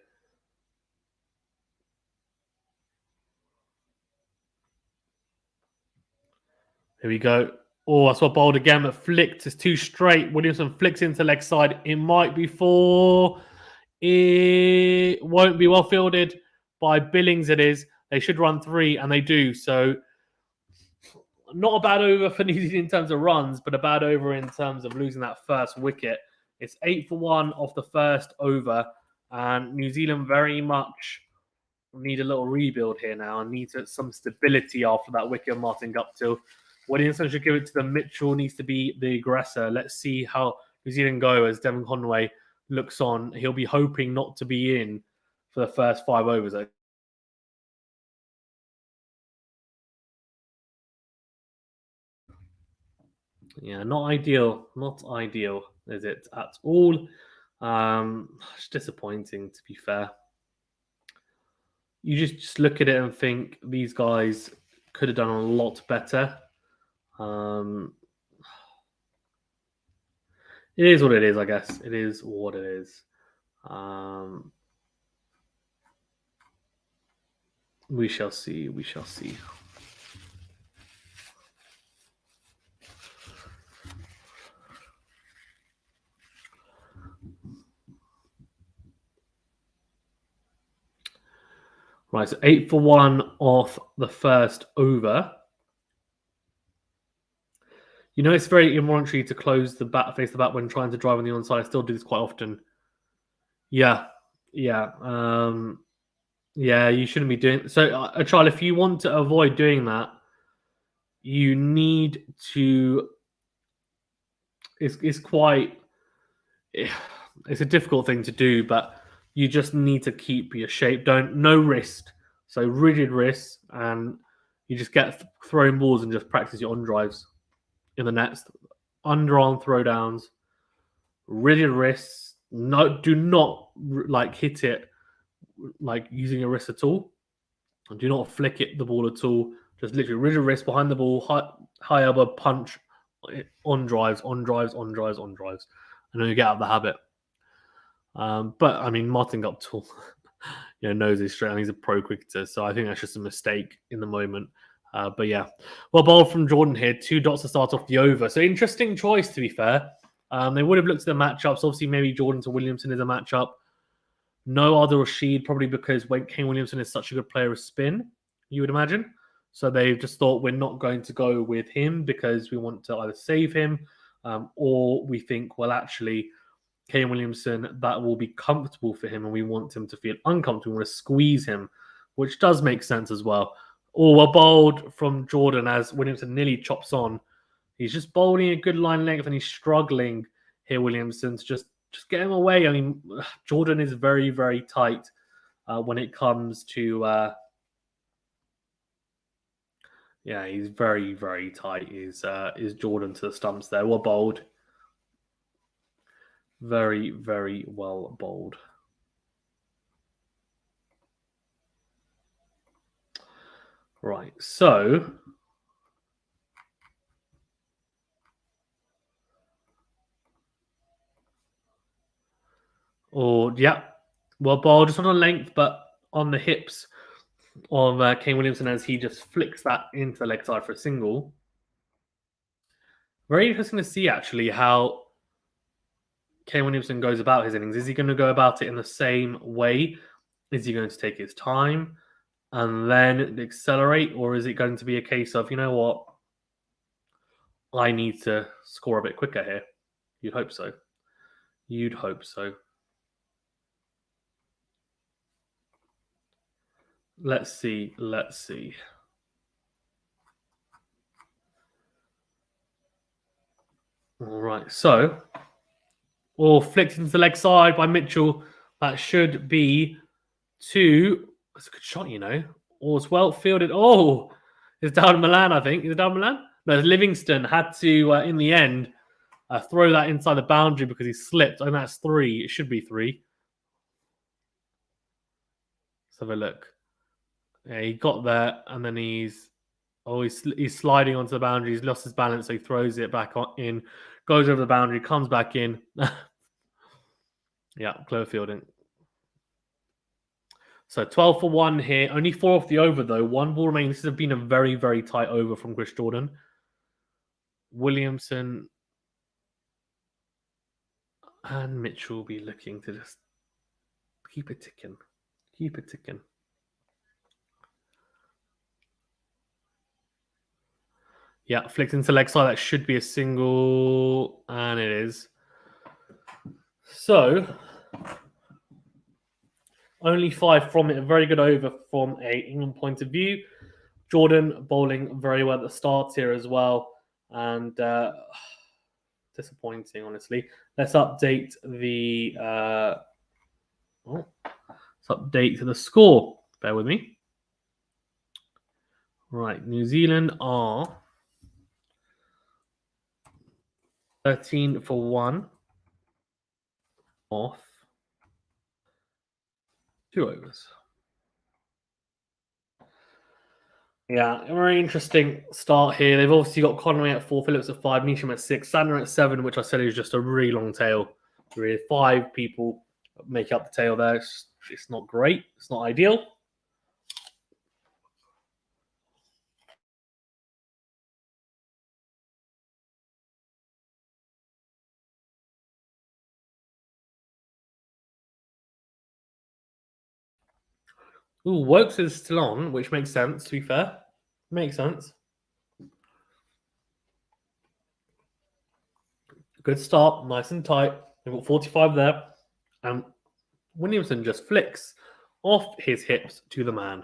Here we go. Oh, that's what bowled again, but flicked. It's too straight. Williamson flicks into leg side. It might be four. It won't be well fielded by Billings. It is. They should run three, and they do. So, not a bad over for New Zealand in terms of runs, but a bad over in terms of losing that first wicket. It's 8 for 1 off the first over, and New Zealand very much need a little rebuild here now and need some stability after that wicket of Martin Guptill. Williamson should give it to them. Mitchell needs to be the aggressor. Let's see how New Zealand go as Devon Conway looks on. He'll be hoping not to be in for the first 5 overs. Yeah, not ideal. Not ideal, is it at all? It's disappointing, to be fair. You just look at it and think these guys could have done a lot better. It is what it is, I guess. It is what it is. We shall see. We shall see. Right, so 8 for 1 off the first over. You know, it's very involuntary to close the bat, face the bat when trying to drive on the onside. I still do this quite often. Yeah. Yeah, you shouldn't be doing so. Charlie, if you want to avoid doing that, you need to. It's quite. It's a difficult thing to do, but you just need to keep your shape. No wrist, so rigid wrists, and you just get throwing balls and just practice your on drives in the nets, underarm throwdowns, rigid wrists. No, do not like hit it like using your wrist at all. Do not flick the ball at all. Just literally rigid wrist behind the ball, high elbow punch, on drives, and then you get out of the habit. But I mean, Martin Guptill, knows his straight, and he's a pro cricketer, so I think that's just a mistake in the moment. But yeah, well, ball from Jordan here, 2 dots to start off the over. So interesting choice, to be fair. They would have looked at the matchups. Obviously, maybe Jordan to Williamson is a matchup. No other Rashid, probably because Kane Williamson is such a good player of spin, you would imagine. So they've just thought we're not going to go with him because we want to either save him or we think, well, actually, Kane Williamson, that will be comfortable for him and we want him to feel uncomfortable. We want to squeeze him, which does make sense as well. Or a bowled from Jordan as Williamson nearly chops on. He's just bowling a good line length and he's struggling here, Williamson, to just get him away. I mean, Jordan is very, very tight when it comes to... yeah, he's very, very tight. Is Jordan to the stumps there. Well bowled. Very, very well bowled. Right, so yeah, well, ball just on a length, but on the hips of Kane Williamson as he just flicks that into the leg side for a single. Very interesting to see actually how Kane Williamson goes about his innings. Is he going to go about it in the same way? Is he going to take his time and then accelerate, or is it going to be a case of, you know what, I need to score a bit quicker here? You'd hope so. You'd hope so. Let's see. Let's see. All right. So, flicked into the leg side by Mitchell. That should be two. That's a good shot, you know. It's well fielded. Oh, it's down Milan, I think. Is it down Milan? No, Livingston had to, in the end, throw that inside the boundary because he slipped. And that's 3. It should be 3. Let's have a look. Yeah, he got there, and then he's sliding onto the boundary. He's lost his balance, so he throws it back in, goes over the boundary, comes back in. Yeah, clever fielding. So 12 for 1 here. Only 4 off the over, though. 1 ball remaining. This has been a very, very tight over from Chris Jordan. Williamson and Mitchell will be looking to just keep it ticking. Keep it ticking. Yeah, flicked into leg side. That should be a single, and it is. So, only 5 from it. A very good over from a England point of view. Jordan bowling very well at the start here as well. And disappointing, honestly. Let's update the the score. Bear with me. Right, New Zealand are 13 for 1 off 2 overs. Yeah, a very interesting start here. They've obviously got Conway at 4, Phillips at 5, Neesham at 6, Sandner at 7, which I said is just a really long tail. Really, 5 people make up the tail there. It's not great. It's not ideal. Ooh, Wokes is still on, which makes sense, to be fair. Makes sense. Good start, nice and tight. They've got 45 there. And Williamson just flicks off his hips to the man.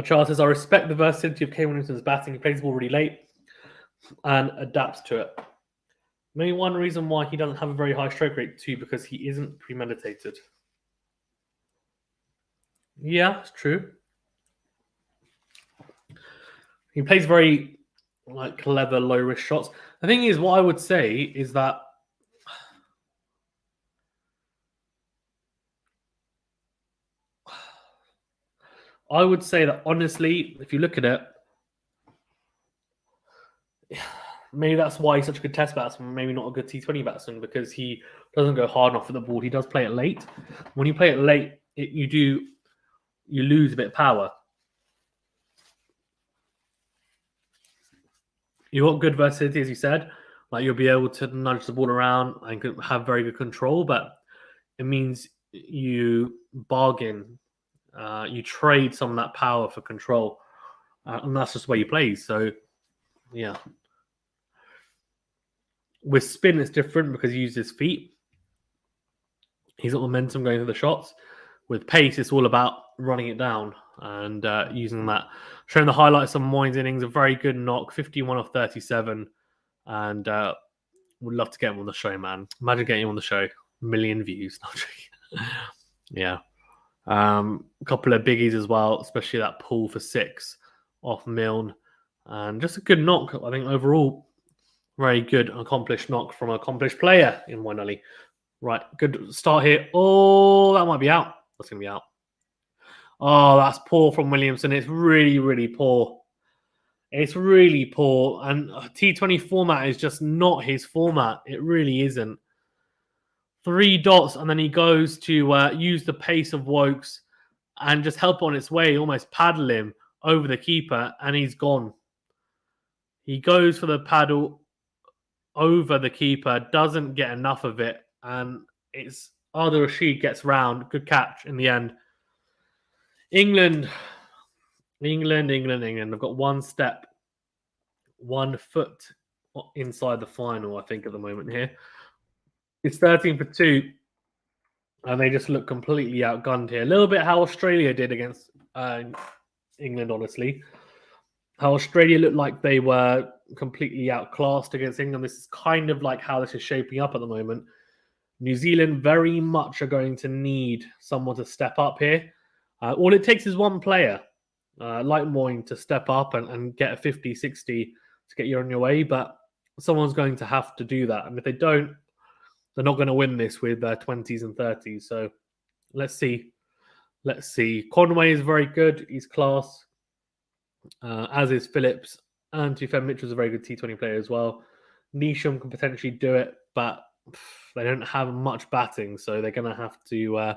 Charles says, I respect the versatility of Kane Williamson's batting. He plays the ball really late and adapts to it. Maybe one reason why he doesn't have a very high stroke rate too, because he isn't premeditated. Yeah, it's true. He plays very clever low risk shots. The thing is, what I would say is that honestly, if you look at it, maybe that's why he's such a good test batsman, maybe not a good T20 batsman, because he doesn't go hard enough at the ball. He does play it late. When you play it late, you lose a bit of power. You've got good versatility, as you said. You'll be able to nudge the ball around and have very good control, but it means you bargain, you trade some of that power for control, and that's just the way you play. So, yeah. With spin, it's different because he uses his feet. He's got momentum going through the shots. With pace, it's all about running it down and using that. Showing the highlights of Moyne's innings, a very good knock, 51 off 37. And would love to get him on the show, man. Imagine getting him on the show. 1 million views. Yeah. A couple of biggies as well, especially that pull for 6 off Milne. And just a good knock, I think, overall. Very good, accomplished knock from an accomplished player in Moeen Ali. Right, good start here. Oh, that might be out. That's going to be out. Oh, that's poor from Williamson. It's really, really poor. It's really poor. And T20 format is just not his format. It really isn't. 3 dots, and then he goes to use the pace of Wokes and just help on its way, almost paddle him over the keeper, and he's gone. He goes for the paddle over the keeper, doesn't get enough of it, and it's Arda Rashid gets round. Good catch in the end. England. I've got 1 step, 1 foot inside the final, I think, at the moment here. It's 13 for 2, and they just look completely outgunned here. A little bit how Australia did against England, honestly. How Australia looked like they were completely outclassed against England. This is kind of like how this is shaping up at the moment. New Zealand very much are going to need someone to step up here. All it takes is 1 player, like Moyne, to step up and get a 50, 60 to get you on your way. But someone's going to have to do that. And if they don't, they're not going to win this with 20s and 30s. So let's see. Let's see. Conway is very good. He's class. As is Phillips. And to be fair, Mitchell's a very good T20 player as well. Neesham can potentially do it, but they don't have much batting, so they're going to have to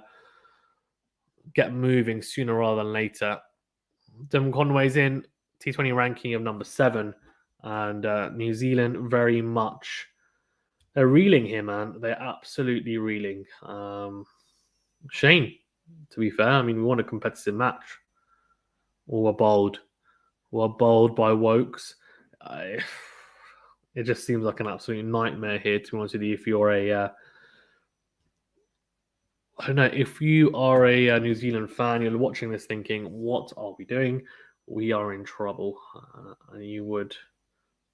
get moving sooner rather than later. Devon Conway's in, T20 ranking of number 7, and New Zealand very much... They're reeling here, man. They're absolutely reeling. Shame, to be fair. I mean, we want a competitive match. Or we're bowled. We're bowled by Wokes. It just seems like an absolute nightmare here, to be honest with you. If you're a... I don't know, if you are a New Zealand fan, you're watching this thinking, what are we doing? We are in trouble. And you would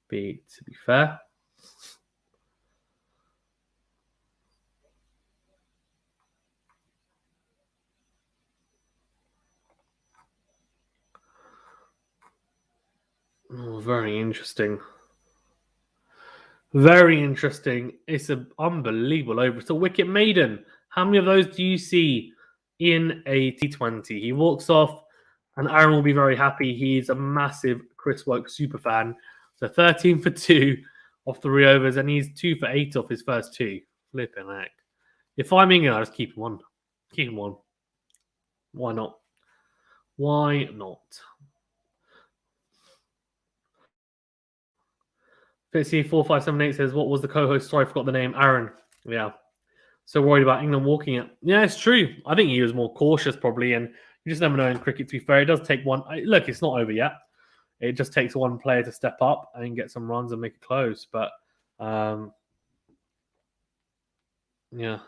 be, to be fair. Oh, very interesting. Very interesting. It's an unbelievable over. It's a wicket maiden. How many of those do you see in a T20? He walks off, and Aaron will be very happy. He's a massive Chris Wokes super fan. So 13 for 2 off 3 overs, and he's 2 for 8 off his first 2. Flipping heck. If I'm England, I'll just keep him on. Keep him on. Why not? Why not? Fitzy4578 says, what was the co-host? Sorry, I forgot the name. Aaron. Yeah. So worried about England walking it. Yeah, it's true. I think he was more cautious probably, and you just never know in cricket, to be fair. It does take one. Look, it's not over yet. It just takes 1 player to step up and get some runs and make it close. But, yeah.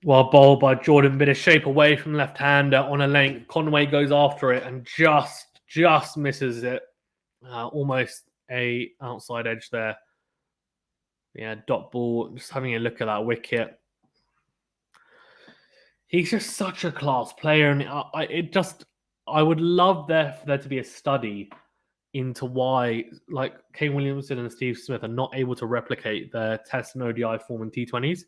Well, bowled by Jordan, bit of shape away from left-hander on a length. Conway goes after it and just misses it. Almost a outside edge there. Yeah, dot ball. Just having a look at that wicket. He's just such a class player, and I would love for there to be a study into why, like, Kane Williamson and Steve Smith are not able to replicate their Test and ODI form in T20s.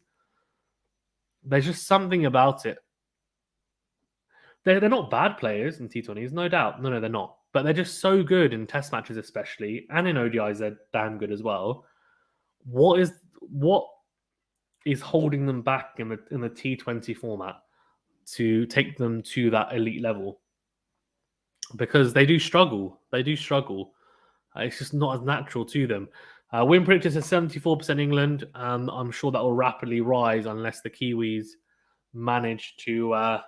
There's just something about it. They're not bad players in T20s, no doubt. No, they're not. But they're just so good in Test matches, especially, and in ODIs, they're damn good as well. What is holding them back in the T20 format to take them to that elite level? Because they do struggle. It's just not as natural to them. Win predictor says 74% England, and I'm sure that will rapidly rise unless the Kiwis manage to...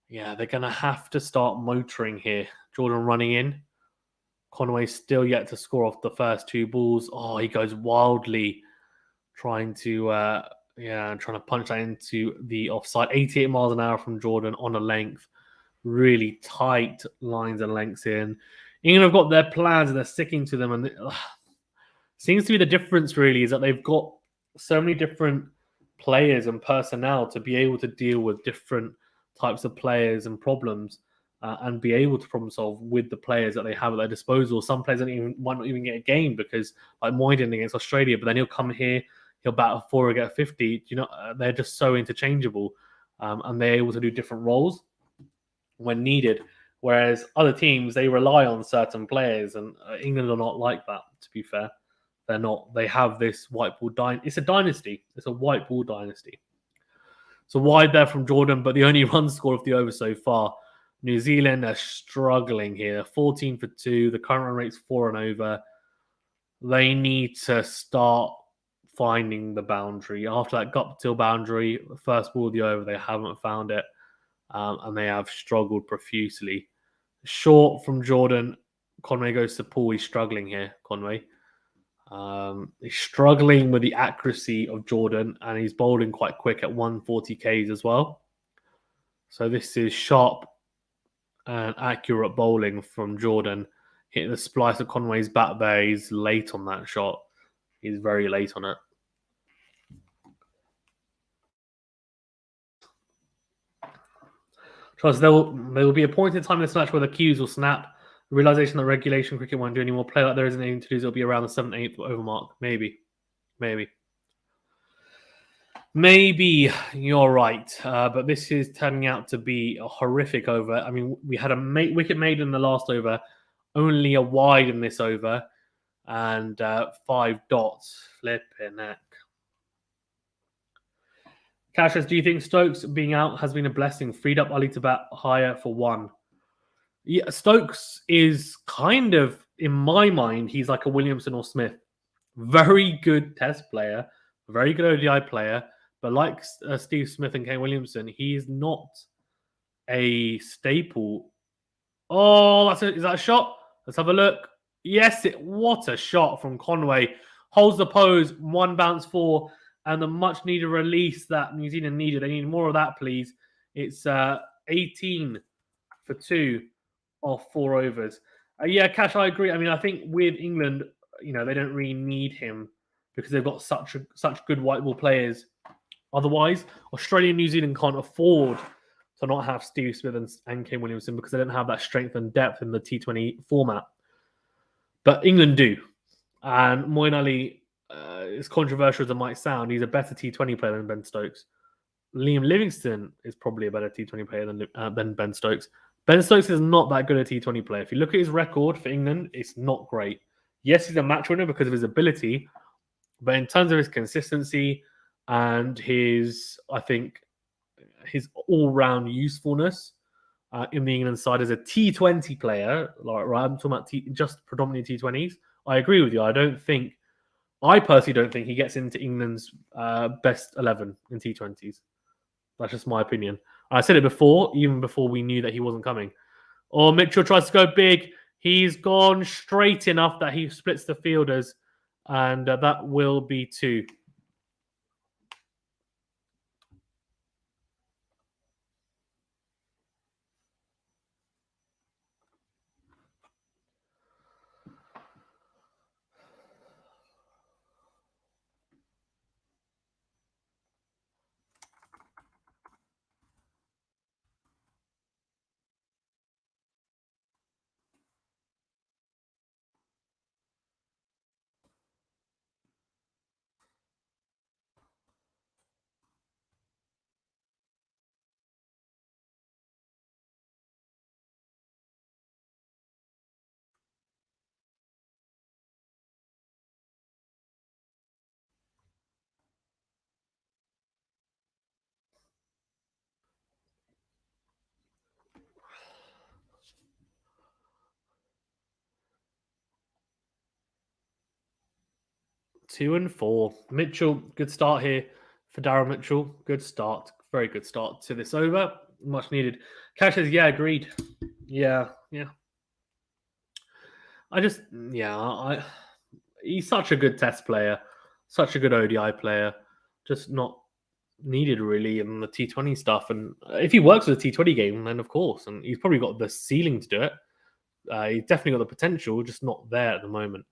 they're going to have to start motoring here. Jordan running in. Conway still yet to score off the first 2 balls. Oh, he goes wildly trying to punch that into the offside. 88 miles an hour from Jordan on a length. Really tight lines and lengths in. England have got their plans and they're sticking to them. And Seems to be the difference really is that they've got so many different players and personnel to be able to deal with different types of players and problems and be able to problem solve with the players that they have at their disposal. Some players might not even get a game because, like Moyden against Australia, but then he'll come here, he'll bat a 4 or get a 50. They're just so interchangeable and they're able to do different roles when needed. Whereas other teams, they rely on certain players, and England are not like that, to be fair. They're not. They have this white ball dynasty. It's a dynasty. It's a white ball dynasty. So wide there from Jordan, but the only run score of the over so far. New Zealand are struggling here. 14 for 2. The current run rate's 4 and over. They need to start finding the boundary. After that gut till boundary, the first ball of the over, they haven't found it. And they have struggled profusely. Short from Jordan. Conway goes to Paul. He's struggling here, Conway. He's struggling with the accuracy of Jordan, and he's bowling quite quick at 140 Ks as well. So this is sharp and accurate bowling from Jordan. Hitting the splice of Conway's bat there. He's late on that shot. He's very late on it. Trust there will be a point in time in this match where the cues will snap. The realization that regulation cricket won't do any more play like there isn't anything to lose. It'll be around the 7th, 8th over mark. Maybe. You're right. But this is turning out to be a horrific over. I mean, we had a wicket made in the last over, only a wide in this over, and 5 dots. Flipping heck. Cash says, do you think Stokes being out has been a blessing? Freed up Ali to bat higher for 1. Yeah, Stokes is kind of, in my mind, he's like a Williamson or Smith. Very good test player, very good ODI player, but like Steve Smith and Kane Williamson, he's not a staple. Oh, is that a shot? Let's have a look. Yes, what a shot from Conway. Holds the pose, 1 bounce 4, and the much needed release that New Zealand needed. They need more of that, please. It's 18 for 2 off 4 overs. Yeah, Cash, I agree. I mean, I think with England, they don't really need him because they've got such good white ball players. Otherwise, Australia and New Zealand can't afford to not have Steve Smith and Kane Williamson because they don't have that strength and depth in the T20 format. But England do. And Moeen Ali, as controversial as it might sound, he's a better T20 player than Ben Stokes. Liam Livingstone is probably a better T20 player than Ben Stokes. Ben Stokes is not that good a T20 player. If you look at his record for England, it's not great. Yes, he's a match winner because of his ability, but in terms of his consistency and his all-round usefulness in the England side as a T20 player, right? I'm talking about just predominantly T20s. I agree with you. I personally don't think he gets into England's best 11 in T20s. That's just my opinion. I said it before, even before we knew that he wasn't coming. Or Mitchell tries to go big. He's gone straight enough that he splits the fielders, and that will be 2. Two and 4. Mitchell, good start here for Darryl Mitchell. Good start. Very good start to this over. Much needed. Cash says, yeah, agreed. Yeah. He's such a good test player, such a good ODI player, just not needed really in the T20 stuff. And if he works with a T20 game, then of course, and he's probably got the ceiling to do it. He's definitely got the potential, just not there at the moment.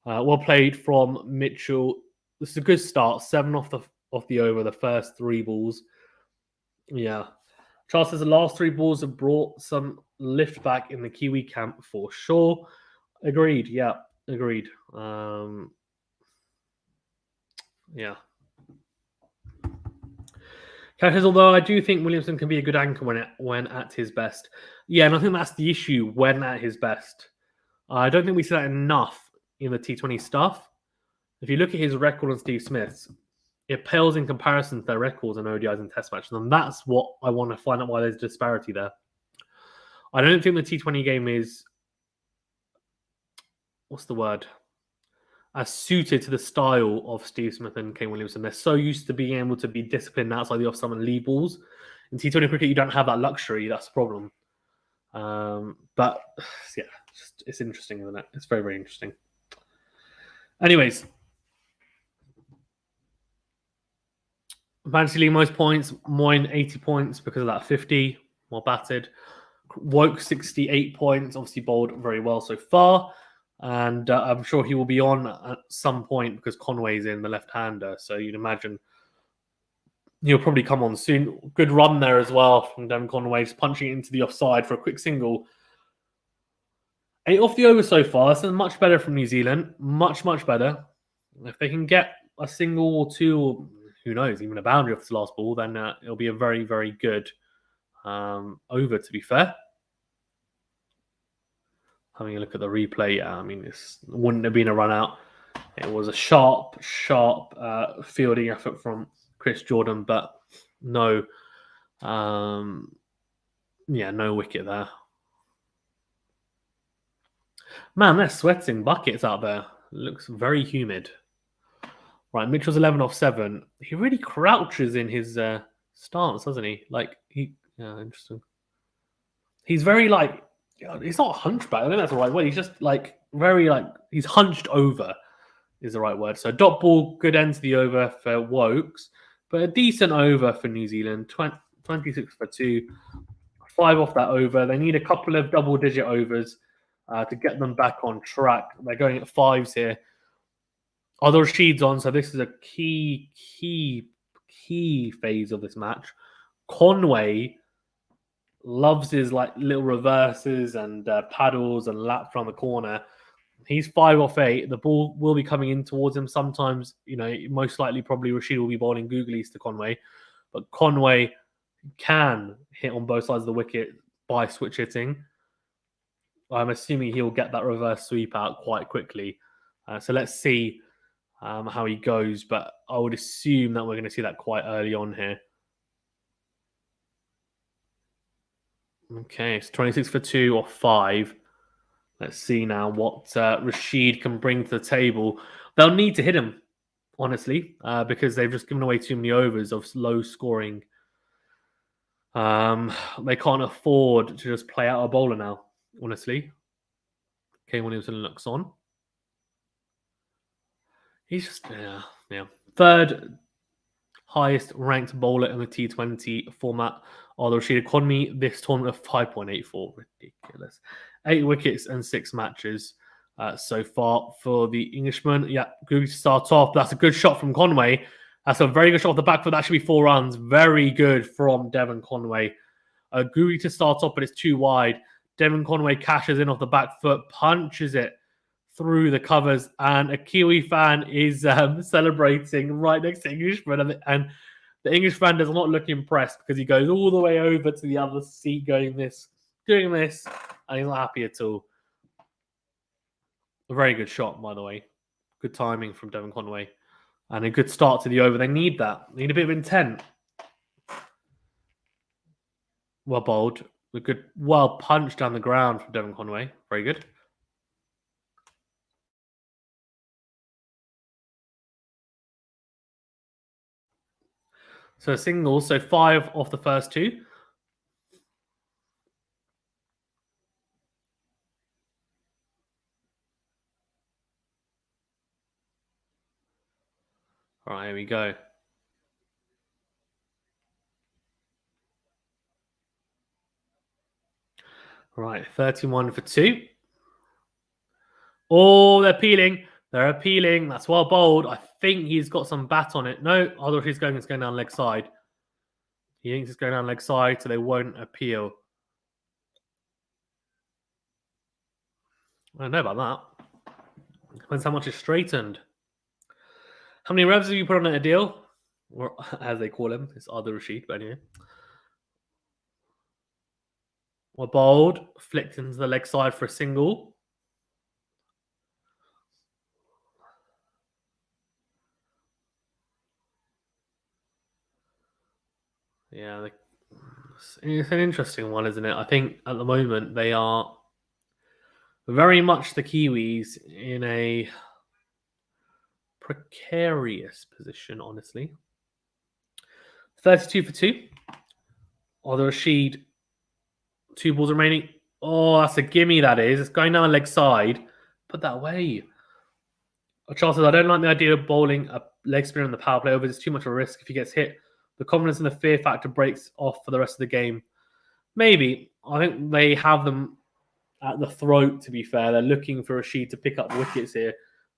Well played from Mitchell. This is a good start. 7 off the over, the first 3 balls. Yeah. Charles says the last 3 balls have brought some lift back in the Kiwi camp for sure. Agreed. Yeah, agreed. Yeah. Cat says, although I do think Williamson can be a good anchor when at his best. Yeah, and I think that's the issue, when at his best. I don't think we see that enough in the T20 stuff. If you look at his record on Steve Smith's, it pales in comparison to their records on ODIs and Test matches, and that's what I want to find out why there's a disparity there. I don't think the T20 game is, what's the word, as suited to the style of Steve Smith and Kane Williamson. They're so used to being able to be disciplined outside the off-stump and leave balls. In T20 cricket, you don't have that luxury. That's the problem. But yeah, it's interesting, isn't it? It's very, very interesting. Anyways, Fantasy League most points, Moyne 80 points because of that 50, well batted. Woke 68 points, obviously bowled very well so far. And I'm sure he will be on at some point because Conway's in, the left-hander. So you'd imagine he'll probably come on soon. Good run there as well from Devon Conway, just punching it into the offside for a quick single. 8 off the over so far. This is much better from New Zealand. Much, much better. If they can get a single or 2, or who knows, even a boundary off this last ball, then it'll be a very, very good over, to be fair. Having a look at the replay, yeah, I mean, this wouldn't have been a run out. It was a sharp fielding effort from Chris Jordan, but no, no wicket there. Man, they're sweating buckets out there. It looks very humid. Right, Mitchell's 11 off 7. He really crouches in his stance, doesn't he? Interesting. He's very he's not hunchback. I don't think that's the right word. He's just he's hunched over is the right word. So dot ball, good end to the over for Wokes, but a decent over for New Zealand. 26 for 2, 5 off that over. They need a couple of double-digit overs to get them back on track. They're going at 5s here. Although Rashid's on, so this is a key phase of this match. Conway loves his little reverses and paddles and laps around the corner. He's 5 off 8. The ball will be coming in towards him. Sometimes, most likely probably Rashid will be bowling googlies to Conway. But Conway can hit on both sides of the wicket by switch hitting. I'm assuming he'll get that reverse sweep out quite quickly. So let's see how he goes. But I would assume that we're going to see that quite early on here. Okay, it's 26 for 2 or 5. Let's see now what Rashid can bring to the table. They'll need to hit him, honestly, because they've just given away too many overs of low scoring. They can't afford to just play out a bowler now, honestly. Kane Williamson looks on. He's just, yeah. Third highest ranked bowler in the T20 format. Although Rashid economy this tournament of 5.84. Ridiculous. 8 wickets and 6 matches so far for the Englishman. Yeah, good to start off. That's a good shot from Conway. That's a very good shot off the back foot. That should be 4 runs. Very good from Devon Conway. Gooey to start off, but it's too wide. Devon Conway cashes in off the back foot, punches it through the covers, and a Kiwi fan is celebrating right next to Englishman, and the English fan does not look impressed because he goes all the way over to the other seat doing this, and he's not happy at all. A very good shot, by the way. Good timing from Devon Conway. And a good start to the over. They need that. They need a bit of intent. Well bowled. A good, well punched down the ground from Devon Conway. Very good. So a single. So 5 off the first 2. All right, here we go. Right, 31 for 2. Oh, they're peeling. They're appealing. That's well bowled. I think he's got some bat on it. No, although it's going down leg side. He thinks it's going down leg side, so they won't appeal. I don't know about that. Depends how much is straightened. How many revs have you put on a deal? Or as they call him, it's Adil Rashid, but anyway. Well bowled, flicked into the leg side for a single. Yeah, it's an interesting one, isn't it? I think at the moment they are very much the Kiwis in a precarious position, honestly. 32 for 2. Although Rashid, 2 balls remaining. Oh, that's a gimme, that is. It's going down the leg side. Put that away. Charles says, I don't like the idea of bowling a leg spinner in the power play over. It's too much of a risk if he gets hit. The confidence and the fear factor breaks off for the rest of the game. Maybe. I think they have them at the throat, to be fair. They're looking for Rashid to pick up wickets here.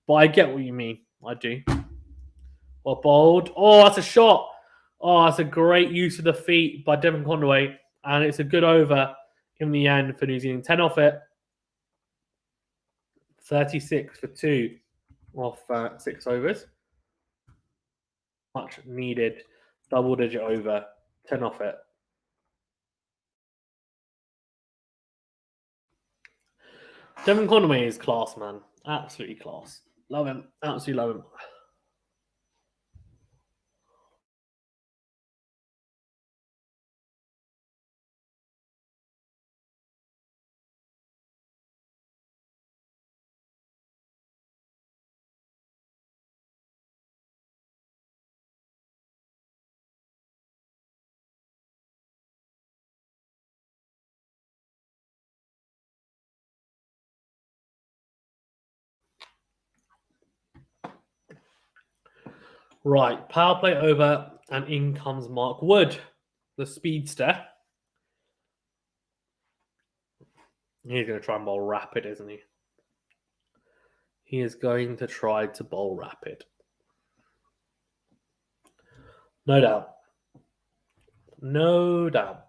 But I get what you mean. I do. Well bowled. Oh, that's a shot. Oh, that's a great use of the feet by Devon Conway. And it's a good over in the end for New Zealand. 10 off it. 36 for 2 off 6 overs. Much needed double-digit over. 10 off it. Devon Conway is class, man. Absolutely class. Love him. Absolutely love him. Right, power play over, and in comes Mark Wood, the speedster. He's going to try and bowl rapid, isn't he? He is going to try to bowl rapid. No doubt. No doubt.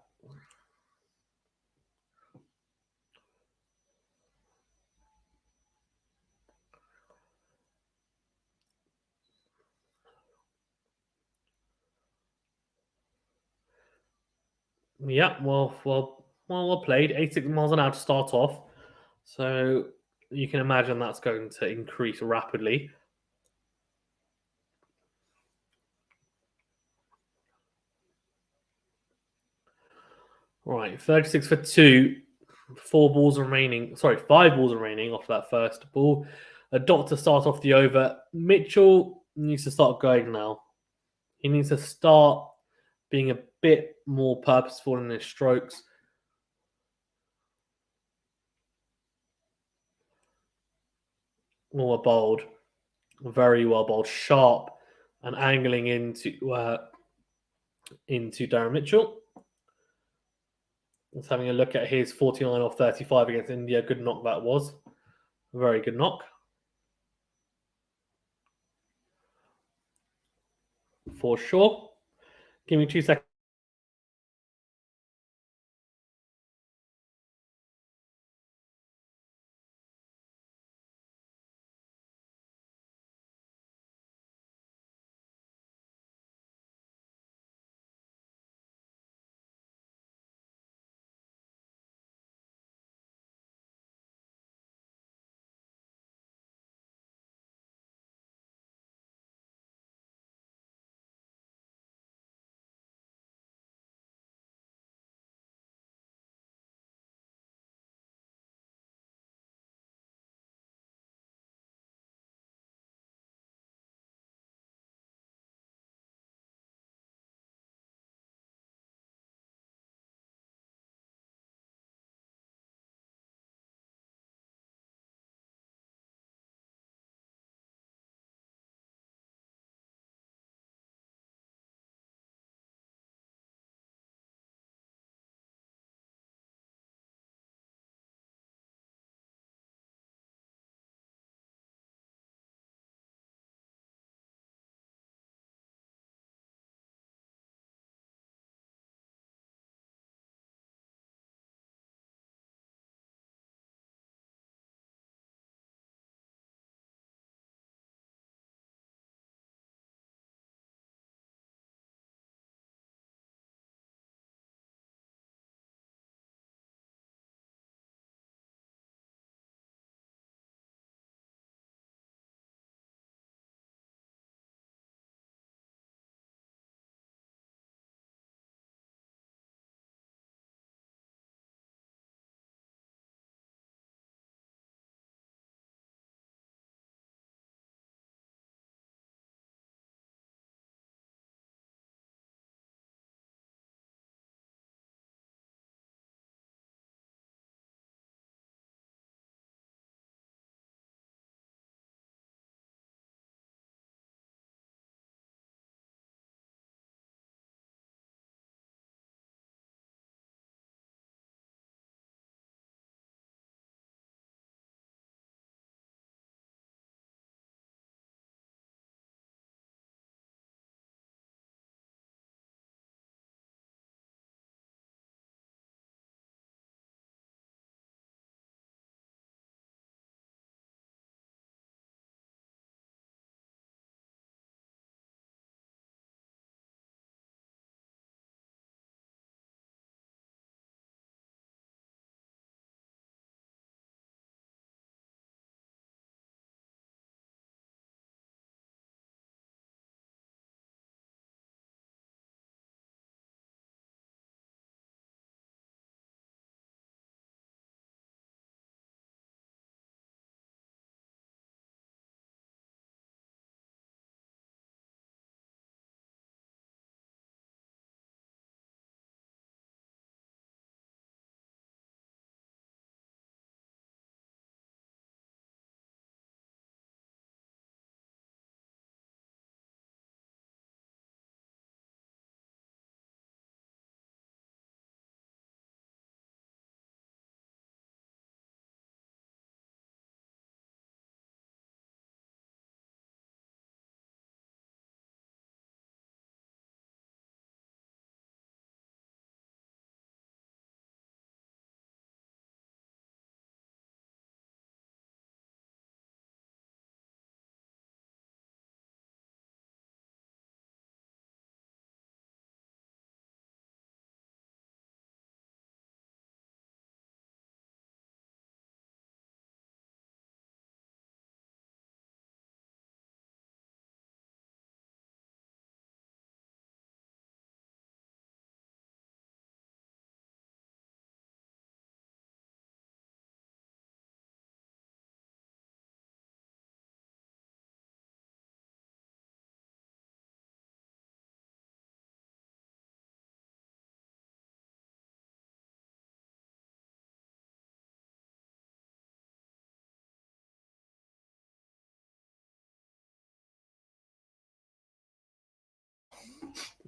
Yeah, well played. 86 miles an hour to start off. So you can imagine that's going to increase rapidly. Right, 36 for 2. 4 balls remaining. Sorry, 5 balls remaining off that first ball. A dot to start off the over. Mitchell needs to start going now. He needs to start being a bit more purposeful in his strokes. Well bowled. Very well bowled. Sharp and angling into Darren Mitchell. Let's having a look at his 49 off 35 against India. Good knock that was. Very good knock. For sure. Give me 2 seconds.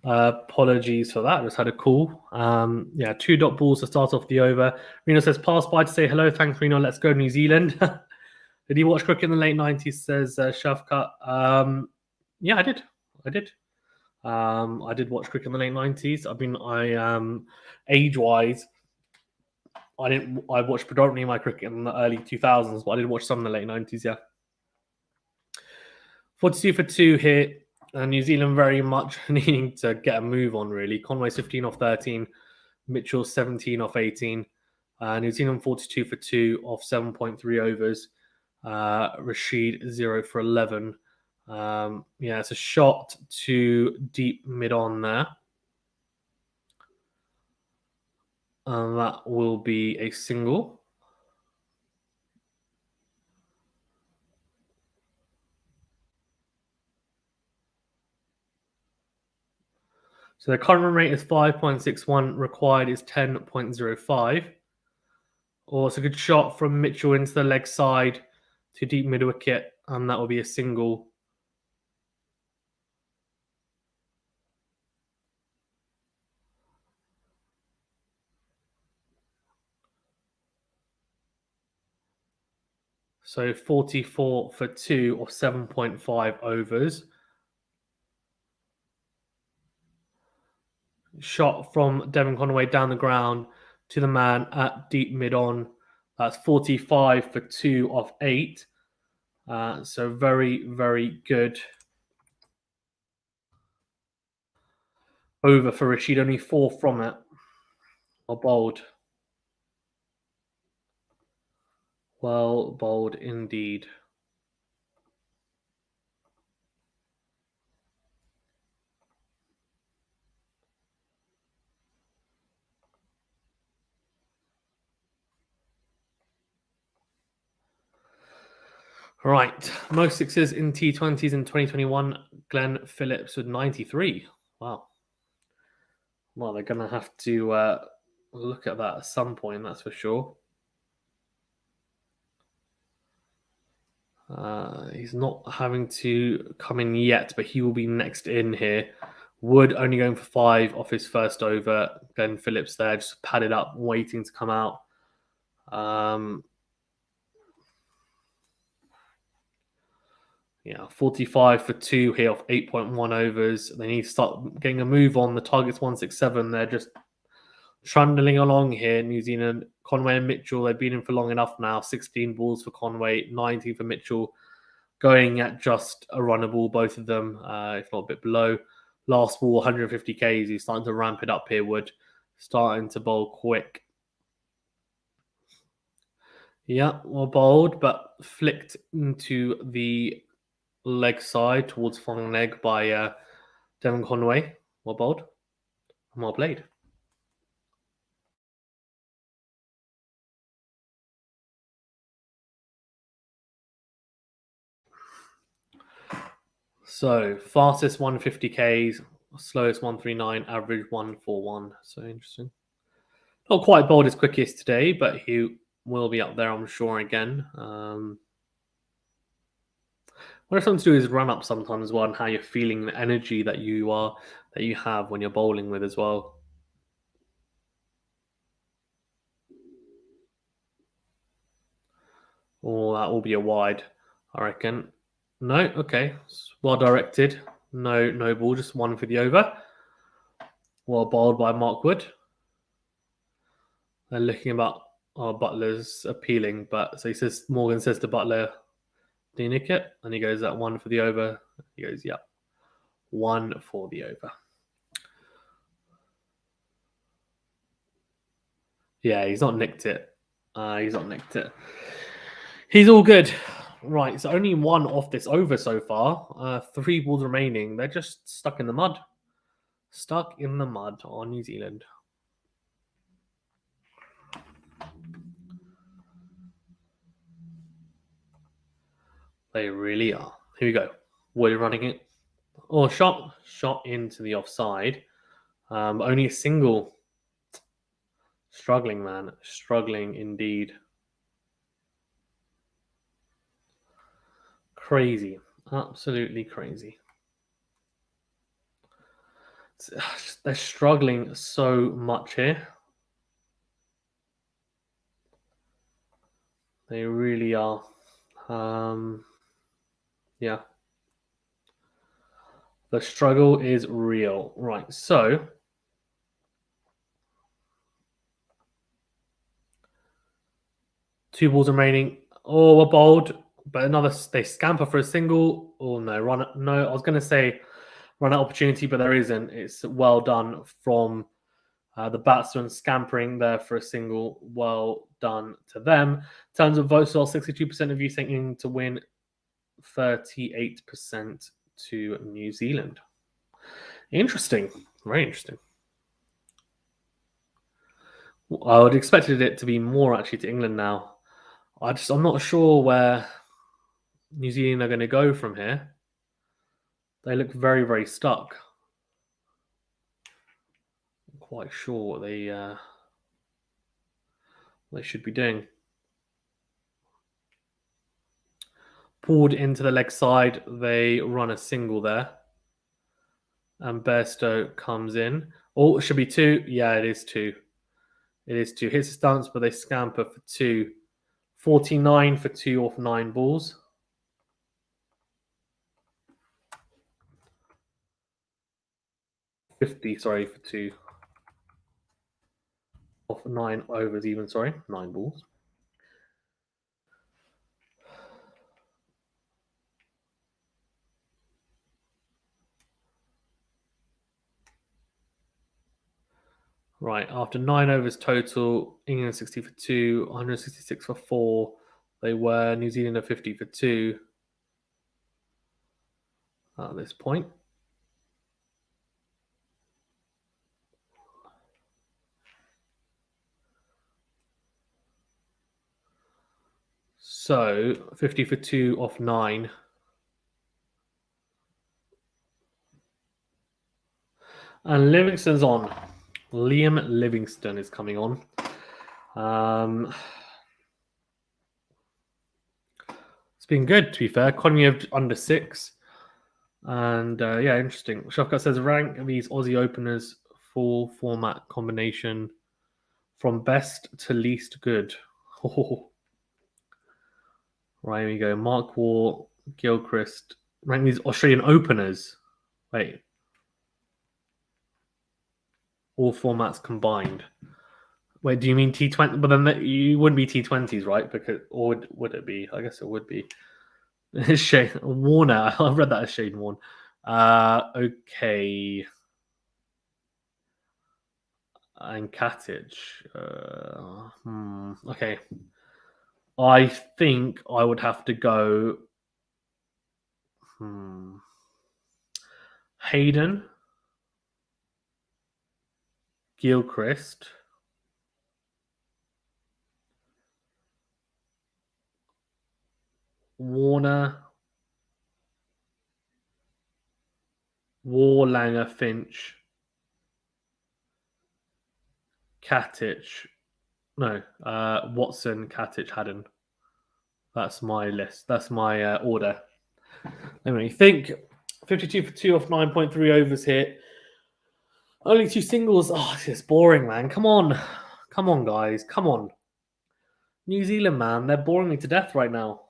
Apologies for that. Just had a call. Yeah, 2 balls to start off the over. Reno says, pass by to say hello. Thanks, Reno. Let's go, New Zealand. Did you watch cricket in the late 90s? Says Shavkat. Yeah, I did. I did watch cricket in the late 90s. I mean, age-wise, I watched predominantly my cricket in the early 2000s, but I did watch some in the late 90s, yeah. 42 for 2 here. New Zealand very much needing to get a move on, really. Conway's 15 off 13. Mitchell 17 off 18. New Zealand 42 for 2 off 7.3 overs. Rashid 0 for 11. Yeah, it's a shot to deep mid on there. And that will be a single. So the current run rate is 5.61, required is 10.05. Oh, it's a good shot from Mitchell into the leg side to deep mid wicket, and that will be a single. So 44 for 2 or 7.5 overs. Shot from Devon Conway down the ground to the man at deep mid on. That's 45 for 2 off 8. So very, very good. Over for Rashid, only 4 from it. Well bowled. Well bowled indeed. Right, most sixes in T20s in 2021. Glenn Phillips with 93. Wow. Well, they're going to have to look at that at some point, that's for sure. He's not having to come in yet, but he will be next in here. Wood only going for 5 off his first over. Glenn Phillips there, just padded up, waiting to come out. Yeah, 45 for 2 here off 8.1 overs. They need to start getting a move on. The target's 167. They're just trundling along here. New Zealand, Conway and Mitchell, they've been in for long enough now. 16 balls for Conway, 19 for Mitchell. Going at just a runnable, both of them, if not a bit below. Last ball, 150 Ks. He's starting to ramp it up here, Wood. Starting to bowl quick. Yeah, well bowled, but flicked into the leg side towards long leg by Devon Conway. Well bowled and well played. So fastest 150 Ks, slowest 139, average 141. So interesting. Not quite bowled as quickest today, but he will be up there, I'm sure, again. What I something to do is run up sometimes as well, and how you're feeling, the energy that you have when you're bowling with as well. Oh, that will be a wide, I reckon. No, okay, well directed. No ball, just one for the over. Well bowled by Mark Wood. They're looking about Buttler's appealing, but so Morgan says to Buttler, "Do you nick it?" And he goes, "That one for the over." He goes, "Yeah, 1 for the over." Yeah, he's not nicked it. He's all good. Right, so only 1 off this over so far. 3 balls remaining. They're just stuck in the mud. Stuck in the mud on New Zealand. They really are. Here we go. Wood running it. Oh, shot into the offside. Only a single. Struggling, man. Struggling indeed. Crazy. Absolutely crazy. They're struggling so much here. They really are. Yeah. The struggle is real. Right, so 2 balls remaining. Oh, a bold, but another. They scamper for a single. Oh no, run. No, I was going to say run out opportunity, but there isn't. It's well done from the batsman scampering there for a single. Well done to them. In terms of votes, 62% of you thinking to win, 38% to New Zealand. Interesting. Very interesting. I would have expected it to be more actually to England now. I'm not sure where New Zealand are going to go from here. They look very, very stuck. I'm quite sure what they should be doing. Pulled into the leg side, they run a single there. And Bairstow comes in. Oh, it should be 2. Yeah, it is 2. It is 2. Hits the stance, but they scamper for 2. 49 for 2 off 9 balls. $50, sorry, for 2 off 9 overs even, sorry, 9 balls. Right, after 9 overs total, England 60 for 2, 166 for 4. They were New Zealand 50 for 2 at this point. So 50 for 2 off 9. And Livingston's on. Liam Livingston is coming on. It's been good, to be fair. Economy of under 6. And yeah, interesting. Shofkat says rank these Aussie openers full format combination from best to least good. Oh. Right, here we go. Mark Waugh, Gilchrist. Rank these Australian openers. Wait. All formats combined. Wait, do you mean T20? But then you wouldn't be T20s, right? Because or would it be? I guess it would be. Shane Warner. I read that as Shane Warne. Okay. And Katic. Okay. I think I would have to go Hayden, Gilchrist, Warner, Waugh, Langer, Finch, Katic. No, Watson, Katic, Haddon. That's my list. That's my order. Anyway, think 52 for 2 off 9.3 overs here. Only 2 singles. Oh, it's boring, man. Come on. Come on, guys. Come on. New Zealand, man. They're boring me to death right now.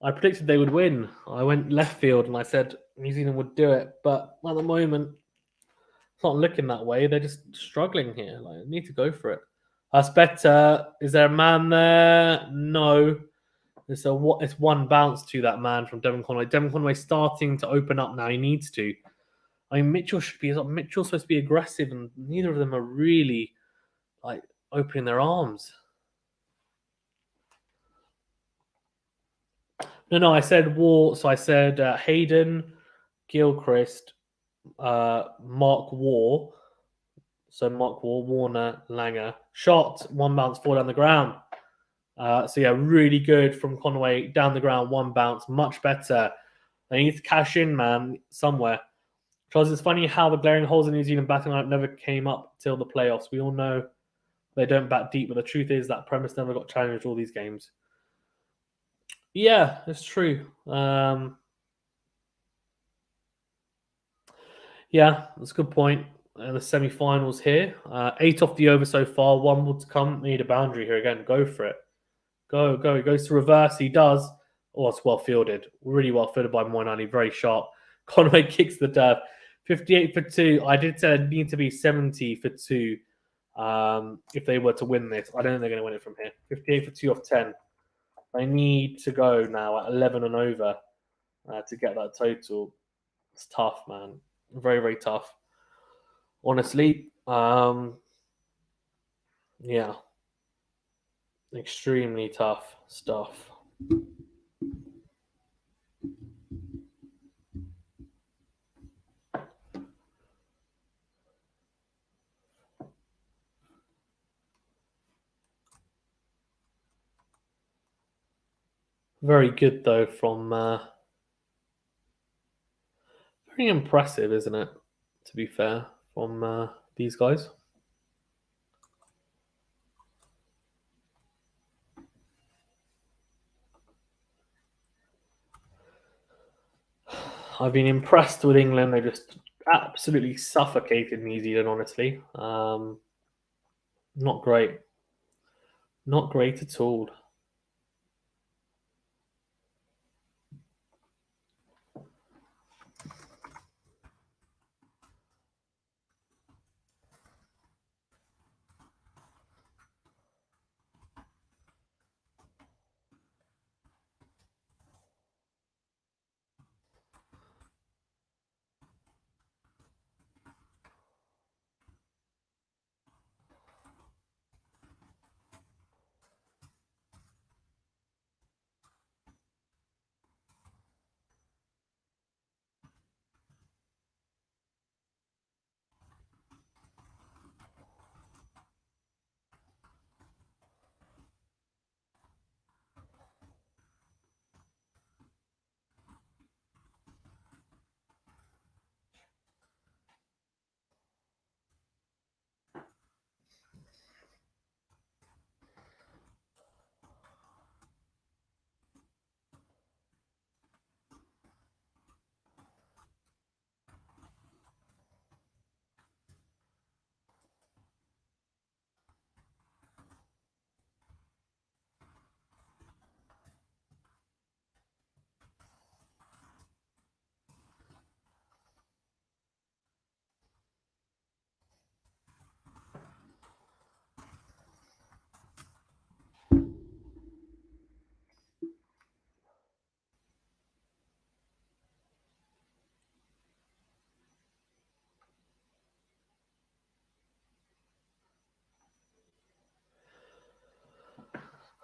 I predicted they would win. I went left field and I said New Zealand would do it. But at the moment, it's not looking that way. They're just struggling here. Like, I need to go for it. That's better. Is there a man there? No. It's one bounce to that man from Devon Conway. Devon Conway starting to open up now. He needs to. I mean, Mitchell's supposed to be aggressive, and neither of them are really like opening their arms. No, I said Waugh. So I said Hayden, Gilchrist, Mark Waugh. So Mark Waugh, Warner, Langer. Shot, 1 bounce, 4 down the ground. So yeah, really good from Conway. Down the ground, 1 bounce. Much better. They need to cash in, man, somewhere. Charles, it's funny how the glaring holes in New Zealand batting lineup never came up till the playoffs. We all know they don't bat deep, but the truth is that premise never got challenged all these games. Yeah, it's true. Yeah, that's a good point. The semi-finals here. 8 off the over so far. 1 more to come. Need a boundary here again. Go for it. Go. He goes to reverse. He does. Oh, it's well fielded. Really well fielded by Moinani. Very sharp. Conway kicks the turf. 58 for 2. I did say it need to be 70 for 2 if they were to win this. I don't think they're going to win it from here. 58 for 2 off 10. They need to go now at 11 and over to get that total. It's tough, man. Very, very tough. Honestly, yeah, extremely tough stuff. Very good though from very impressive, isn't it? To be fair, from these guys. I've been impressed with England. They just absolutely suffocated New Zealand, honestly. Not great. Not great at all.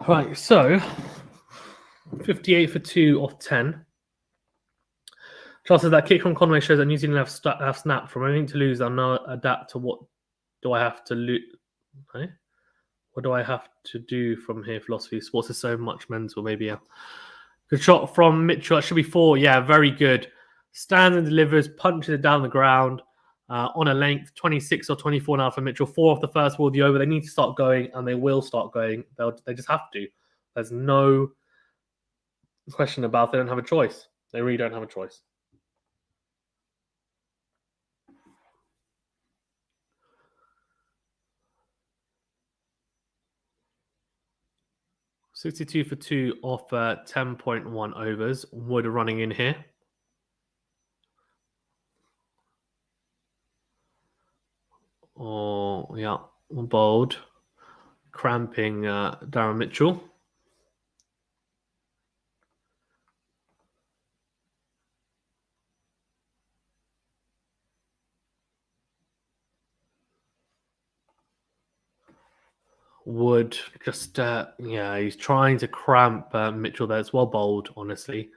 Right, so 58 for 2 off 10. Charles says that kick from Conway shows that New Zealand have snapped from anything to lose. I'll now adapt to what do I have to lose. Okay? What do I have to do from here? Philosophy. Sports is so much mental. Maybe, yeah. Good shot from Mitchell. That should be 4. Yeah, very good. Stands and delivers, punches it down the ground on a length. 26 or 24 now for Mitchell. 4 off the first ball, the over. They need to start going, and they will start going. They just have to. There's no question about it. They don't have a choice. They really don't have a choice. $62 for 2 off 10.1 overs. Wood running in here. Oh, yeah. Bold. Cramping Darren Mitchell. Wood just, yeah, he's trying to cramp Mitchell there. It's well bowled, honestly.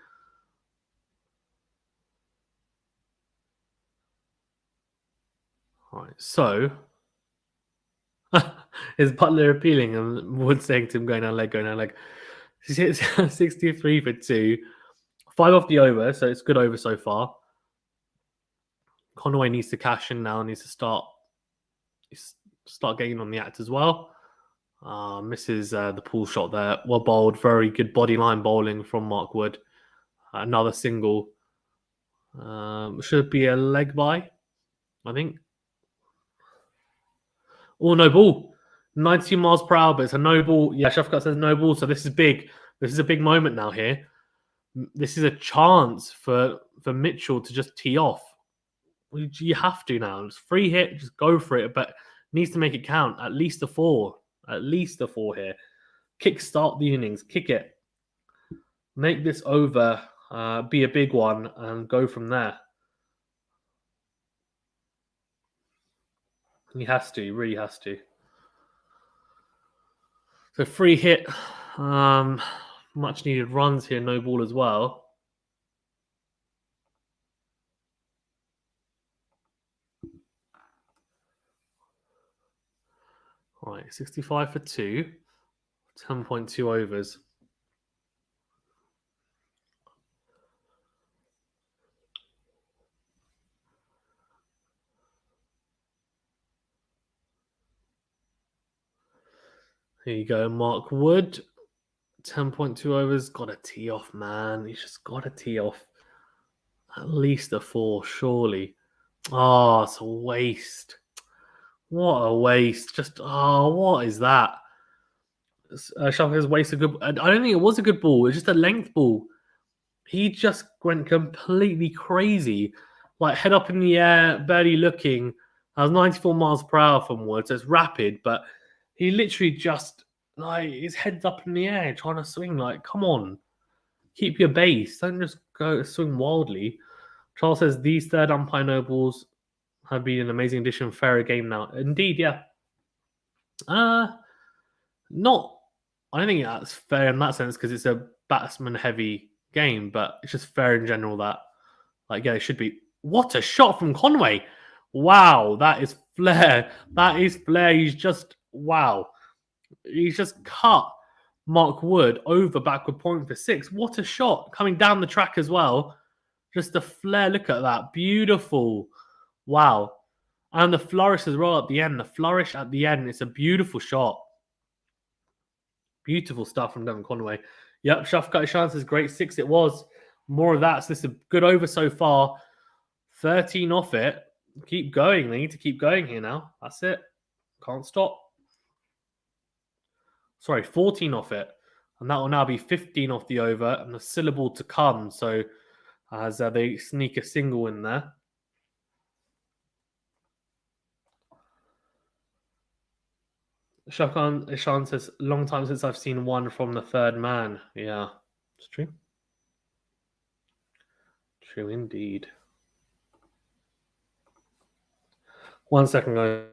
All right, so is Buttler appealing and Wood saying to him, going down leg. He's hit 63 for 2. 5 off the over, so it's good over so far. Conway needs to cash in now, needs to start getting on the act as well. Misses the pull shot there. Well bowled. Very good body line bowling from Mark Wood. Another single. Should be a leg by. I think. Oh, no ball. 92 miles per hour, but it's a no ball. Yeah, Shafkat says no ball, so this is big. This is a big moment now here. This is a chance for Mitchell to just tee off. You have to now. It's free hit, just go for it, but needs to make it count. At least a 4. At least a 4 here. Kick start the innings. Kick it. Make this over. Be a big one and go from there. He has to. He really has to. So free hit. Much needed runs here. No ball as well. All right, 65 for 2. 10.2 overs. Here you go, Mark Wood. 10.2 overs. Got to tee off, man. He's just got to tee off. At least a 4, surely. Oh, it's a waste. What a waste. Just, what is that? Shark has wasted a good. I don't think it was a good ball. It's just a length ball. He just went completely crazy. Like head up in the air, barely looking. That was 94 miles per hour from Wood, so it's rapid, but he literally just, like, his head's up in the air trying to swing. Like, come on. Keep your base. Don't just go swing wildly. Charles says these third umpire no balls have been an amazing addition. Fairer game now. Indeed, yeah. Not. I don't think that's fair in that sense because it's a batsman-heavy game, but it's just fair in general that, like, yeah, it should be. What a shot from Conway! Wow, that is flair. That is flair. He's just wow. He's just cut Mark Wood over backward point for 6. What a shot coming down the track as well. Just a flare. Look at that. Beautiful. Wow. And the flourish as well at the end. The flourish at the end. It's a beautiful shot. Beautiful stuff from Devon Conway. Yep, Shafkat chance is great. 6 it was. More of that. So this is a good over so far. 13 off it. Keep going. They need to keep going here now. That's it. Can't stop. Sorry, 14 off it. And that will now be 15 off the over and a syllable to come. So as they sneak a single in there. Shakan Ishan says, long time since I've seen one from the third man. Yeah, it's true. True indeed. 1 second, guys.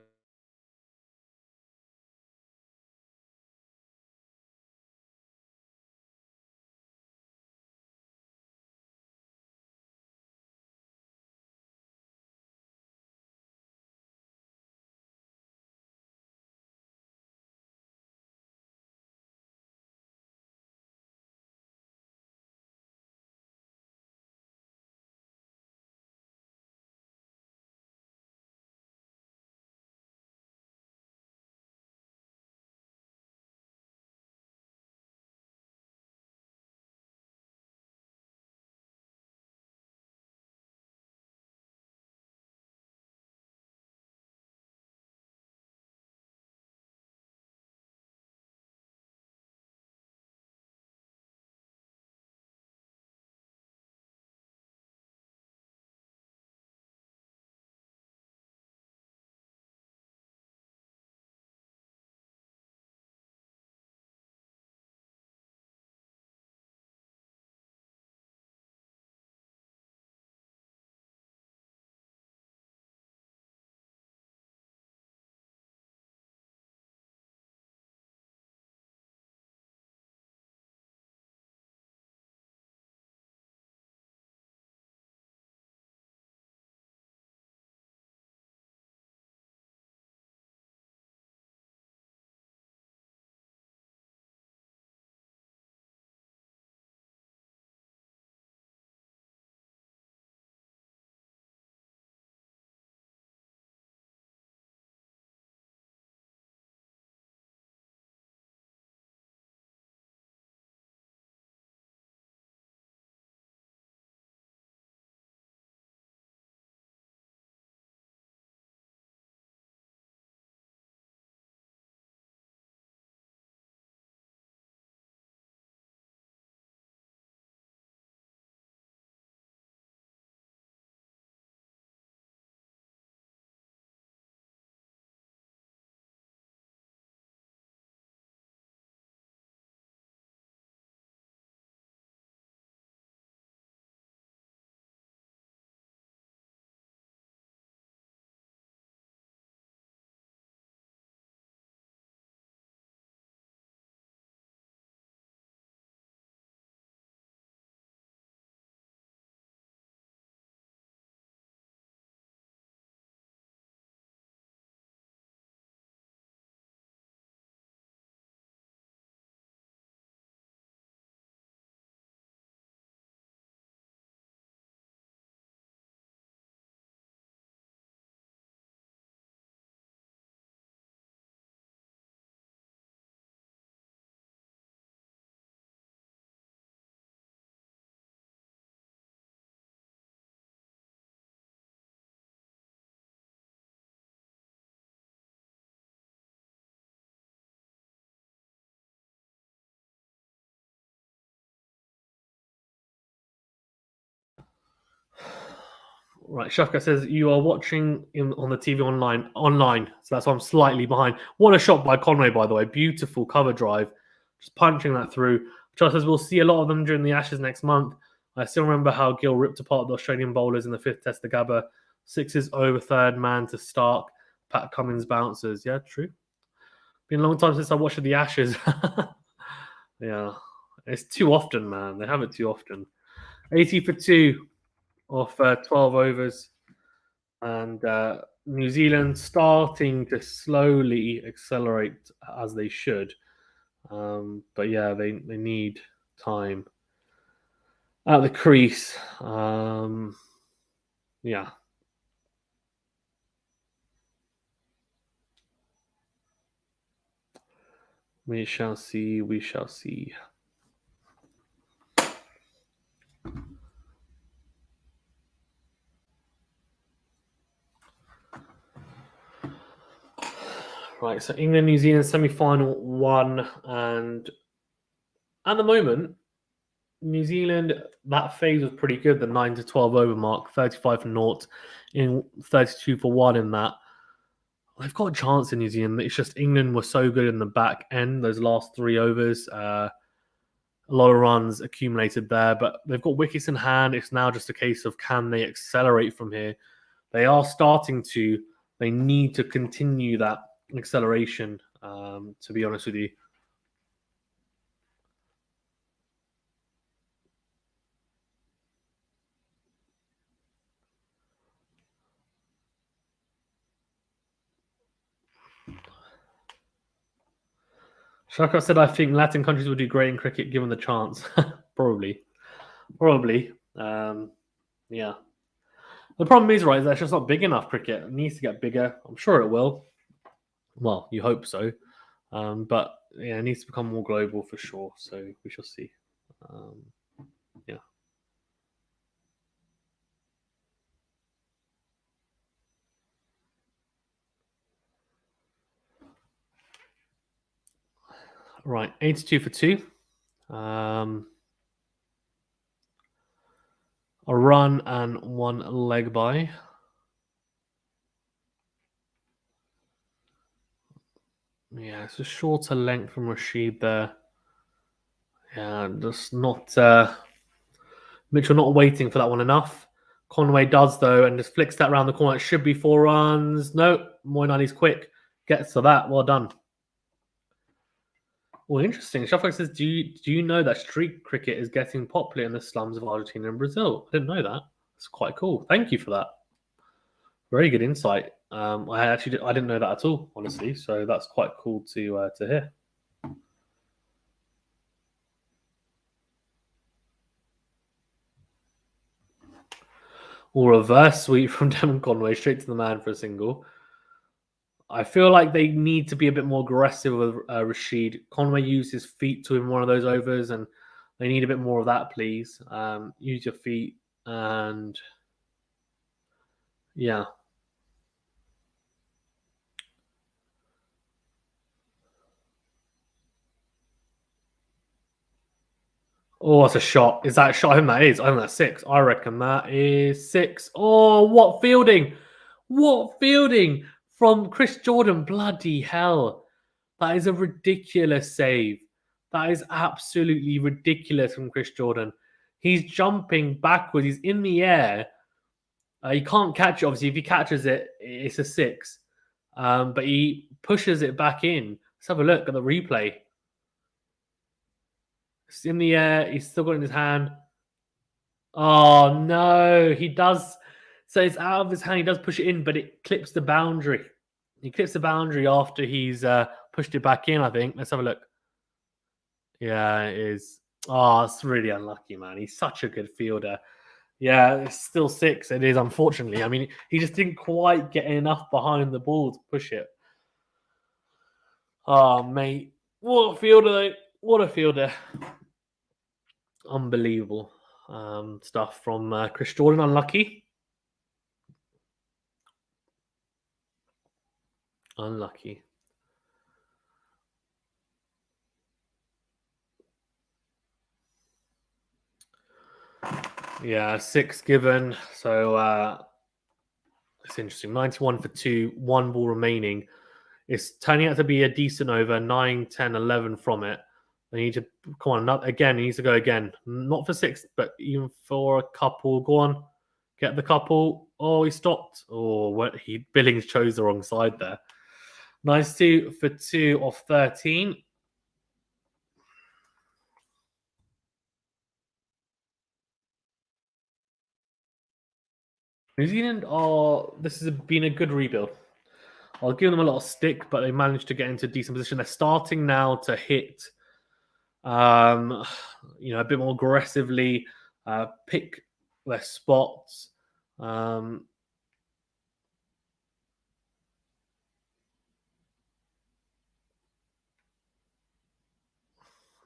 Right, Shafka says you are watching on the TV online. So that's why I'm slightly behind. What a shot by Conway, by the way. Beautiful cover drive, just punching that through. Charles says we'll see a lot of them during the Ashes next month. I still remember how Gill ripped apart the Australian bowlers in the 5th Test of Gabba. 6s over 3rd man to Stark. Pat Cummins bounces. Yeah, true. Been a long time since I watched the Ashes. Yeah, it's too often, man. They have it too often. 80 for 2 off 12 overs. And New Zealand starting to slowly accelerate as they should. But yeah, they need time at the crease. Yeah. We shall see. We shall see. Right, so England, New Zealand semi-final 1, and at the moment, New Zealand, that phase was pretty good. The 9 to 12 over mark, 35 for 0, in 32 for 1 in that. They've got a chance in New Zealand. It's just England were so good in the back end, those last 3 overs. A lot of runs accumulated there, but they've got wickets in hand. It's now just a case of can they accelerate from here? They are starting to. They need to continue that acceleration, to be honest with you. Shaka said, I think Latin countries would do great in cricket given the chance. Probably. Yeah. The problem is, right, is that it's just not big enough cricket. It needs to get bigger. I'm sure it will. Well, you hope so. But yeah, it needs to become more global for sure. So we shall see. Yeah. Right, 82 for 2. A run and 1 leg by. Yeah, it's a shorter length from Rashid there. Yeah, just not Mitchell not waiting for that one enough. Conway does though, and just flicks that around the corner. It should be 4 runs. No, Moinani's quick. Gets to that. Well done. Well, interesting. Shafak says, do you know that street cricket is getting popular in the slums of Argentina and Brazil? I didn't know that. It's quite cool. Thank you for that. Very good insight. I didn't know that at all, honestly. So that's quite cool to hear. Or reverse sweep from Devon Conway straight to the man for a single. I feel like they need to be a bit more aggressive with Rashid. Conway used his feet to win one of those overs, and they need a bit more of that, please. Use your feet, and yeah. Oh, it's a shot. Is that a shot? I think that is. I think that's 6. I reckon that is 6. Oh, what fielding! What fielding from Chris Jordan. Bloody hell. That is a ridiculous save. That is absolutely ridiculous from Chris Jordan. He's jumping backwards. He's in the air. He can't catch it, obviously. If he catches it, it's a 6. But he pushes it back in. Let's have a look at the replay. It's in the air. He's still got it in his hand. Oh, no. He does. So it's out of his hand. He does push it in, but it clips the boundary. He clips the boundary after he's pushed it back in, I think. Let's have a look. Yeah, it is. Oh, it's really unlucky, man. He's such a good fielder. Yeah, it's still 6. It is, unfortunately. I mean, he just didn't quite get enough behind the ball to push it. Oh, mate. What a fielder, though. What a fielder. Unbelievable stuff from Chris Jordan. Unlucky. Unlucky. Yeah, 6 given. So it's interesting. 91 for 2, 1 ball remaining. It's turning out to be a decent over, 9, 10, 11 from it. They need to come on. Not again. He needs to go again. Not for 6, but even for a couple. Go on, get the couple. Oh, he stopped. Oh, what? Billings chose the wrong side there. Nice 2 for 2 off 13. New Zealand this has been a good rebuild. I'll give them a lot of stick, but they managed to get into a decent position. They're starting now to hit, a bit more aggressively, pick their spots.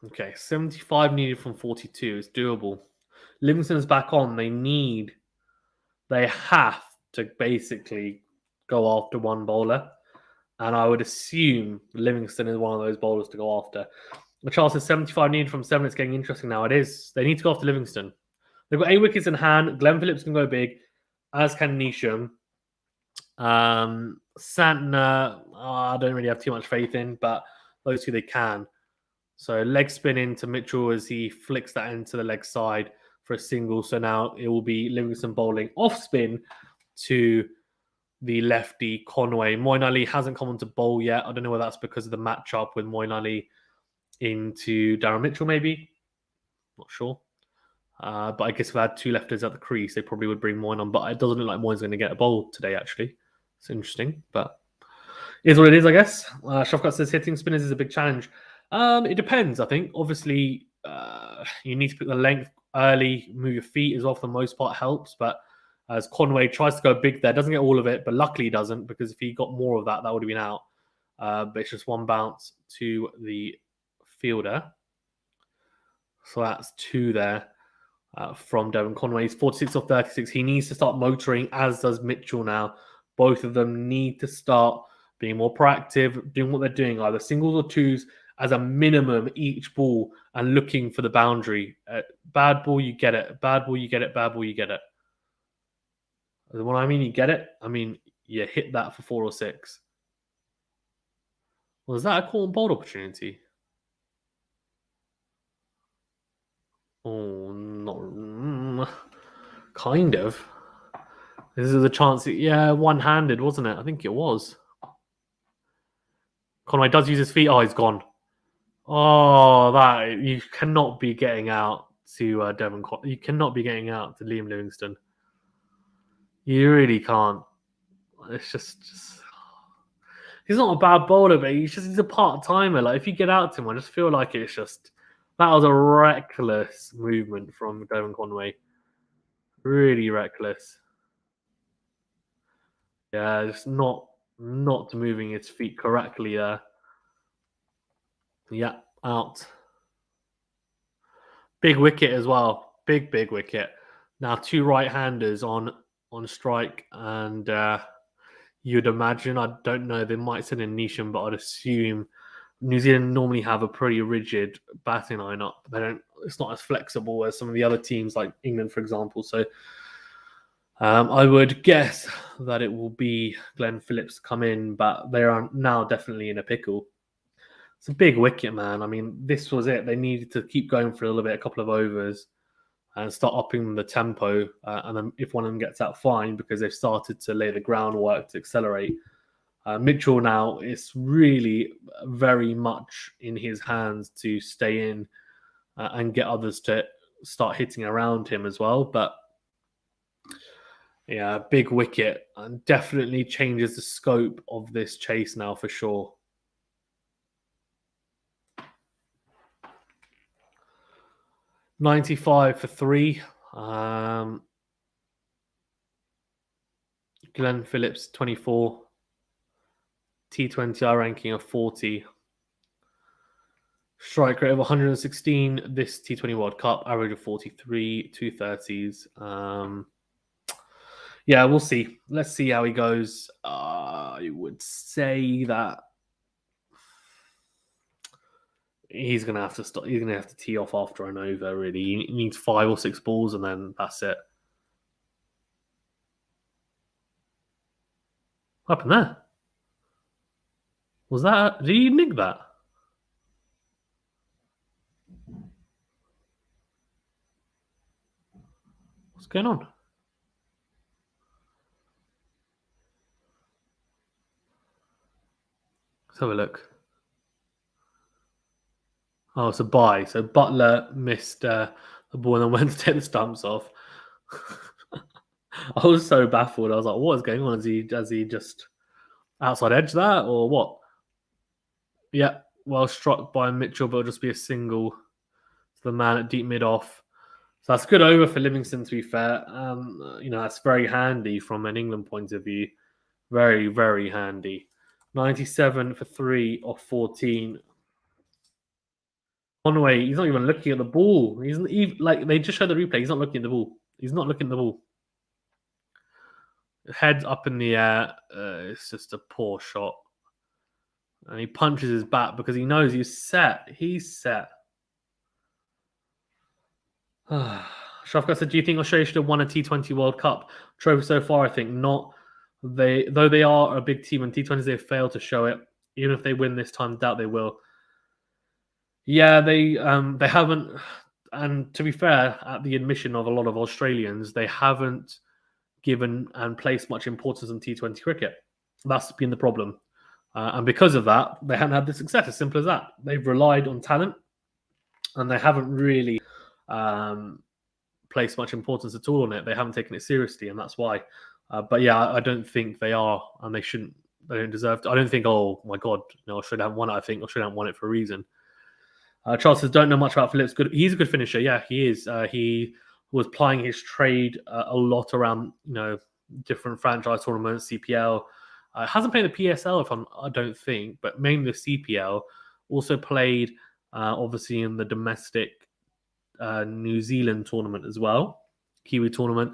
Okay, 75 needed from 42 is doable. Livingston's back on. They have to basically go after one bowler. And I would assume Livingston is one of those bowlers to go after. The Charles is 75 needed from 7. It's getting interesting now. It is. They need to go after Livingston. They've got 8 wickets in hand. Glenn Phillips can go big, as can Neesham. Santner, I don't really have too much faith in, but those two they can. So leg spin into Mitchell as he flicks that into the leg side for a single. So now it will be Livingston bowling off spin to the lefty Conway. Moeen Ali hasn't come on to bowl yet. I don't know whether that's because of the matchup with Moeen Ali into Darren Mitchell, maybe. Not sure. But I guess if I had 2 lefters at the crease, they probably would bring Moeen on. But it doesn't look like Moeen's going to get a bowl today, actually. It's interesting, but it is what it is, I guess. Shafkat says hitting spinners is a big challenge. It depends, I think. Obviously, you need to pick the length early, move your feet as well for the most part helps. But as Conway tries to go big there, doesn't get all of it, but luckily he doesn't, because if he got more of that, that would have been out. But it's just 1 bounce to the fielder. So that's 2 there from Devon Conway. He's 46 off 36. He needs to start motoring, as does Mitchell now. Both of them need to start being more proactive, doing what they're doing, either singles or twos as a minimum each ball, and looking for the boundary. Bad ball, you get it. Bad ball, you get it. Bad ball, you get it. When I mean you get it, I mean you hit that for 4 or 6. Was that a caught and bowled opportunity? Oh, not kind of. This is a chance. Yeah, one-handed, wasn't it? I think it was. Conway does use his feet. Oh, he's gone. Oh, that you cannot be getting out to Devon. You cannot be getting out to Liam Livingstone. You really can't. It's just he's not a bad bowler, but he's a part timer. Like if you get out to him, I just feel like it's just that was a reckless movement from Devon Conway. Really reckless. Yeah, just not moving his feet correctly there. Yeah, out. Big wicket as well. Big wicket. Now 2 right-handers on strike, and you'd imagine, I don't know, they might send in Neesham, but I'd assume New Zealand normally have a pretty rigid batting lineup. They don't. It's not as flexible as some of the other teams, like England, for example. So I would guess that it will be Glenn Phillips come in, but they are now definitely in a pickle. It's a big wicket, man. I mean, this was it. They needed to keep going for a little bit, a couple of overs, and start upping the tempo. And then if one of them gets out, fine, because they've started to lay the groundwork to accelerate. Mitchell now is really very much in his hands to stay in and get others to start hitting around him as well. But yeah, big wicket and definitely changes the scope of this chase now for sure. $95 for 3. Glenn Phillips, 24. T20 ranking of 40. Strike rate of 116 this T20 World Cup, average of 43, 230s. Yeah, we'll see. Let's see how he goes. I would say that he's gonna have to stop. He's gonna have to tee off after an over. Really, he needs 5 or 6 balls, and then that's it. What happened there? Was that? Did he nick that? What's going on? Let's have a look. Oh, it's a bye. So Buttler missed the ball and then went to take the stumps off. I was so baffled. I was like, "What is going on? Has he just outside edge that or what?" Yeah, well struck by Mitchell, but it'll just be a single to the man at deep mid off. So that's good over for Livingston, to be fair. That's very handy from an England point of view. Very, very handy. 97 for 3 off 14. Conway, he's not even looking at the ball. He's even, like they just showed the replay. He's not looking at the ball. He's not looking at the ball. Head up in the air. It's just a poor shot. And he punches his bat because he knows he's set. He's set. Shafka said, do you think Australia should have won a T20 World Cup trophy so far? I think not. Though they are a big team in T20s, they've failed to show it. Even if they win this time, doubt they will. Yeah, they haven't. And to be fair, at the admission of a lot of Australians, they haven't given and placed much importance on T20 cricket. That's been the problem. And because of that, they haven't had the success. As simple as that. They've relied on talent, and they haven't really placed much importance at all on it. They haven't taken it seriously, and that's why. But yeah, I don't think they are, and they shouldn't. They don't deserve to. I don't think, oh my God, Australia haven't won it. I think Australia haven't won it for a reason. Charles says, don't know much about Phillips. Good. He's a good finisher. Yeah, he is. He was plying his trade a lot around, different franchise tournaments, CPL. Hasn't played the PSL, I don't think, but mainly the CPL. Also played, obviously, in the domestic New Zealand tournament as well, Kiwi tournament.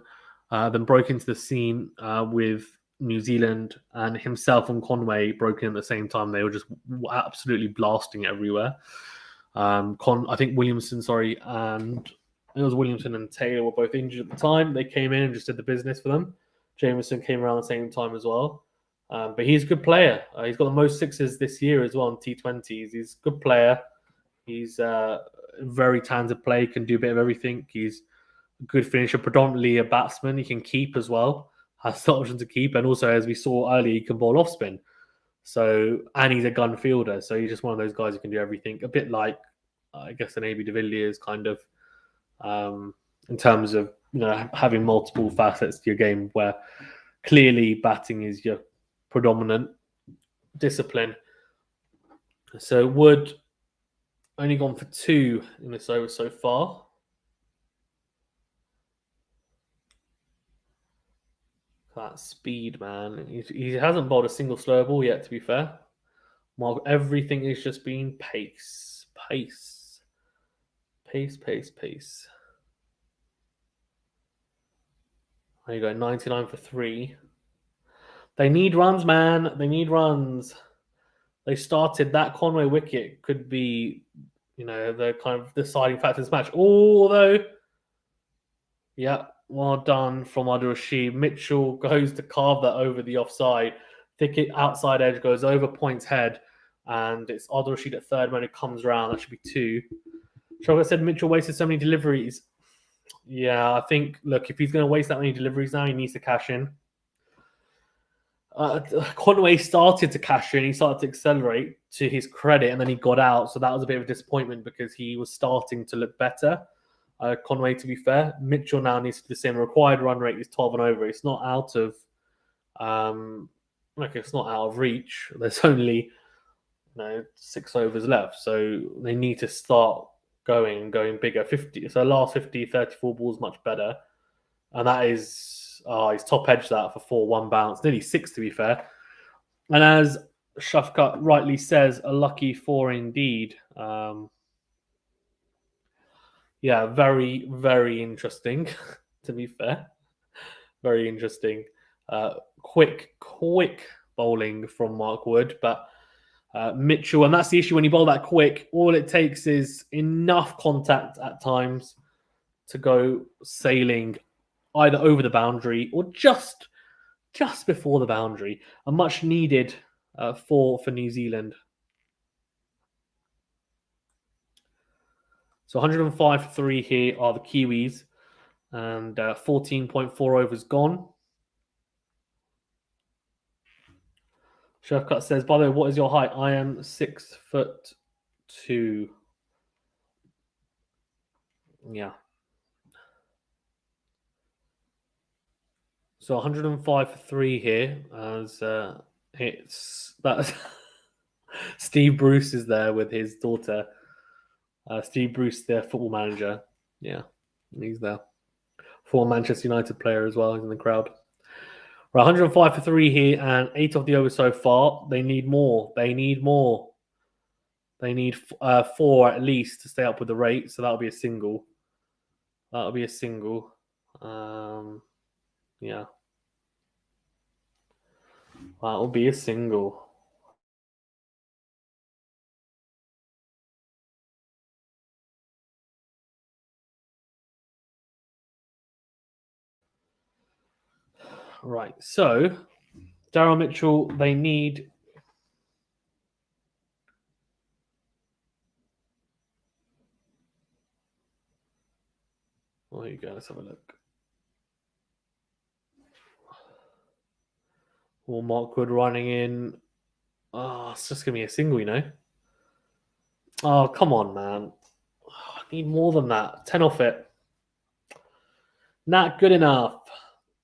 Then broke into the scene with New Zealand, and himself and Conway broke in at the same time. They were just absolutely blasting it everywhere. I think Williamson, and it was Williamson and Taylor were both injured at the time. They came in and just did the business for them. Jameson came around the same time as well. But he's a good player. He's got the most sixes this year as well in T20s. He's a good player. He's a very talented player. Can do a bit of everything. He's a good finisher, predominantly a batsman. He can keep as well. Has the option to keep. And also, as we saw earlier, he can bowl off spin. So, and he's a gun fielder. So he's just one of those guys who can do everything. A bit like, I guess, an AB de Villiers kind of, in terms of, having multiple facets to your game, where clearly batting is your predominant discipline. So Wood only gone for 2 in this over so far. That speed, man. He hasn't bowled a single slow ball yet, to be fair. Everything is just been pace. Pace. Pace, pace, pace. There you go, 99 for 3. They need runs, man. They need runs. They started that Conway wicket could be, the kind of deciding factor in this match. Although, yeah, well done from Abdul Rashid. Mitchell goes to carve that over the offside. Thicket outside edge goes over Point's head, and it's Abdul Rashid at third when it comes around. That should be 2. Shoga said Mitchell wasted so many deliveries. Yeah, I think, look, if he's going to waste that many deliveries now, he needs to cash in. Conway started to cash in. He started to accelerate, to his credit, and then he got out. So that was a bit of a disappointment because he was starting to look better. Conway, to be fair, Mitchell now needs to do the same. Required run rate is 12 and over. It's not out of, it's not out of reach. There's only 6 overs left, so they need to start going bigger. 50. So last 50, 34 balls much better, and that is. He's top edged that for 4 1 bounce, nearly 6 to be fair. And as Shafkat rightly says, a lucky 4 indeed. Yeah, very, very interesting, to be fair. Very interesting. Quick bowling from Mark Wood, but Mitchell, and that's the issue when you bowl that quick. All it takes is enough contact at times to go sailing either over the boundary or just before the boundary. A much needed for New Zealand. So 105 for 3 here are the Kiwis, and 14.4 overs gone. Chef Cut says, by the way, what is your height? I am 6'2". Yeah. So 105 for 3 here, as it's that Steve Bruce is there with his daughter. Steve Bruce, their football manager. Yeah, he's there. Former Manchester United player as well. He's in the crowd. Right, 105 for 3 here, and 8 of the overs so far. They need more. They need 4 at least to stay up with the rate. So that'll be a single. Yeah. That'll be a single. Right, so Daryl Mitchell, they need there you go, let's have a look. Or Markwood running in. Oh, it's just gonna be a single, you know. Oh, come on, man. I need more than that. 10 off it. Not good enough.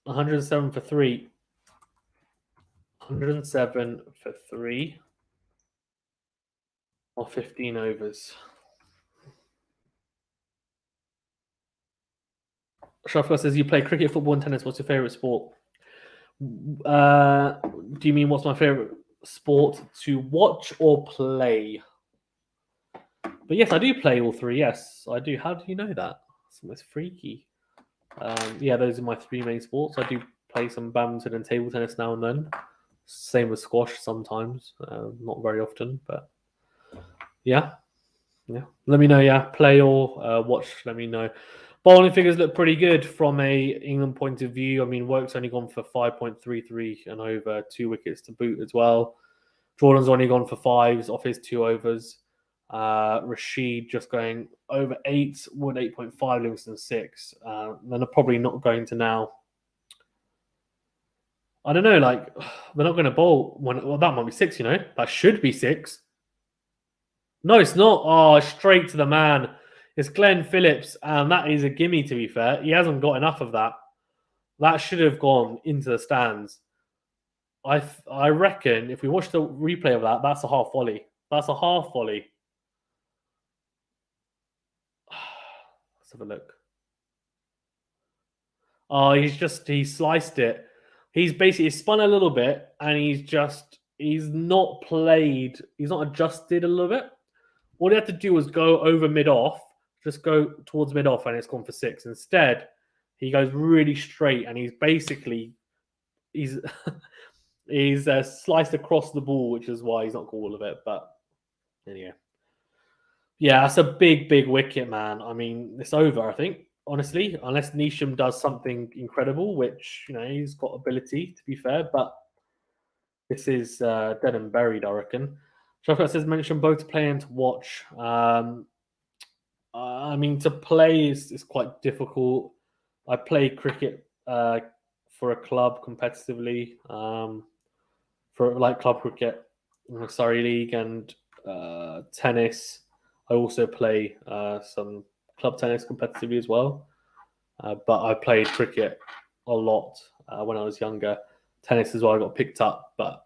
107 for 3. 107 for 3. Or 15 overs. Shafka says, you play cricket, football, and tennis. What's your favourite sport? Do you mean what's my favourite sport to watch or play? But yes, I do play all 3. Yes, I do. How do you know that? It's almost freaky. Yeah, those are my 3 main sports. I do play some badminton and table tennis now and then. Same with squash sometimes. Not very often, but yeah. Let me know. Yeah, play or watch. Let me know. Bowling figures look pretty good from a England point of view. I mean, Woke's only gone for 5.33 and over 2 wickets to boot as well. Jordan's only gone for 5s off his 2 overs. Rashid just going over 8, Wood 8.5, Livingston 6. Then they're probably not going to now. I don't know, like, they're not going to bowl. Well, that might be 6, you know. That should be 6. No, it's not. Oh, straight to the man. It's Glenn Phillips, and that is a gimme, to be fair. He hasn't got enough of that. That should have gone into the stands. I reckon if we watch the replay of that, that's a half volley. That's a half volley. Let's have a look. Oh, he sliced it. He's basically spun a little bit, and he's not adjusted a little bit. All he had to do was go over mid-off, just go towards mid-off, and it's gone for 6. Instead, he goes really straight, and he's sliced across the ball, which is why he's not got all of it. But anyway, yeah, that's a big wicket, man. I mean, it's over, I think, honestly, unless Neesham does something incredible, which, you know, he's got ability, to be fair, but this is dead and buried, I reckon. Shafkat says, mention both to play and to watch. I mean, to play is quite difficult. I play cricket for a club competitively, for like club cricket, Surrey League, and tennis. I also play some club tennis competitively as well. But I played cricket a lot when I was younger. Tennis as well, I got picked up, but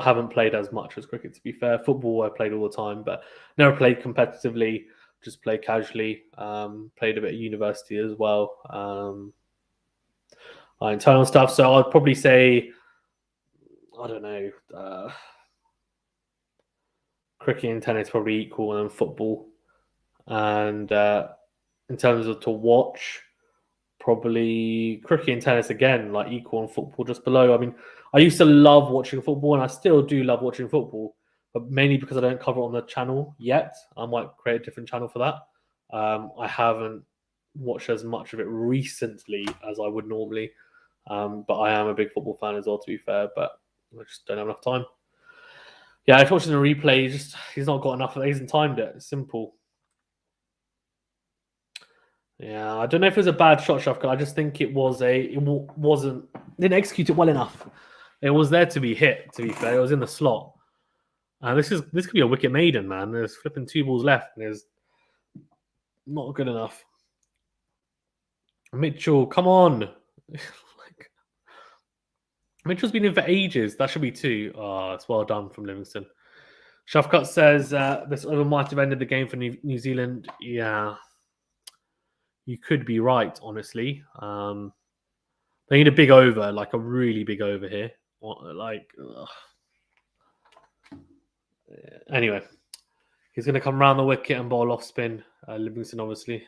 haven't played as much as cricket, to be fair. Football, I played all the time, but never played competitively, just played casually. Played a bit at university as well. Internal stuff. So I'd probably say, I don't know, cricket and tennis probably equal, and then football. And in terms of to watch, probably cricket and tennis again, like equal, and football just below. I mean, I used to love watching football, and I still do love watching football. but mainly because I don't cover it on the channel yet. I might create a different channel for that. I haven't watched as much of it recently as I would normally, but I am a big football fan as well, to be fair, but I just don't have enough time. Yeah, I was watching the replay. He's not got enough. He hasn't timed it. It's simple. Yeah, I don't know if it was a bad shot, Shafka. I just think it didn't execute it well enough. It was there to be hit. To be fair, it was in the slot. This could be a wicket maiden, man. There's flipping 2 balls left, and it's not good enough. Mitchell, come on! Mitchell's been in for ages. That should be 2. Oh, it's well done from Livingston. Shafkat says this over might have ended the game for New Zealand. Yeah. You could be right, honestly. They need a big over, like a really big over here. Anyway, he's going to come round the wicket and bowl off spin. Livingston, obviously.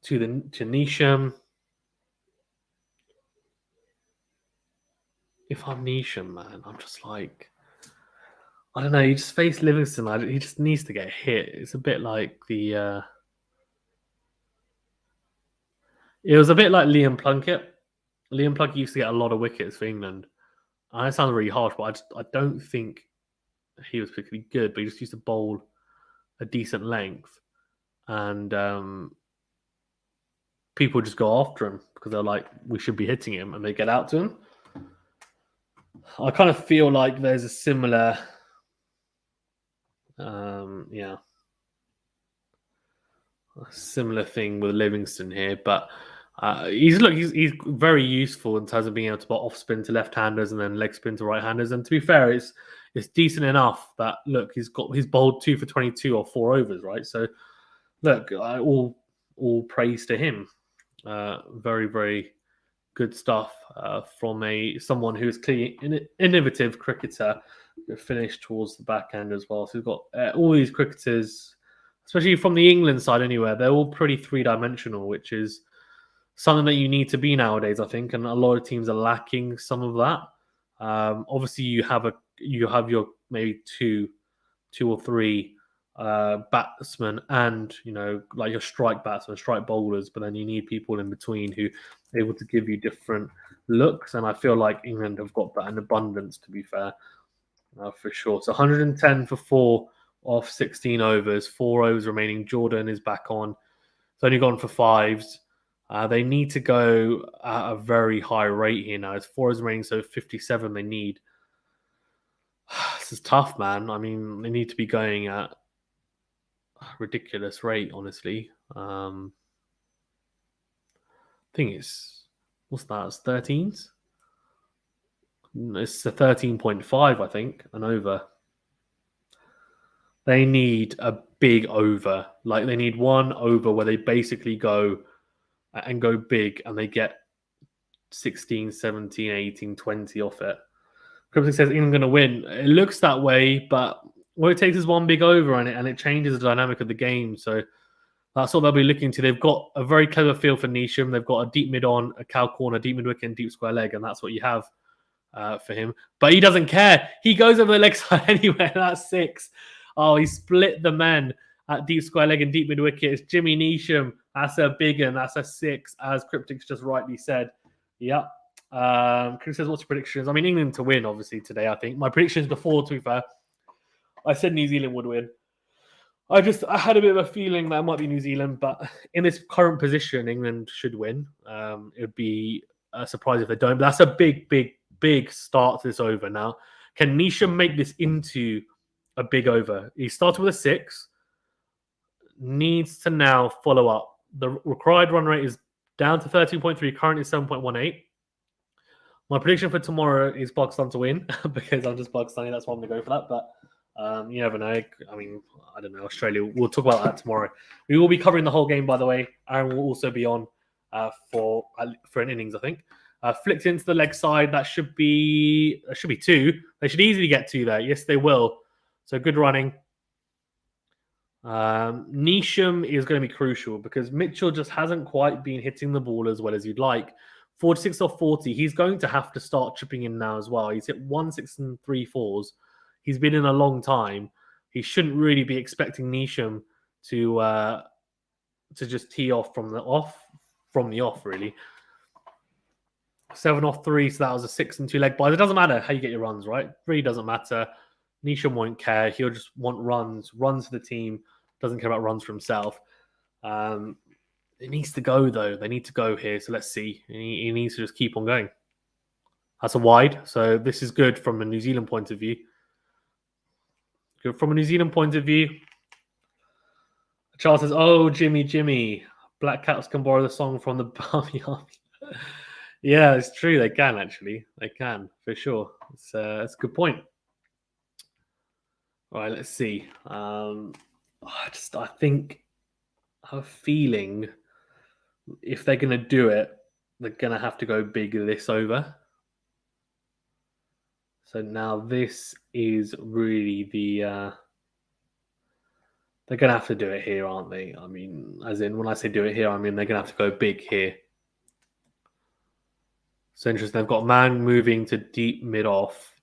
To Neesham. If I'm Neesham, man, I'm just like... I don't know. You just face Livingston. He just needs to get hit. It's a bit like the... It was a bit like Liam Plunkett. Liam Plunkett used to get a lot of wickets for England. I know it sounds really harsh, but I don't think he was particularly good, but he just used to bowl a decent length. And people just go after him because they're like, we should be hitting him, and they get out to him. I kind of feel like there's a similar... a similar thing with Livingston here, but he's very useful in terms of being able to bowl off spin to left-handers and then leg spin to right-handers. And to be fair, it's decent enough that he's bowled 2 for 22 or 4 overs, right? So look, all praise to him. Very, very good stuff from someone who's clearly an innovative cricketer. Finished towards the back end as well. So we've got all these cricketers, especially from the England side anyway, they're all pretty 3-dimensional, which is something that you need to be nowadays, I think, and a lot of teams are lacking some of that. Obviously, you have your maybe two or 3 batsmen, and like your strike batsmen, strike bowlers, but then you need people in between who are able to give you different looks. And I feel like England have got that in abundance, to be fair. For sure. So 110 for 4 off 16 overs, 4 overs remaining. Jordan is back on. It's only gone for 5s. They need to go at a very high rate here now. It's 4 overs remaining, so 57 they need. This is tough, man. I mean, they need to be going at a ridiculous rate, honestly. I think what's that? It's 13s? It's a 13.5, I think, an over. They need a big over. Like, they need one over where they basically go big and they get 16, 17, 18, 20 off it. Cryptic says England going to win. It looks that way, but what it takes is one big over and it changes the dynamic of the game. So that's what they'll be looking to. They've got a very clever field for Neesham. They've got a deep mid on, a cow corner, deep mid wicket, and deep square leg, and that's what you have for him. But he doesn't care. He goes over the leg side anyway. That's 6. Oh, he split the men at deep square leg and deep mid wicket. It's Jimmy Neesham. That's a big one. That's a 6, as Cryptic's just rightly said. Yep. Chris says, what's your predictions? I mean, England to win, obviously, today, I think. My predictions before, to be fair, I said New Zealand would win. I had a bit of a feeling that it might be New Zealand, but in this current position, England should win. It would be a surprise if they don't. But that's a big, big, big start to this over. Now, can Neesham make this into a big over? He started with a 6. Needs to now follow up. The required run rate is down to 13.3, currently 7.18. My prediction for tomorrow is Pakistan to win because I'm just Pakistani. That's why I'm going to go for that. But you never know. I mean, I don't know. Australia. We'll talk about that tomorrow. We will be covering the whole game, by the way. Aaron will also be on for an innings, I think. Flicked into the leg side. That should be 2. They should easily get 2 there. Yes, they will. So good running. Neesham is going to be crucial because Mitchell just hasn't quite been hitting the ball as well as you'd like. 46 off 40. He's going to have to start chipping in now as well. He's hit 1 6 and 3 4s. He's been in a long time. He shouldn't really be expecting Nisham to just tee off from the off, really. 7 off 3, so that was a 6 and 2 leg bye. It doesn't matter how you get your runs, right? It really doesn't matter. Nisham won't care. He'll just want runs for the team. Doesn't care about runs for himself. It needs to go, though. They need to go here, so let's see. He needs to just keep on going. That's a wide, so this is good from a New Zealand point of view. Good from a New Zealand point of view. Charles says, "Oh, Jimmy, Black Caps can borrow the song from the Barmy Army." Yeah, it's true. They can, actually. They can, for sure. It's a good point. All right, let's see. I think I have a feeling if they're going to do it, they're going to have to go big this over. So now this is really the... they're going to have to do it here, aren't they? I mean, as in, when I say do it here, I mean they're going to have to go big here. So interesting. They've got man moving to deep mid-off.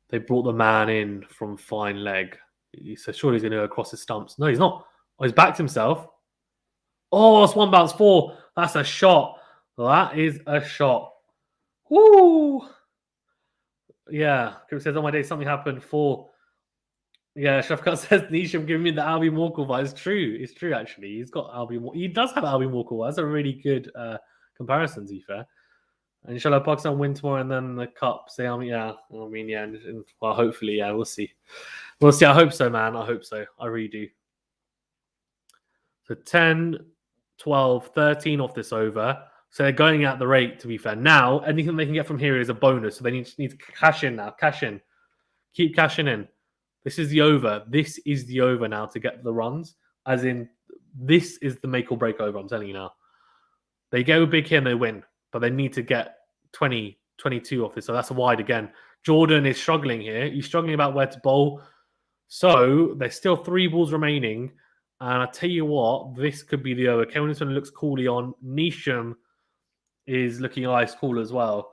They brought the man in from fine leg. So surely he's going to go across the stumps. No, he's not. Oh, he's backed himself. Oh, it's 1 bounce 4. That's a shot. That is a shot. Woo! Yeah. Chris says, on my day, something happened. 4. Yeah, Shafkat says, Nisham giving me the Albie Walker vibe. It's true. It's true, actually. He's got Albie. He does have Albie Walker vibe. That's a really good comparison, to be fair. And inshallah, Pakistan win tomorrow and then the cup. Say, yeah. Well, hopefully, yeah, we'll see. We'll see. I hope so, man. I hope so. I really do. So 10, 12, 13 off this over. So they're going at the rate, to be fair. Now, anything they can get from here is a bonus. So they need to cash in now. Cash in. Keep cashing in. This is the over. This is the over now to get the runs. As in, this is the make or break over, I'm telling you now. They go big here and they win. But they need to get 20, 22 off this. So that's a wide again. Jordan is struggling here. He's struggling about where to bowl. So there's still 3 balls remaining. And I tell you what, this could be the over. Kane Williamson looks coolly on. Nisham is looking ice cool as well.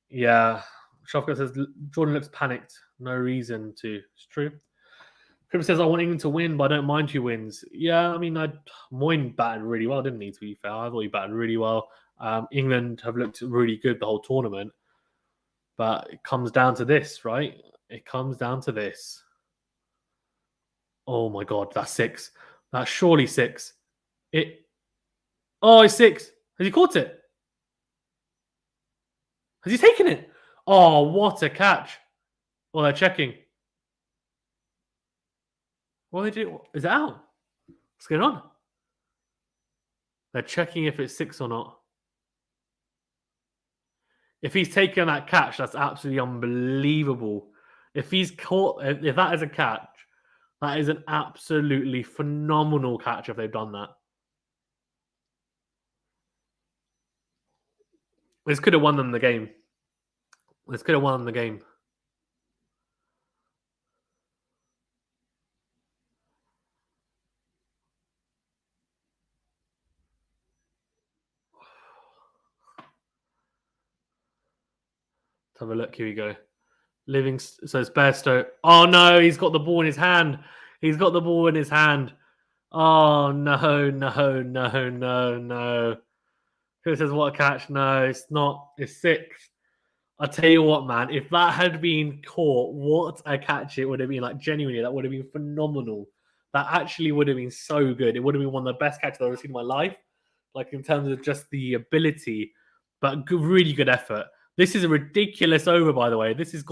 Yeah. Shafka says Jordan looks panicked. No reason to. It's true. Crib says I want England to win, but I don't mind who wins. Yeah, I mean, Moyne batted really well, didn't he, to be fair? I thought he batted really well. England have looked really good the whole tournament. But it comes down to this, right? It comes down to this. Oh, my God. That's 6. That's surely 6. Oh, it's 6. Has he caught it? Has he taken it? Oh, what a catch. Oh, they're checking. What are they doing? Is it out? What's going on? They're checking if it's 6 or not. If he's taken that catch, that's absolutely unbelievable. If he's caught, if that is a catch, that is an absolutely phenomenal catch if they've done that. This could have won them the game. This could have won them the game. Let's have a look. Here we go. So it's Bairstow. Oh no, he's got the ball in his hand. He's got the ball in his hand. Oh no. Who says what a catch? No, it's not. It's 6. I tell you what, man. If that had been caught, what a catch it would have been. Like genuinely, that would have been phenomenal. That actually would have been so good. It would have been one of the best catches I've ever seen in my life. Like in terms of just the ability, but good, really good effort. This is a ridiculous over, by the way. This is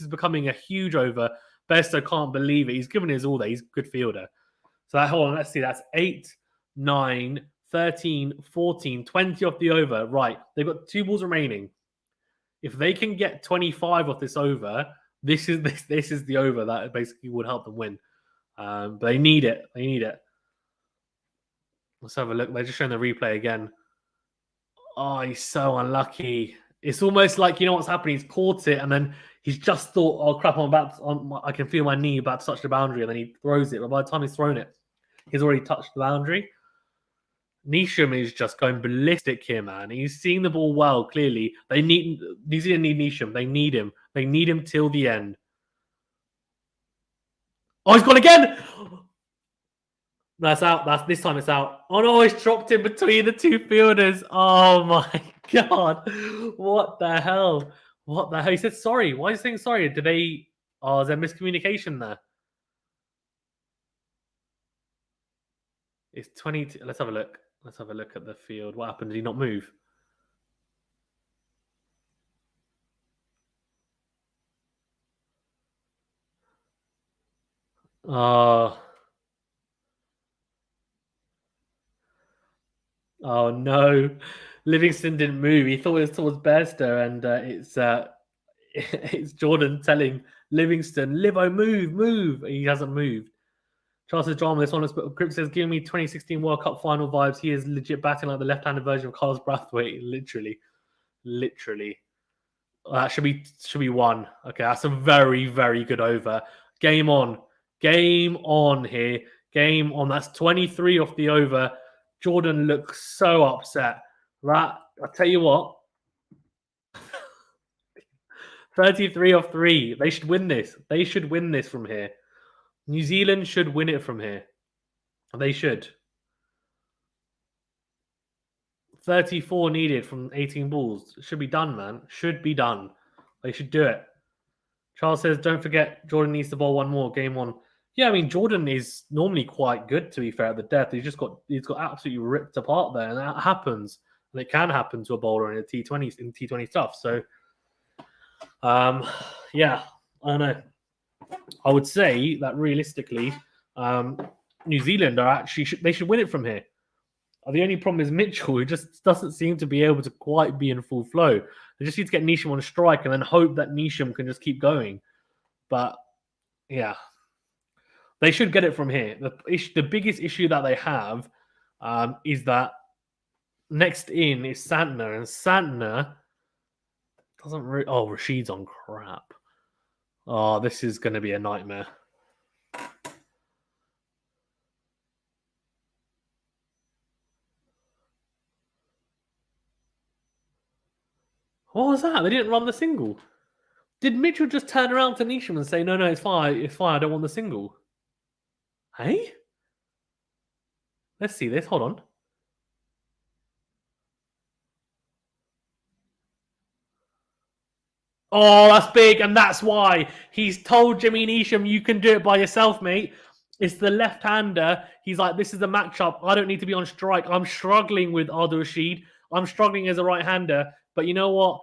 becoming a huge over. Bairstow can't believe it. He's given his all there. He's a good fielder. So hold on, let's see. That's 8, 9, 13, 14, 20 off the over. Right. They've got 2 balls remaining. If they can get 25 off this over, this is the over that basically would help them win. But they need it. They need it. Let's have a look. They're just showing the replay again. Oh, he's so unlucky. It's almost like, you know what's happening? He's caught it and then he's just thought, oh crap, I can feel my knee about to touch the boundary, and then he throws it. But by the time he's thrown it, he's already touched the boundary. Neesham is just going ballistic here, man. He's seeing the ball well, clearly. New Zealand need Neesham. They need him. They need him till the end. Oh, he's gone again! That's out. This time it's out. Oh no, he's dropped in between the two fielders. Oh my god. What the hell? What the hell? He said sorry. Why is he saying sorry? Is there miscommunication there? It's 20. Let's have a look. Let's have a look at the field. What happened? Did he not move? Oh no. Livingston didn't move. He thought it was towards Bairstow, and it's Jordan telling Livingston, Livo, move. He hasn't moved. Charles says, drama, this honest, but Grip says, giving me 2016 World Cup final vibes. He is legit batting like the left-handed version of Carlos Brathwaite. Literally. That should be one. Okay, that's a very, very good over. Game on here. Game on. That's 23 off the over. Jordan looks so upset. That, I'll tell you what. 33 off 3. They should win this. They should win this from here. New Zealand should win it from here. They should. 34 needed from 18 balls. It should be done, man. Should be done. They should do it. Charles says, don't forget, Jordan needs to bowl one more. Game on. Yeah, I mean, Jordan is normally quite good, to be fair, at the death. He's got absolutely ripped apart there, and that happens. And it can happen to a bowler in a T20 in T20 stuff. So, yeah, I don't know. I would say that realistically, New Zealand are actually they should win it from here. The only problem is Mitchell, who just doesn't seem to be able to quite be in full flow. They just need to get Neesham on a strike and then hope that Neesham can just keep going. But yeah, they should get it from here. The biggest issue that they have is that next in is Santner, and Santner doesn't really. Oh, Rashid's on crap. Oh, this is going to be a nightmare. What was that? They didn't run the single. Did Mitchell just turn around to Neesham and say, no, it's fine, I don't want the single? Hey? Let's see this. Hold on. Oh, that's big, and that's why he's told Jimmy Neesham, you can do it by yourself, mate. It's the left-hander. He's like, this is the matchup. I don't need to be on strike. I'm struggling with Adil Rashid. I'm struggling as a right-hander. But you know what?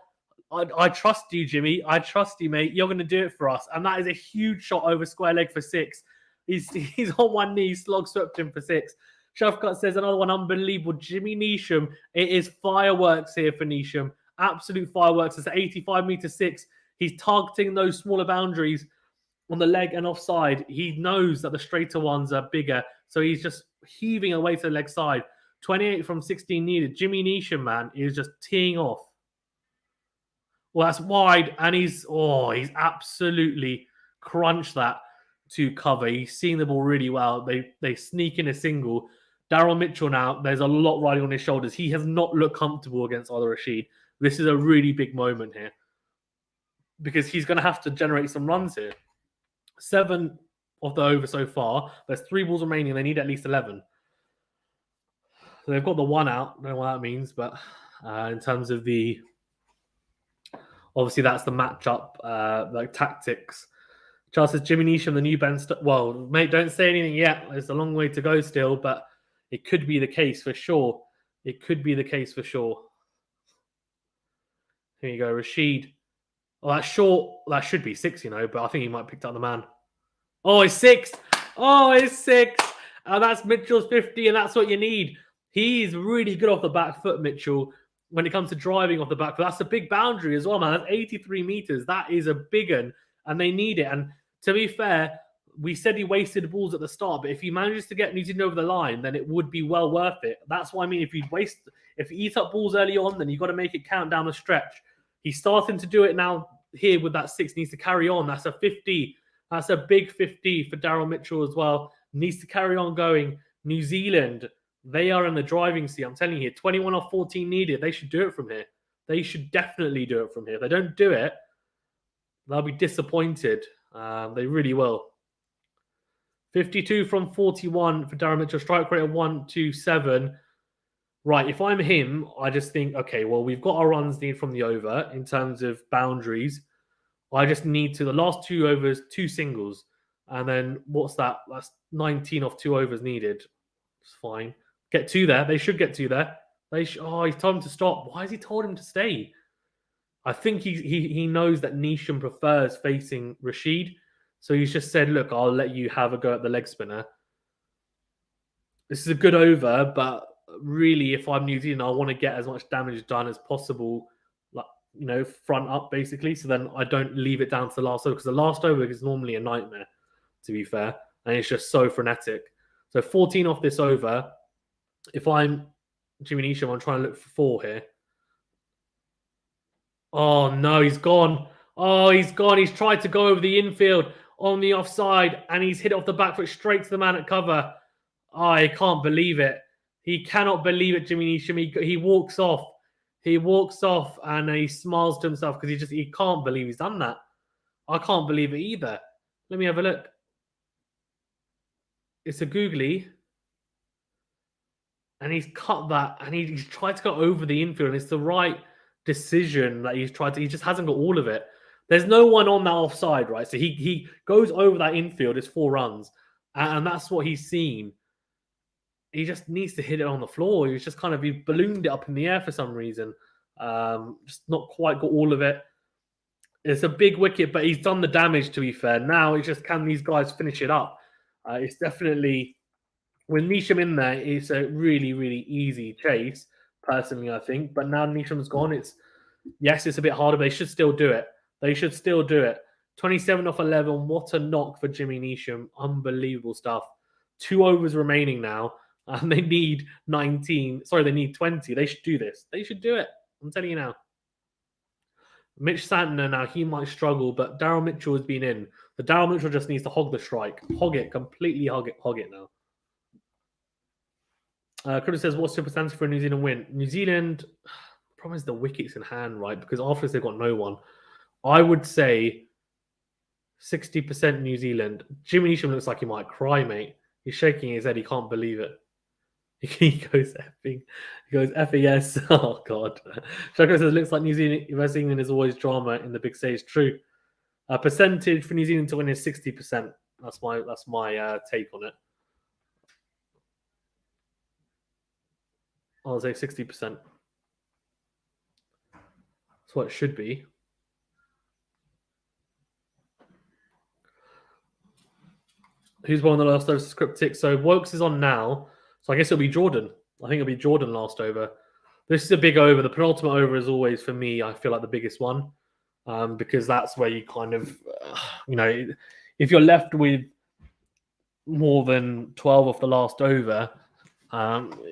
I trust you, Jimmy. I trust you, mate. You're going to do it for us. And that is a huge shot over square leg for 6. He's on one knee. Slog swept him for 6. Shafkat says another one unbelievable. Jimmy Neesham. It is fireworks here for Neesham. Absolute fireworks. It's 85 meter 6. He's targeting those smaller boundaries on the leg and offside. He knows that the straighter ones are bigger. So he's just heaving away to the leg side. 28 from 16 needed. Jimmy Neesham, man, is just teeing off. Well, that's wide, and he's absolutely crunched that to cover. He's seeing the ball really well. They sneak in a single. Daryl Mitchell now, there's a lot riding on his shoulders. He has not looked comfortable against Adil Rashid. This is a really big moment here because he's going to have to generate some runs here. 7 of the over so far. There's 3 balls remaining. They need at least 11. So they've got the 1 out. I don't know what that means, but in terms of the... Obviously, that's the matchup, like tactics. Charles says, Jimmy Neesham, the new Ben... Well, mate, don't say anything yet. There's a long way to go still, but it could be the case for sure. It could be the case for sure. Here you go, Rashid. Oh, that's short. That should be 6, but I think he might have picked up the man. Oh, it's 6. Oh, it's 6. And that's Mitchell's 50, and that's what you need. He's really good off the back foot, Mitchell, when it comes to driving off the back foot. That's a big boundary as well, man. That's 83 meters. That is a big one, and they need it. And to be fair, we said he wasted balls at the start, but if he manages to get New Zealand over the line, then it would be well worth it. That's what I mean. If you eat up balls early on, then you've got to make it count down the stretch. He's starting to do it now here with that 6. Needs to carry on. That's a 50. That's a big 50 for Daryl Mitchell as well. Needs to carry on going. New Zealand They are in the driving seat. I'm telling you here, 21 off 14 needed. They should do it from here. They should definitely do it from here. If they don't do it, they'll be disappointed. They really will. 52 from 41 for Darren Mitchell. Strike rate of 127. Right, if I'm him, I just think, okay, well, we've got our runs need from the over in terms of boundaries. I just need to, the last 2 overs, 2 singles. And then what's that? That's 19 off 2 overs needed. It's fine. Get 2 there. They should get 2 there. He's told him to stop. Why has he told him to stay? I think he knows that Neesham prefers facing Rashid. So he's just said, look, I'll let you have a go at the leg spinner. This is a good over, but really, if I'm New Zealand, I want to get as much damage done as possible, like, front up, basically. So then I don't leave it down to the last over, because the last over is normally a nightmare, to be fair. And it's just so frenetic. So 14 off this over. If I'm Jimmy Neesham, I'm trying to look for 4 here. Oh, no, he's gone. Oh, he's gone. He's tried to go over the infield on the offside, and he's hit it off the back foot straight to the man at cover. I can't believe it. He cannot believe it, Jimmy Neesham. He walks off. He walks off, and he smiles to himself because he can't believe he's done that. I can't believe it either. Let me have a look. It's a googly. And he's cut that, and he's tried to go over the infield, and it's the right decision that he's tried to. He just hasn't got all of it. There's no one on that offside, right? So he goes over that infield. It's 4 runs, and that's what he's seen. He just needs to hit it on the floor. He's just he ballooned it up in the air for some reason. Just not quite got all of it. It's a big wicket, but he's done the damage, to be fair. Now it's just, can these guys finish it up? It's definitely, with Neesham in there, it's a really, really easy chase, personally, I think. But now Neesham's gone, it's a bit harder, but they should still do it. 27 off 11. What a knock for Jimmy Neesham. Unbelievable stuff. 2 overs remaining now. And they need 19. Sorry, they need 20. They should do this. They should do it. I'm telling you now. Mitch Santner now, he might struggle, but Daryl Mitchell has been in. The Daryl Mitchell just needs to hog the strike. Hog it. Completely hog it now. Chris says, what's your percentage for a New Zealand win? New Zealand, problem is the wicket's in hand, right? Because after this, they've got no one. I would say 60% New Zealand. Jimmy Neesham looks like he might cry, mate. He's shaking his head. He can't believe it. He goes effing. He goes effing yes. Oh, God. Shako says, looks like New Zealand versus England is always drama in the big stage. True. Percentage for New Zealand to win is 60%. That's my take on it. I'll say 60%. That's what it should be. Who's won the last over scriptic? So Wokes is on now. So I guess it'll be Jordan. I think it'll be Jordan last over. This is a big over. The penultimate over is always, for me, I feel like the biggest one. Because that's where you if you're left with more than 12 off the last over,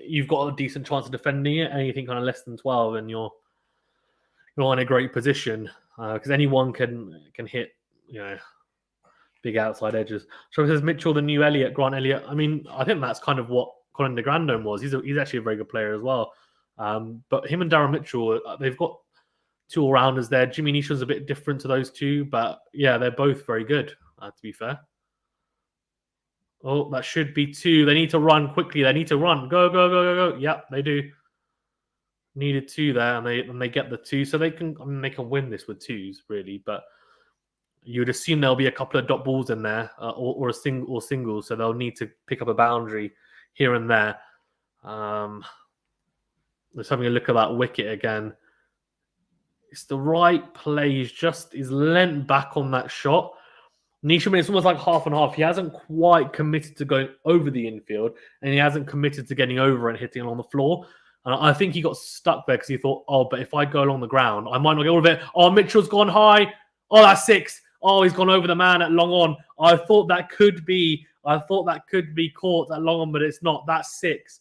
you've got a decent chance of defending it. Anything kind of less than 12, and you're in a great position because anyone can hit, big outside edges. So says Mitchell, the new Grant Elliott. I mean, I think that's kind of what Colin de Grandome was. He's actually a very good player as well. But him and Darren Mitchell, they've got 2 all-rounders there. Jimmy Neesham's a bit different to those 2, but yeah, they're both very good, to be fair. Oh, that should be 2. They need to run quickly. They need to run. Go, go, go, go, go. Yep, they do. Needed 2 there, and they get the 2. So they can win this with 2s, really. But you'd assume there'll be a couple of dot balls in there, or a single. So they'll need to pick up a boundary here and there. Let's having a look at that wicket again. It's the right play. He's leant back on that shot. Neesham, it's almost like half and half. He hasn't quite committed to going over the infield, and he hasn't committed to getting over and hitting along the floor. And I think he got stuck there because he thought, but if I go along the ground, I might not get all of it. Oh, Mitchell's gone high. Oh, that's 6. Oh, he's gone over the man at long on. I thought that could be caught at long on, but it's not. That's 6.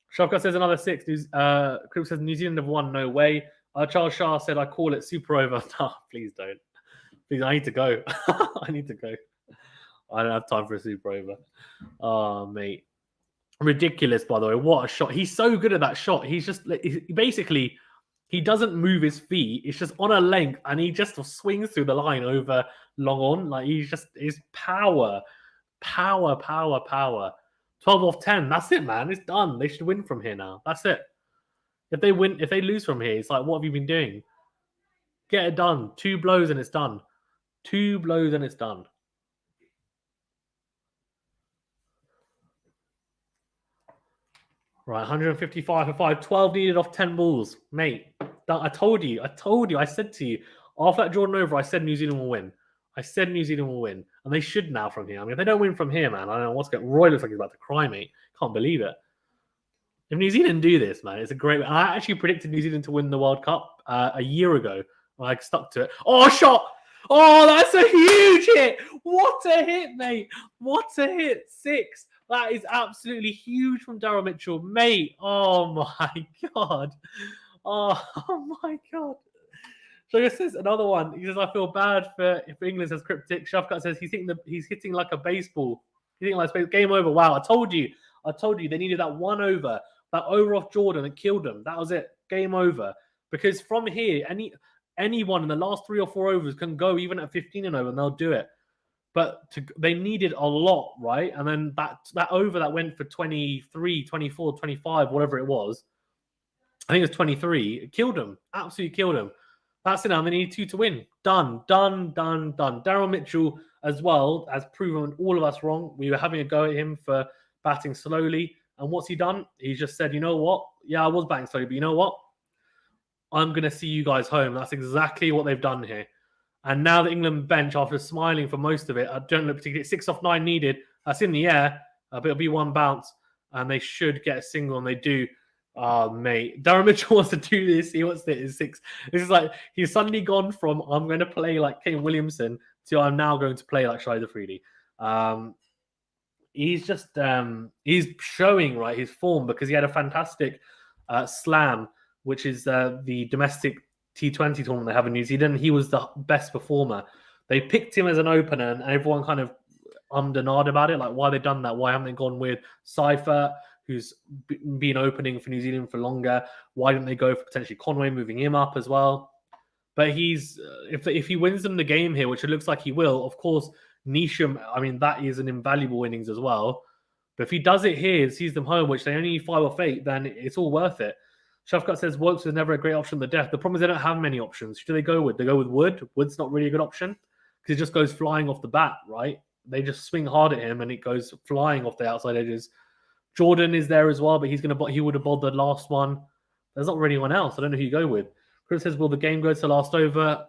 Shaka says another 6. Crib says New Zealand have won. No way. Charles Shah said, I call it super over. No, please don't. Please, I need to go. I need to go. I don't have time for a super over. Oh, mate. Ridiculous, by the way. What a shot. He's so good at that shot. He's just basically, he doesn't move his feet. It's just on a length and he just swings through the line over long on. Like his power. 12 off 10. That's it, man. It's done. They should win from here now. That's it. If they lose from here, it's like, what have you been doing? Get it done. 2 blows and it's done. 2 blows and it's done. Right, 155 for 5. 12 needed off 10 balls. Mate, I told you. I said to you, after that Jordan over, I said New Zealand will win. And they should now from here. I mean, if they don't win from here, man, I don't know what's going on. Roy looks like he's about to cry, mate. Can't believe it. If New Zealand do this, man, it's a great... I actually predicted New Zealand to win the World Cup a year ago. I stuck to it. Oh, shot! Oh, that's a huge hit! What a hit, mate! What a hit! 6. That is absolutely huge from Daryl Mitchell. Mate, oh my God. Oh my God. So this is another one. He says, I feel bad for if England says cryptic. Shafkat says he's hitting like a baseball. He's hitting like a baseball. Game over. Wow, I told you. They needed that one over. That over off Jordan that killed them. That was it. Game over. Because from here, anyone in the last 3 or 4 overs can go even at 15 and over and they'll do it. But they needed a lot, right? And then that over that went for 23, 24, 25, whatever it was. I think it was 23. It killed them. Absolutely killed them. That's it now. They need 2 to win. Done. Daryl Mitchell as well has proven all of us wrong. We were having a go at him for batting slowly. And what's he done? He just said, you know what? Yeah, I was batting slowly, but you know what? I'm going to see you guys home. That's exactly what they've done here. And now the England bench, after smiling for most of it, I don't look particularly 6 off 9 needed. That's in the air, but it'll be 1 bounce, and they should get a single, and they do. Oh, mate. Darren Mitchell wants to do this. He wants to hit his 6. This is like, he's suddenly gone from, I'm going to play like Kane Williamson, to I'm now going to play like Shai Afridi. He's just, he's showing, right, his form, because he had a fantastic slam, which is the domestic T20 tournament they have in New Zealand. He was the best performer. They picked him as an opener, and everyone kind of and ahed about it, like why they done that. Why haven't they gone with Cypher, who's been opening for New Zealand for longer? Why didn't they go for potentially Conway, moving him up as well? But he's if he wins them the game here, which it looks like he will, of course, Nisham, I mean, that is an invaluable innings as well. But if he does it here, sees them home, which they only need 5 off 8, then it's all worth it. Shafkat says Wokes was never a great option in the death. The problem is they don't have many options. Who do they go with? They go with Wood. Wood's not really a good option because it just goes flying off the bat, right? They just swing hard at him and it goes flying off the outside edges. Jordan is there as well, but he would have bowled the last one. There's not really anyone else. I don't know who you go with. Chris says, will the game go to last over?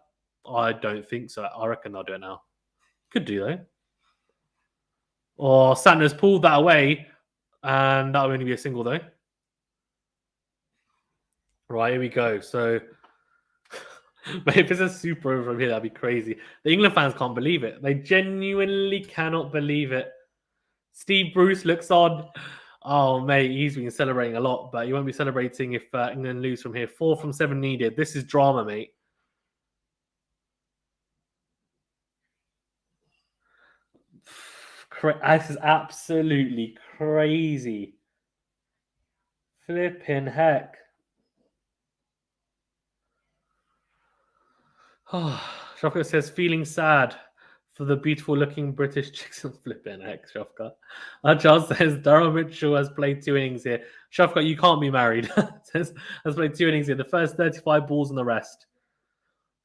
I don't think so. I reckon they'll do it now. Could do though. Or Santner's pulled that away, and that'll only be a single though. Right, here we go. So, if it's a super over from here, that'd be crazy. The England fans can't believe it. They genuinely cannot believe it. Steve Bruce looks on. Oh, mate, he's been celebrating a lot, but he won't be celebrating if England lose from here. 4 from 7 needed. This is drama, mate. This is absolutely crazy. Flipping heck. Shafkat says, feeling sad for the beautiful looking British chicks on flipping heck, Shafkat. Charles says, Daryl Mitchell has played 2 innings here. Shafkat, you can't be married. Says, has played 2 innings here. The first 35 balls and the rest.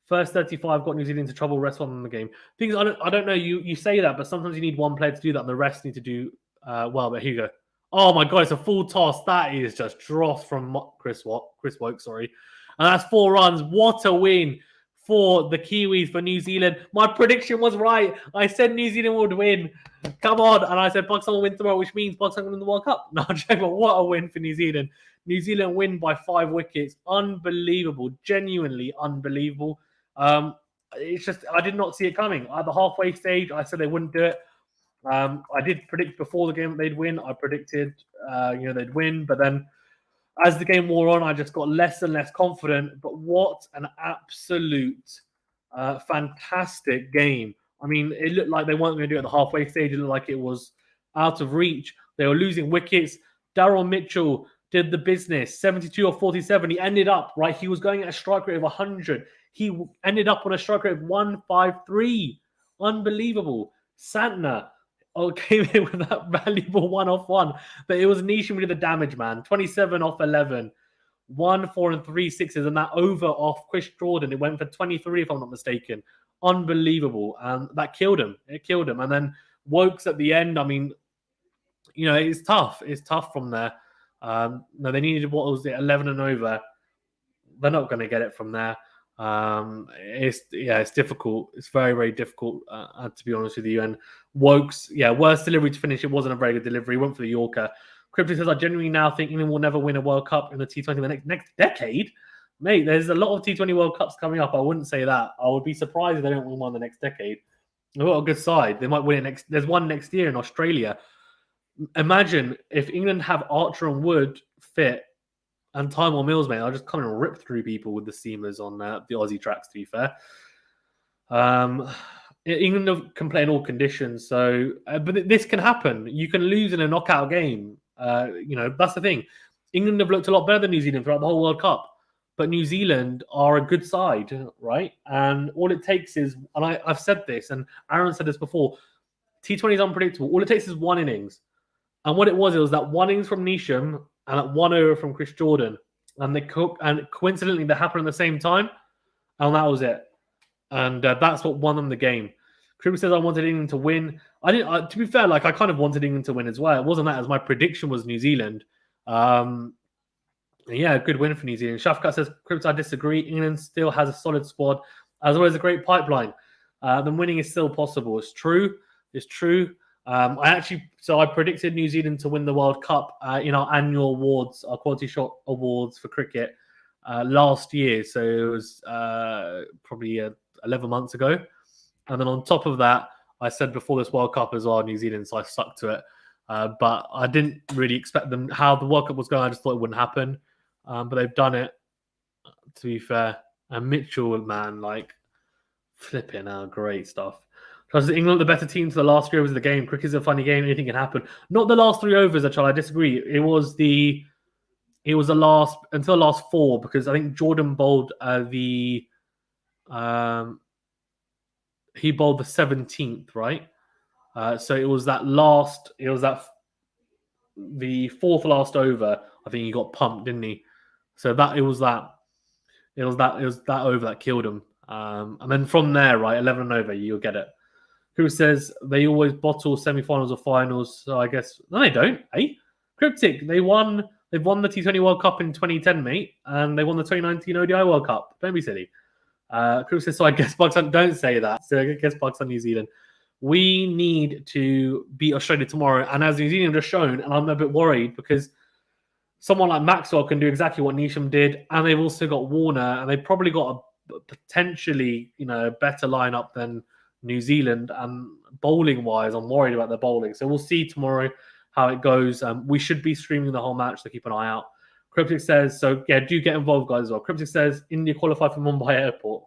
First 35 got New Zealand into trouble, rest one in the game. Things I don't know, you say that, but sometimes you need one player to do that and the rest need to do well. But here you go. Oh my God, it's a full toss. That is just dross from Chris Woke, sorry. And that's 4 runs. What a win for the Kiwis, for New Zealand. My prediction was right. I said New Zealand would win. Come on. And I said Pakistan will win tomorrow, which means Pakistan will win the World Cup. No, but what a win for New Zealand. New Zealand win by 5 wickets. Unbelievable. Genuinely unbelievable. It's just, I did not see it coming. At the halfway stage, I said they wouldn't do it. I did predict before the game that they'd win. I predicted, they'd win. But then as the game wore on, I just got less and less confident. But what an absolute fantastic game. I mean, it looked like they weren't going to do it at the halfway stage. It looked like it was out of reach. They were losing wickets. Daryl Mitchell did the business, 72 or 47. He ended up, right, he was going at a strike rate of 100. He ended up on a strike rate of 153. Unbelievable. Santner came in with that valuable 1-off-1. But it was Nisham who did the damage, man. 27 off 11. 1, 4, and 3 sixes. And that over off Chris Jordan. It went for 23, if I'm not mistaken. Unbelievable. And that killed him. It killed him. And then Wokes at the end, I mean, it's tough. It's tough from there. No, they needed, what was it, 11 and over. They're not going to get it from there. It's difficult. It's very, very difficult, to be honest with you. And Wokes, worst delivery to finish. It wasn't a very good delivery. He went for the Yorker. Cryptic says, I genuinely now think England will never win a World Cup in the T20 in the next decade. Mate, there's a lot of T20 World Cups coming up. I wouldn't say that. I would be surprised if they don't win one the next decade. They've got a good side. They might win it next. There's one next year in Australia. Imagine if England have Archer and Wood fit and Tymor Mills, mate. I'll just come and rip through people with the seamers on the Aussie tracks, to be fair. England can play in all conditions. So, but this can happen. You can lose in a knockout game. That's the thing. England have looked a lot better than New Zealand throughout the whole World Cup. But New Zealand are a good side, right? And all it takes is, and I've said this, and Aaron said this before, T20 is unpredictable. All it takes is one innings. And what it was that one innings from Nisham and that one over from Chris Jordan. And coincidentally, they happened at the same time. And that was it. And that's what won them the game. Cribbs says, I wanted England to win. I didn't. To be fair, I kind of wanted England to win as well. It wasn't that, as my prediction was New Zealand. Good win for New Zealand. Shafkat says, Cribbs, I disagree. England still has a solid squad, as well as a great pipeline. Then winning is still possible. It's true. It's true. I predicted New Zealand to win the World Cup in our annual awards, our QualityShot awards for cricket last year. So it was probably 11 months ago. And then on top of that, I said before this World Cup as well, New Zealand, so I stuck to it. But I didn't really expect them, how the World Cup was going. I just thought it wouldn't happen. But they've done it, to be fair. And Mitchell, man, flipping out, great stuff. Trust England the better team to the last 3 overs of the game. Cricket's a funny game. Anything can happen. Not the last 3 overs, I disagree. It was the last, until the last 4, because I think Jordan bowled he bowled the 17th, right? So it was that the 4th last over. I think he got pumped, didn't he? So it was that over that killed him. And then from there, right, 11 and over, you'll get it. Who says they always bottle semi-finals or finals? So I guess no, they don't. Hey, Cryptic, they've won the T20 World Cup in 2010, mate, and they won the 2019 ODI World Cup. Don't be silly. Chris says, so I guess Pakistan, don't say that. So I guess Pakistan, New Zealand. We need to beat Australia tomorrow. And as New Zealand has shown, and I'm a bit worried because someone like Maxwell can do exactly what Nisham did. And they've also got Warner, and they've probably got a potentially, better lineup than New Zealand. And bowling-wise, I'm worried about their bowling. So we'll see tomorrow how it goes. We should be streaming the whole match, so keep an eye out. Cryptic says, so yeah, do get involved, guys, as well. Cryptic says, India qualified for Mumbai Airport.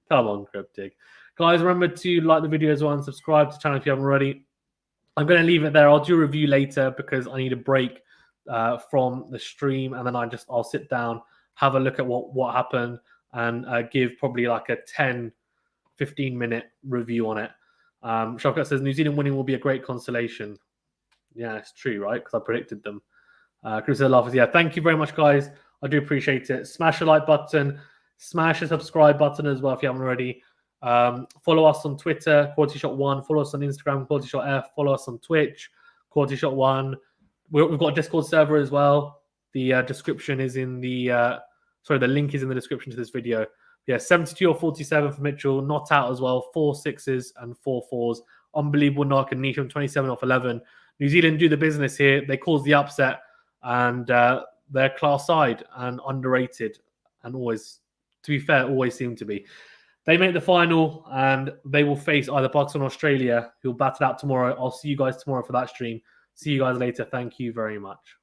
Come on, Cryptic. Guys, remember to like the video as well and subscribe to the channel if you haven't already. I'm going to leave it there. I'll do a review later because I need a break from the stream. And then I'll sit down, have a look at what happened and give probably like a 10, 15-minute review on it. Shafkat says, New Zealand winning will be a great consolation. Yeah, it's true, right? Because I predicted them. Chris laughs. Yeah, thank you very much, guys. I do appreciate it. Smash the like button. Smash the subscribe button as well if you haven't already. Follow us on Twitter, QualityShot1. Follow us on Instagram, QualityShotF. Follow us on Twitch, QualityShot1. We've got a Discord server as well. The description is in the link is in the description to this video. Yeah, 72 or 47 for Mitchell. Not out as well. 4 6s and 4 4s. Unbelievable knock and Nisham 27 off 11. New Zealand do the business here. They caused the upset. And they're class side and underrated, and always, to be fair, always seem to be. They make the final, and they will face either Pakistan or Australia, who'll battle out tomorrow. I'll see you guys tomorrow for that stream. See you guys later. Thank you very much.